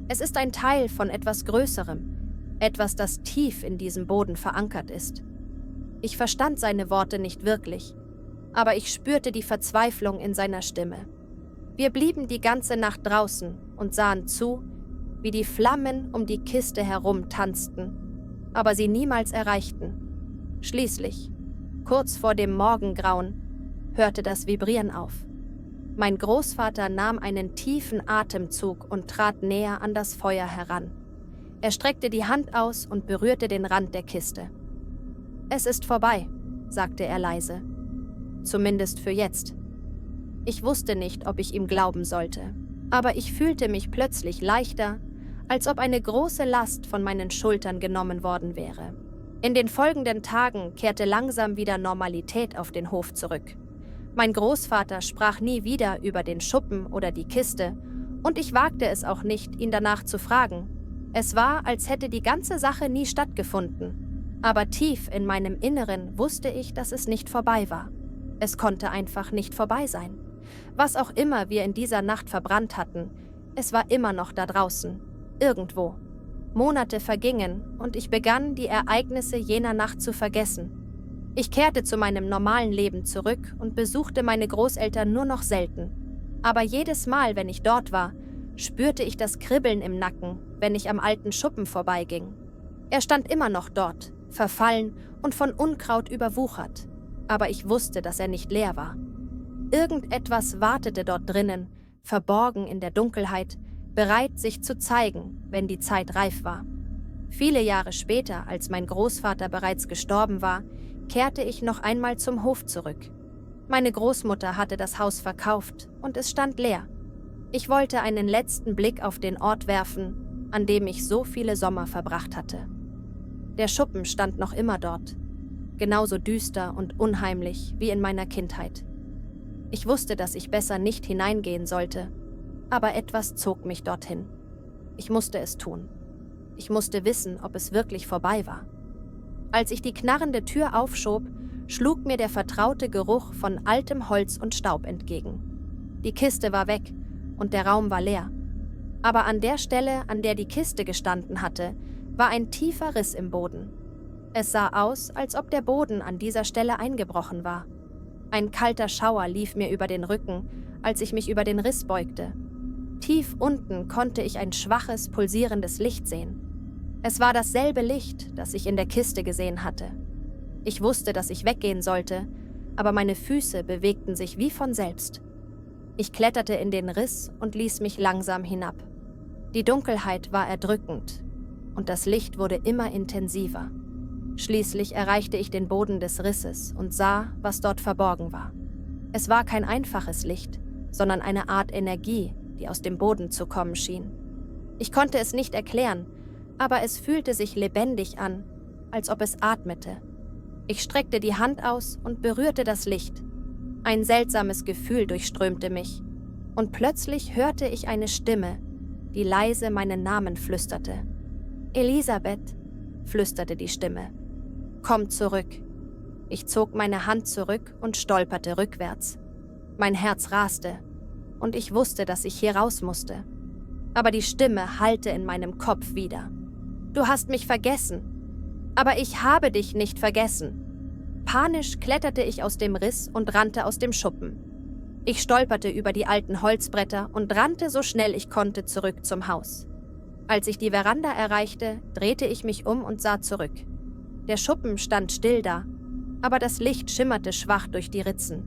Es ist ein Teil von etwas Größerem, etwas, das tief in diesem Boden verankert ist. Ich verstand seine Worte nicht wirklich, aber ich spürte die Verzweiflung in seiner Stimme. Wir blieben die ganze Nacht draußen und sahen zu, wie die Flammen um die Kiste herum tanzten, aber sie niemals erreichten. Schließlich, kurz vor dem Morgengrauen, hörte das Vibrieren auf. Mein Großvater nahm einen tiefen Atemzug und trat näher an das Feuer heran. Er streckte die Hand aus und berührte den Rand der Kiste. »Es ist vorbei«, sagte er leise. »Zumindest für jetzt.« Ich wusste nicht, ob ich ihm glauben sollte, aber ich fühlte mich plötzlich leichter, als ob eine große Last von meinen Schultern genommen worden wäre. In den folgenden Tagen kehrte langsam wieder Normalität auf den Hof zurück. Mein Großvater sprach nie wieder über den Schuppen oder die Kiste, und ich wagte es auch nicht, ihn danach zu fragen. Es war, als hätte die ganze Sache nie stattgefunden. Aber tief in meinem Inneren wusste ich, dass es nicht vorbei war. Es konnte einfach nicht vorbei sein. Was auch immer wir in dieser Nacht verbrannt hatten, es war immer noch da draußen, irgendwo. Monate vergingen und ich begann, die Ereignisse jener Nacht zu vergessen. Ich kehrte zu meinem normalen Leben zurück und besuchte meine Großeltern nur noch selten. Aber jedes Mal, wenn ich dort war, spürte ich das Kribbeln im Nacken, wenn ich am alten Schuppen vorbeiging. Er stand immer noch dort, verfallen und von Unkraut überwuchert. Aber ich wusste, dass er nicht leer war. Irgendetwas wartete dort drinnen, verborgen in der Dunkelheit, bereit, sich zu zeigen, wenn die Zeit reif war. Viele Jahre später, als mein Großvater bereits gestorben war, kehrte ich noch einmal zum Hof zurück. Meine Großmutter hatte das Haus verkauft und es stand leer. Ich wollte einen letzten Blick auf den Ort werfen, an dem ich so viele Sommer verbracht hatte. Der Schuppen stand noch immer dort, genauso düster und unheimlich wie in meiner Kindheit. Ich wusste, dass ich besser nicht hineingehen sollte, aber etwas zog mich dorthin. Ich musste es tun. Ich musste wissen, ob es wirklich vorbei war. Als ich die knarrende Tür aufschob, schlug mir der vertraute Geruch von altem Holz und Staub entgegen. Die Kiste war weg und der Raum war leer. Aber an der Stelle, an der die Kiste gestanden hatte, war ein tiefer Riss im Boden. Es sah aus, als ob der Boden an dieser Stelle eingebrochen war. Ein kalter Schauer lief mir über den Rücken, als ich mich über den Riss beugte. Tief unten konnte ich ein schwaches, pulsierendes Licht sehen. Es war dasselbe Licht, das ich in der Kiste gesehen hatte. Ich wusste, dass ich weggehen sollte, aber meine Füße bewegten sich wie von selbst. Ich kletterte in den Riss und ließ mich langsam hinab. Die Dunkelheit war erdrückend und das Licht wurde immer intensiver. Schließlich erreichte ich den Boden des Risses und sah, was dort verborgen war. Es war kein einfaches Licht, sondern eine Art Energie, die aus dem Boden zu kommen schien. Ich konnte es nicht erklären, aber es fühlte sich lebendig an, als ob es atmete. Ich streckte die Hand aus und berührte das Licht. Ein seltsames Gefühl durchströmte mich, und plötzlich hörte ich eine Stimme, die leise meinen Namen flüsterte. »Elisabeth«, flüsterte die Stimme. »Komm zurück.« Ich zog meine Hand zurück und stolperte rückwärts. Mein Herz raste, und ich wusste, dass ich hier raus musste. Aber die Stimme hallte in meinem Kopf wieder. »Du hast mich vergessen.« »Aber ich habe dich nicht vergessen.« Panisch kletterte ich aus dem Riss und rannte aus dem Schuppen. Ich stolperte über die alten Holzbretter und rannte so schnell ich konnte zurück zum Haus. Als ich die Veranda erreichte, drehte ich mich um und sah zurück. Der Schuppen stand still da, aber das Licht schimmerte schwach durch die Ritzen.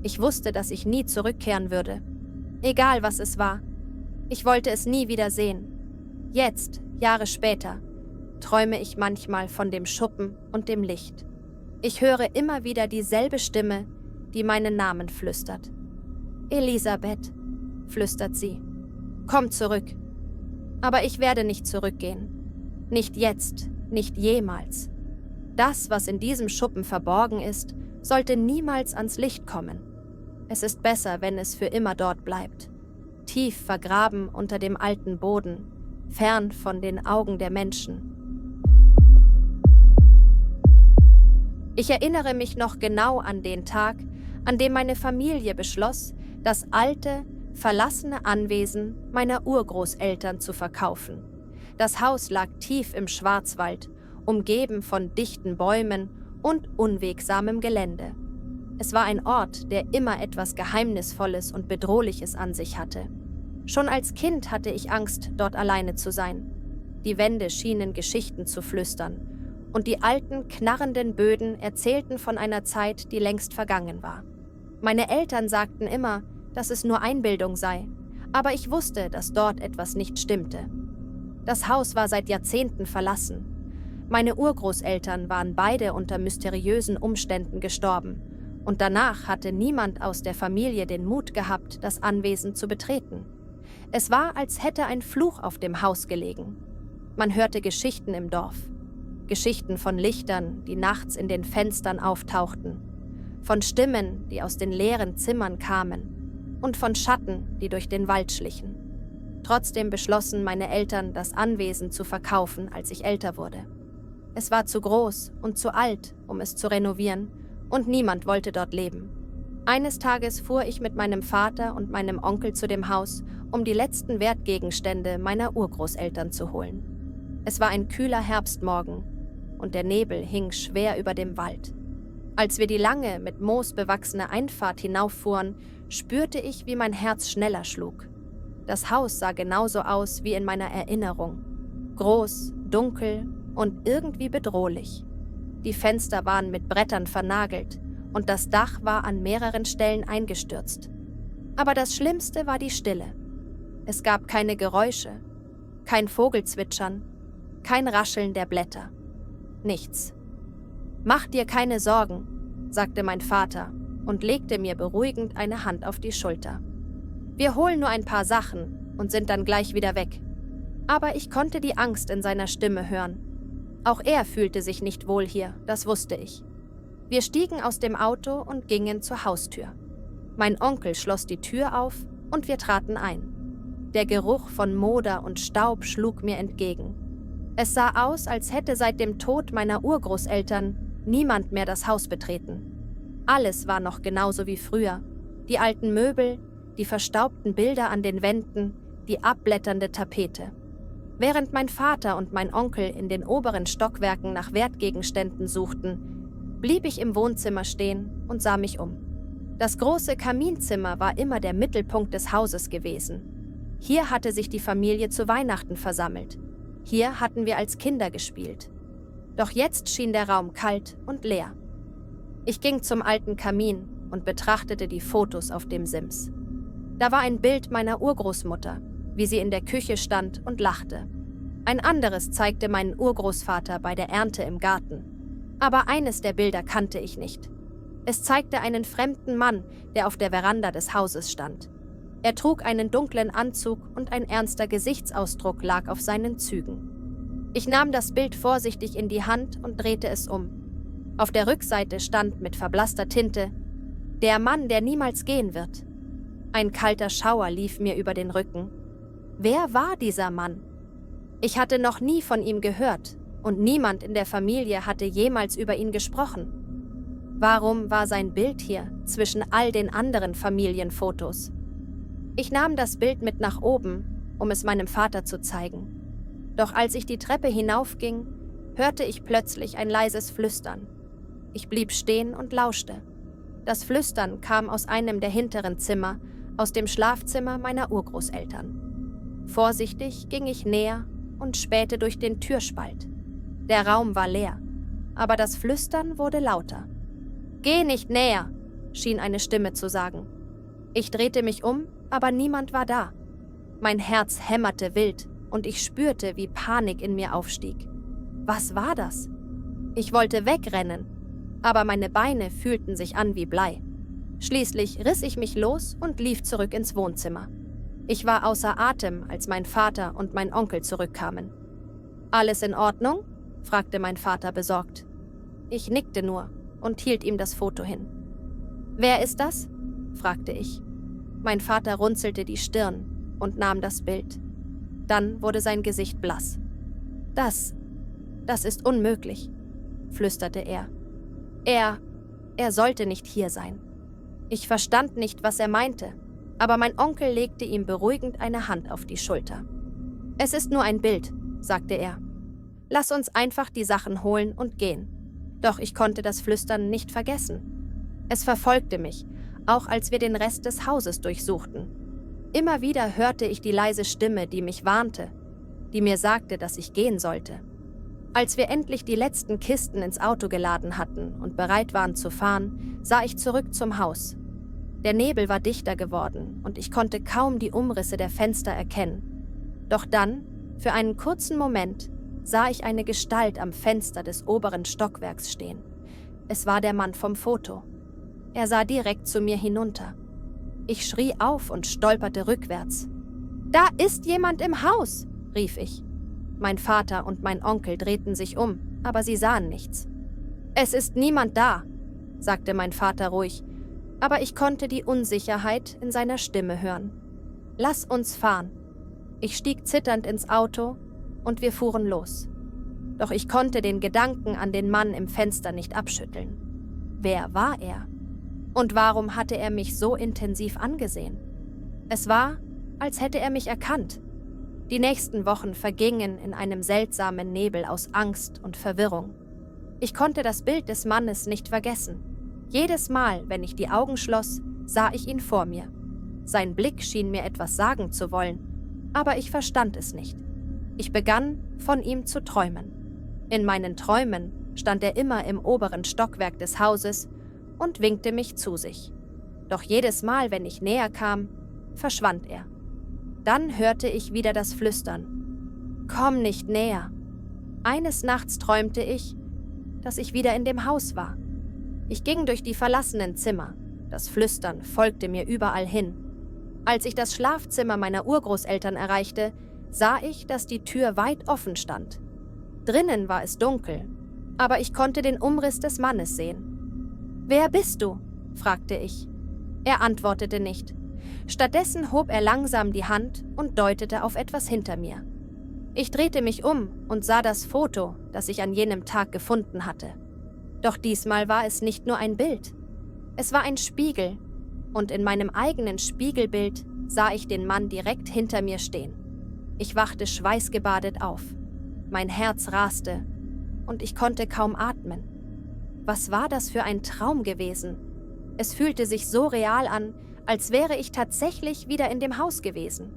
Ich wusste, dass ich nie zurückkehren würde. Egal, was es war. Ich wollte es nie wieder sehen. Jetzt, Jahre später, träume ich manchmal von dem Schuppen und dem Licht. Ich höre immer wieder dieselbe Stimme, die meinen Namen flüstert. »Elisabeth«, flüstert sie, »komm zurück.« Aber ich werde nicht zurückgehen. Nicht jetzt, nicht jemals. Das, was in diesem Schuppen verborgen ist, sollte niemals ans Licht kommen. Es ist besser, wenn es für immer dort bleibt. Tief vergraben unter dem alten Boden, fern von den Augen der Menschen. Ich erinnere mich noch genau an den Tag, an dem meine Familie beschloss, das alte, verlassene Anwesen meiner Urgroßeltern zu verkaufen. Das Haus lag tief im Schwarzwald, umgeben von dichten Bäumen und unwegsamem Gelände. Es war ein Ort, der immer etwas Geheimnisvolles und Bedrohliches an sich hatte. Schon als Kind hatte ich Angst, dort alleine zu sein. Die Wände schienen Geschichten zu flüstern, und die alten, knarrenden Böden erzählten von einer Zeit, die längst vergangen war. Meine Eltern sagten immer, dass es nur Einbildung sei, aber ich wusste, dass dort etwas nicht stimmte. Das Haus war seit Jahrzehnten verlassen. Meine Urgroßeltern waren beide unter mysteriösen Umständen gestorben, und danach hatte niemand aus der Familie den Mut gehabt, das Anwesen zu betreten. Es war, als hätte ein Fluch auf dem Haus gelegen. Man hörte Geschichten im Dorf. Geschichten von Lichtern, die nachts in den Fenstern auftauchten, von Stimmen, die aus den leeren Zimmern kamen, und von Schatten, die durch den Wald schlichen. Trotzdem beschlossen meine Eltern, das Anwesen zu verkaufen, als ich älter wurde. Es war zu groß und zu alt, um es zu renovieren, und niemand wollte dort leben. Eines Tages fuhr ich mit meinem Vater und meinem Onkel zu dem Haus, um die letzten Wertgegenstände meiner Urgroßeltern zu holen. Es war ein kühler Herbstmorgen, und der Nebel hing schwer über dem Wald. Als wir die lange, mit Moos bewachsene Einfahrt hinauffuhren, spürte ich, wie mein Herz schneller schlug. Das Haus sah genauso aus wie in meiner Erinnerung. Groß, dunkel und irgendwie bedrohlich. Die Fenster waren mit Brettern vernagelt und das Dach war an mehreren Stellen eingestürzt. Aber das Schlimmste war die Stille. Es gab keine Geräusche, kein Vogelzwitschern, kein Rascheln der Blätter. Nichts. »Mach dir keine Sorgen«, sagte mein Vater und legte mir beruhigend eine Hand auf die Schulter. »Wir holen nur ein paar Sachen und sind dann gleich wieder weg.« Aber ich konnte die Angst in seiner Stimme hören. Auch er fühlte sich nicht wohl hier, das wusste ich. Wir stiegen aus dem Auto und gingen zur Haustür. Mein Onkel schloss die Tür auf und wir traten ein. Der Geruch von Moder und Staub schlug mir entgegen. Es sah aus, als hätte seit dem Tod meiner Urgroßeltern niemand mehr das Haus betreten. Alles war noch genauso wie früher. Die alten Möbel, die verstaubten Bilder an den Wänden, die abblätternde Tapete. Während mein Vater und mein Onkel in den oberen Stockwerken nach Wertgegenständen suchten, blieb ich im Wohnzimmer stehen und sah mich um. Das große Kaminzimmer war immer der Mittelpunkt des Hauses gewesen. Hier hatte sich die Familie zu Weihnachten versammelt. Hier hatten wir als Kinder gespielt. Doch jetzt schien der Raum kalt und leer. Ich ging zum alten Kamin und betrachtete die Fotos auf dem Sims. Da war ein Bild meiner Urgroßmutter, wie sie in der Küche stand und lachte. Ein anderes zeigte meinen Urgroßvater bei der Ernte im Garten. Aber eines der Bilder kannte ich nicht. Es zeigte einen fremden Mann, der auf der Veranda des Hauses stand. Er trug einen dunklen Anzug und ein ernster Gesichtsausdruck lag auf seinen Zügen. Ich nahm das Bild vorsichtig in die Hand und drehte es um. Auf der Rückseite stand mit verblasster Tinte: »Der Mann, der niemals gehen wird.« Ein kalter Schauer lief mir über den Rücken. Wer war dieser Mann? Ich hatte noch nie von ihm gehört und niemand in der Familie hatte jemals über ihn gesprochen. Warum war sein Bild hier zwischen all den anderen Familienfotos? Ich nahm das Bild mit nach oben, um es meinem Vater zu zeigen. Doch als ich die Treppe hinaufging, hörte ich plötzlich ein leises Flüstern. Ich blieb stehen und lauschte. Das Flüstern kam aus einem der hinteren Zimmer, aus dem Schlafzimmer meiner Urgroßeltern. Vorsichtig ging ich näher und spähte durch den Türspalt. Der Raum war leer, aber das Flüstern wurde lauter. »Geh nicht näher«, schien eine Stimme zu sagen. Ich drehte mich um, aber niemand war da. Mein Herz hämmerte wild und ich spürte, wie Panik in mir aufstieg. Was war das? Ich wollte wegrennen, aber meine Beine fühlten sich an wie Blei. Schließlich riss ich mich los und lief zurück ins Wohnzimmer. Ich war außer Atem, als mein Vater und mein Onkel zurückkamen. »Alles in Ordnung?« fragte mein Vater besorgt. Ich nickte nur und hielt ihm das Foto hin. »Wer ist das?« fragte ich. Mein Vater runzelte die Stirn und nahm das Bild. Dann wurde sein Gesicht blass. Das ist unmöglich«, flüsterte er. Er sollte nicht hier sein. Ich verstand nicht, was er meinte. Aber mein Onkel legte ihm beruhigend eine Hand auf die Schulter. »Es ist nur ein Bild«, sagte er. »Lass uns einfach die Sachen holen und gehen.« Doch ich konnte das Flüstern nicht vergessen. Es verfolgte mich, auch als wir den Rest des Hauses durchsuchten. Immer wieder hörte ich die leise Stimme, die mich warnte, die mir sagte, dass ich gehen sollte. Als wir endlich die letzten Kisten ins Auto geladen hatten und bereit waren zu fahren, sah ich zurück zum Haus. Der Nebel war dichter geworden und ich konnte kaum die Umrisse der Fenster erkennen. Doch dann, für einen kurzen Moment, sah ich eine Gestalt am Fenster des oberen Stockwerks stehen. Es war der Mann vom Foto. Er sah direkt zu mir hinunter. Ich schrie auf und stolperte rückwärts. »Da ist jemand im Haus«, rief ich. Mein Vater und mein Onkel drehten sich um, aber sie sahen nichts. »Es ist niemand da«, sagte mein Vater ruhig, aber ich konnte die Unsicherheit in seiner Stimme hören. »Lass uns fahren.« Ich stieg zitternd ins Auto und wir fuhren los. Doch ich konnte den Gedanken an den Mann im Fenster nicht abschütteln. Wer war er? Und warum hatte er mich so intensiv angesehen? Es war, als hätte er mich erkannt. Die nächsten Wochen vergingen in einem seltsamen Nebel aus Angst und Verwirrung. Ich konnte das Bild des Mannes nicht vergessen. Jedes Mal, wenn ich die Augen schloss, sah ich ihn vor mir. Sein Blick schien mir etwas sagen zu wollen, aber ich verstand es nicht. Ich begann, von ihm zu träumen. In meinen Träumen stand er immer im oberen Stockwerk des Hauses und winkte mich zu sich. Doch jedes Mal, wenn ich näher kam, verschwand er. Dann hörte ich wieder das Flüstern. »Komm nicht näher!« Eines Nachts träumte ich, dass ich wieder in dem Haus war. Ich ging durch die verlassenen Zimmer. Das Flüstern folgte mir überall hin. Als ich das Schlafzimmer meiner Urgroßeltern erreichte, sah ich, dass die Tür weit offen stand. Drinnen war es dunkel, aber ich konnte den Umriss des Mannes sehen. »Wer bist du?« fragte ich. Er antwortete nicht. Stattdessen hob er langsam die Hand und deutete auf etwas hinter mir. Ich drehte mich um und sah das Foto, das ich an jenem Tag gefunden hatte. Doch diesmal war es nicht nur ein Bild. Es war ein Spiegel, und in meinem eigenen Spiegelbild sah ich den Mann direkt hinter mir stehen. Ich wachte schweißgebadet auf. Mein Herz raste und ich konnte kaum atmen. Was war das für ein Traum gewesen? Es fühlte sich so real an, als wäre ich tatsächlich wieder in dem Haus gewesen.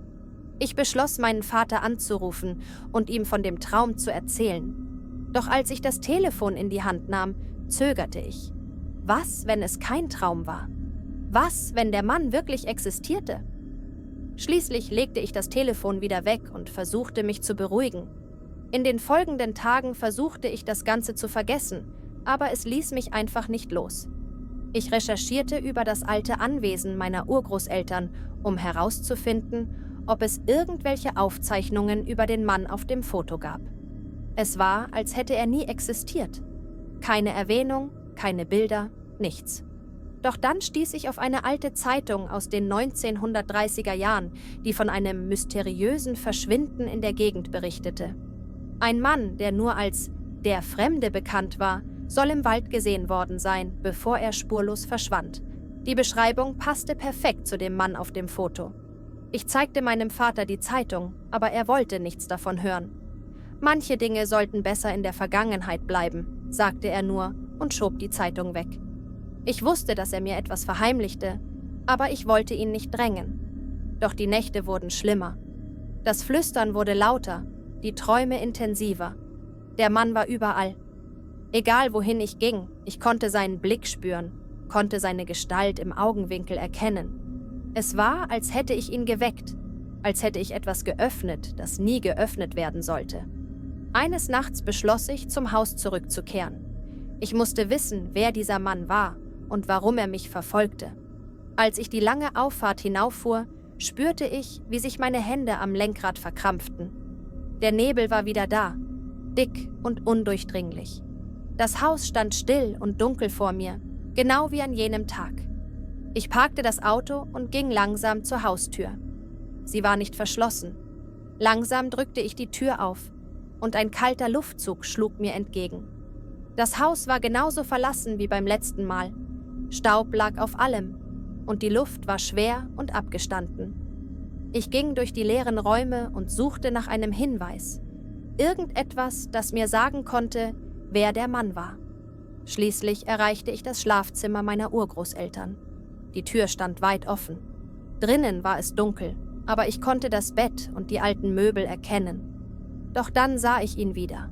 Ich beschloss, meinen Vater anzurufen und ihm von dem Traum zu erzählen. Doch als ich das Telefon in die Hand nahm, zögerte ich. Was, wenn es kein Traum war? Was, wenn der Mann wirklich existierte? Schließlich legte ich das Telefon wieder weg und versuchte, mich zu beruhigen. In den folgenden Tagen versuchte ich, das Ganze zu vergessen, aber es ließ mich einfach nicht los. Ich recherchierte über das alte Anwesen meiner Urgroßeltern, um herauszufinden, ob es irgendwelche Aufzeichnungen über den Mann auf dem Foto gab. Es war, als hätte er nie existiert. Keine Erwähnung, keine Bilder, nichts. Doch dann stieß ich auf eine alte Zeitung aus den 1930er Jahren, die von einem mysteriösen Verschwinden in der Gegend berichtete. Ein Mann, der nur als »der Fremde« bekannt war, soll im Wald gesehen worden sein, bevor er spurlos verschwand. Die Beschreibung passte perfekt zu dem Mann auf dem Foto. Ich zeigte meinem Vater die Zeitung, aber er wollte nichts davon hören. Manche Dinge sollten besser in der Vergangenheit bleiben, sagte er nur und schob die Zeitung weg. Ich wusste, dass er mir etwas verheimlichte, aber ich wollte ihn nicht drängen. Doch die Nächte wurden schlimmer. Das Flüstern wurde lauter, die Träume intensiver. Der Mann war überall. Egal wohin ich ging, ich konnte seinen Blick spüren, konnte seine Gestalt im Augenwinkel erkennen. Es war, als hätte ich ihn geweckt, als hätte ich etwas geöffnet, das nie geöffnet werden sollte. Eines Nachts beschloss ich, zum Haus zurückzukehren. Ich musste wissen, wer dieser Mann war und warum er mich verfolgte. Als ich die lange Auffahrt hinauffuhr, spürte ich, wie sich meine Hände am Lenkrad verkrampften. Der Nebel war wieder da, dick und undurchdringlich. Das Haus stand still und dunkel vor mir, genau wie an jenem Tag. Ich parkte das Auto und ging langsam zur Haustür. Sie war nicht verschlossen. Langsam drückte ich die Tür auf und ein kalter Luftzug schlug mir entgegen. Das Haus war genauso verlassen wie beim letzten Mal. Staub lag auf allem. und die Luft war schwer und abgestanden. Ich ging durch die leeren Räume und suchte nach einem Hinweis, irgendetwas, das mir sagen konnte, wer der Mann war. Schließlich erreichte ich das Schlafzimmer meiner Urgroßeltern. Die Tür stand weit offen. Drinnen war es dunkel, aber ich konnte das Bett und die alten Möbel erkennen. Doch dann sah ich ihn wieder.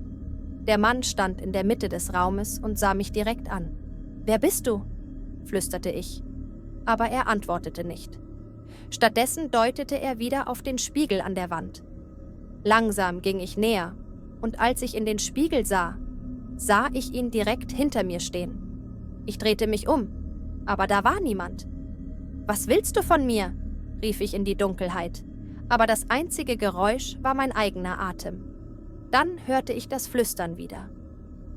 Der Mann stand in der Mitte des Raumes und sah mich direkt an. »Wer bist du?« flüsterte ich. Aber er antwortete nicht. Stattdessen deutete er wieder auf den Spiegel an der Wand. Langsam ging ich näher, und als ich in den Spiegel sah ich ihn direkt hinter mir stehen. Ich drehte mich um, aber da war niemand. »Was willst du von mir?« rief ich in die Dunkelheit, aber das einzige Geräusch war mein eigener Atem. Dann hörte ich das Flüstern wieder.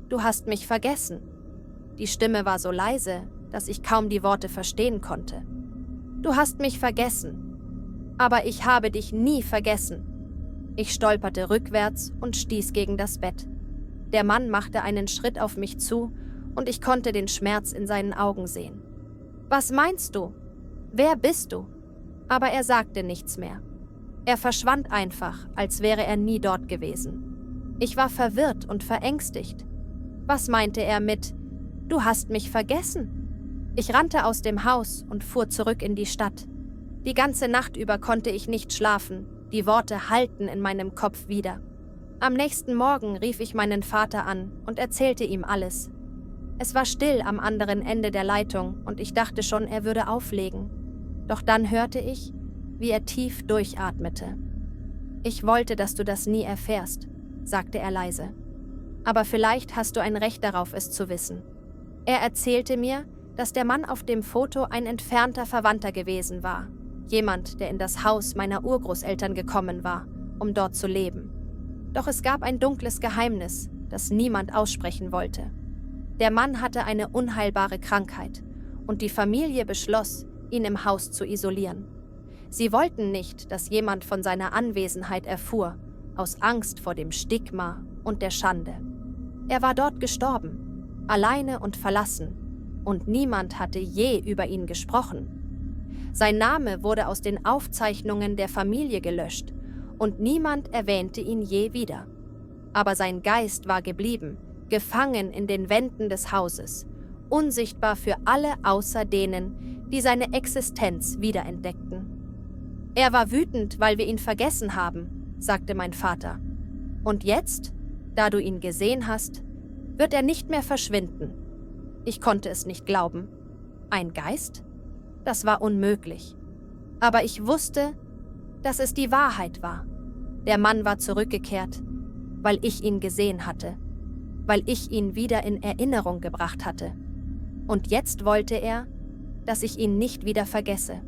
»Du hast mich vergessen.« Die Stimme war so leise, dass ich kaum die Worte verstehen konnte. »Du hast mich vergessen. Aber ich habe dich nie vergessen.« Ich stolperte rückwärts und stieß gegen das Bett. Der Mann machte einen Schritt auf mich zu und ich konnte den Schmerz in seinen Augen sehen. »Was meinst du? Wer bist du?« Aber er sagte nichts mehr. Er verschwand einfach, als wäre er nie dort gewesen. Ich war verwirrt und verängstigt. Was meinte er mit »Du hast mich vergessen«? Ich rannte aus dem Haus und fuhr zurück in die Stadt. Die ganze Nacht über konnte ich nicht schlafen, die Worte hallten in meinem Kopf wieder. Am nächsten Morgen rief ich meinen Vater an und erzählte ihm alles. Es war still am anderen Ende der Leitung und ich dachte schon, er würde auflegen. Doch dann hörte ich, wie er tief durchatmete. »Ich wollte, dass du das nie erfährst«, sagte er leise. »Aber vielleicht hast du ein Recht darauf, es zu wissen.« Er erzählte mir, dass der Mann auf dem Foto ein entfernter Verwandter gewesen war. Jemand, der in das Haus meiner Urgroßeltern gekommen war, um dort zu leben. Doch es gab ein dunkles Geheimnis, das niemand aussprechen wollte. Der Mann hatte eine unheilbare Krankheit und die Familie beschloss, ihn im Haus zu isolieren. Sie wollten nicht, dass jemand von seiner Anwesenheit erfuhr, aus Angst vor dem Stigma und der Schande. Er war dort gestorben, alleine und verlassen, und niemand hatte je über ihn gesprochen. Sein Name wurde aus den Aufzeichnungen der Familie gelöscht und niemand erwähnte ihn je wieder. Aber sein Geist war geblieben, gefangen in den Wänden des Hauses, unsichtbar für alle außer denen, die seine Existenz wiederentdeckten. »Er war wütend, weil wir ihn vergessen haben«, sagte mein Vater. »Und jetzt, da du ihn gesehen hast, wird er nicht mehr verschwinden.« Ich konnte es nicht glauben. Ein Geist? Das war unmöglich. Aber ich wusste, dass es die Wahrheit war. Der Mann war zurückgekehrt, weil ich ihn gesehen hatte, weil ich ihn wieder in Erinnerung gebracht hatte. Und jetzt wollte er, dass ich ihn nicht wieder vergesse.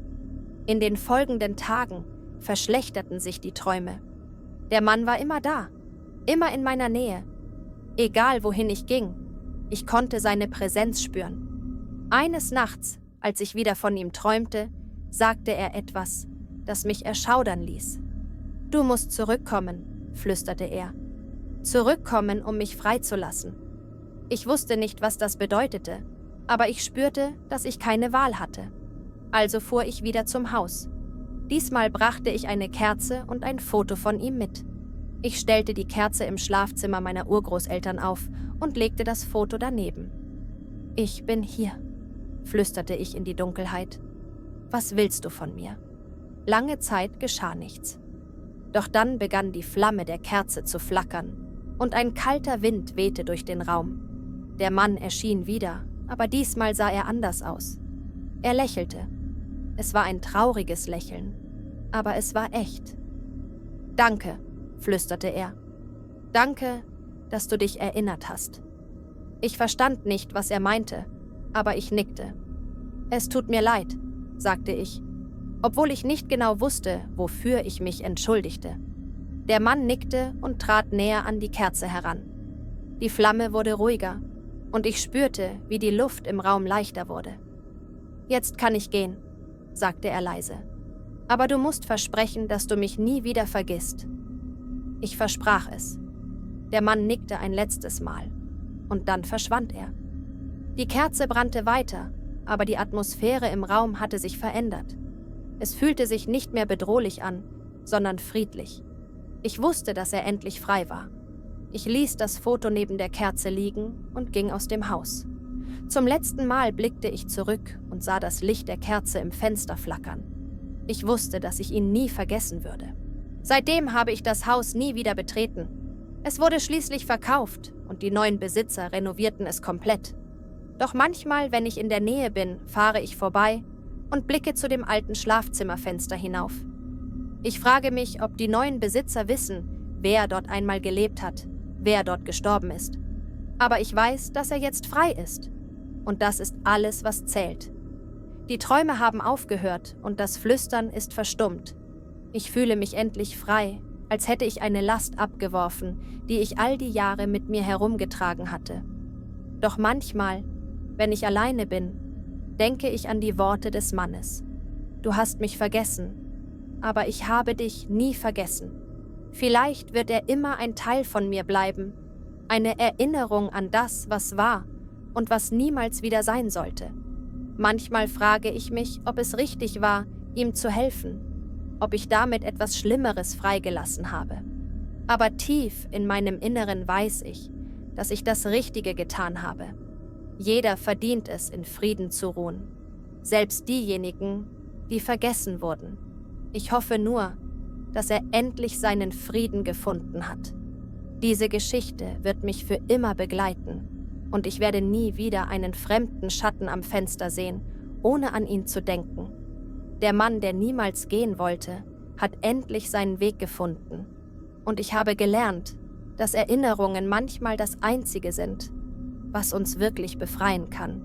In den folgenden Tagen verschlechterten sich die Träume. Der Mann war immer da, immer in meiner Nähe. Egal wohin ich ging, ich konnte seine Präsenz spüren. Eines Nachts, als ich wieder von ihm träumte, sagte er etwas, das mich erschaudern ließ. »Du musst zurückkommen«, flüsterte er. »Zurückkommen, um mich freizulassen.« Ich wusste nicht, was das bedeutete, aber ich spürte, dass ich keine Wahl hatte. Also fuhr ich wieder zum Haus. Diesmal brachte ich eine Kerze und ein Foto von ihm mit. Ich stellte die Kerze im Schlafzimmer meiner Urgroßeltern auf und legte das Foto daneben. »Ich bin hier«, flüsterte ich in die Dunkelheit. »Was willst du von mir?« Lange Zeit geschah nichts. Doch dann begann die Flamme der Kerze zu flackern und ein kalter Wind wehte durch den Raum. Der Mann erschien wieder, aber diesmal sah er anders aus. Er lächelte. Es war ein trauriges Lächeln, aber es war echt. »Danke«, flüsterte er. »Danke, dass du dich erinnert hast.« Ich verstand nicht, was er meinte, aber ich nickte. »Es tut mir leid«, sagte ich, obwohl ich nicht genau wusste, wofür ich mich entschuldigte. Der Mann nickte und trat näher an die Kerze heran. Die Flamme wurde ruhiger und ich spürte, wie die Luft im Raum leichter wurde. »Jetzt kann ich gehen«, sagte er leise. »Aber du musst versprechen, dass du mich nie wieder vergisst.« Ich versprach es. Der Mann nickte ein letztes Mal und dann verschwand er. Die Kerze brannte weiter aber die Atmosphäre im Raum hatte sich verändert. Es fühlte sich nicht mehr bedrohlich an, sondern friedlich. Ich wusste, dass er endlich frei war. Ich ließ das Foto neben der Kerze liegen und ging aus dem Haus. Zum letzten Mal blickte ich zurück und sah das Licht der Kerze im Fenster flackern. Ich wusste, dass ich ihn nie vergessen würde. Seitdem habe ich das Haus nie wieder betreten. Es wurde schließlich verkauft und die neuen Besitzer renovierten es komplett. Doch manchmal, wenn ich in der Nähe bin, fahre ich vorbei und blicke zu dem alten Schlafzimmerfenster hinauf. Ich frage mich, ob die neuen Besitzer wissen, wer dort einmal gelebt hat, wer dort gestorben ist. Aber ich weiß, dass er jetzt frei ist. Und das ist alles, was zählt. Die Träume haben aufgehört und das Flüstern ist verstummt. Ich fühle mich endlich frei, als hätte ich eine Last abgeworfen, die ich all die Jahre mit mir herumgetragen hatte. Doch manchmal, wenn ich alleine bin, denke ich an die Worte des Mannes. Du hast mich vergessen, aber ich habe dich nie vergessen. Vielleicht wird er immer ein Teil von mir bleiben, eine Erinnerung an das, was war und was niemals wieder sein sollte. Manchmal frage ich mich, ob es richtig war, ihm zu helfen, ob ich damit etwas Schlimmeres freigelassen habe. Aber tief in meinem Inneren weiß ich, dass ich das Richtige getan habe. Jeder verdient es, in Frieden zu ruhen, selbst diejenigen, die vergessen wurden. Ich hoffe nur, dass er endlich seinen Frieden gefunden hat. Diese Geschichte wird mich für immer begleiten und ich werde nie wieder einen fremden Schatten am Fenster sehen, ohne an ihn zu denken. Der Mann, der niemals gehen wollte, hat endlich seinen Weg gefunden. Und ich habe gelernt, dass Erinnerungen manchmal das Einzige sind, was uns wirklich befreien kann.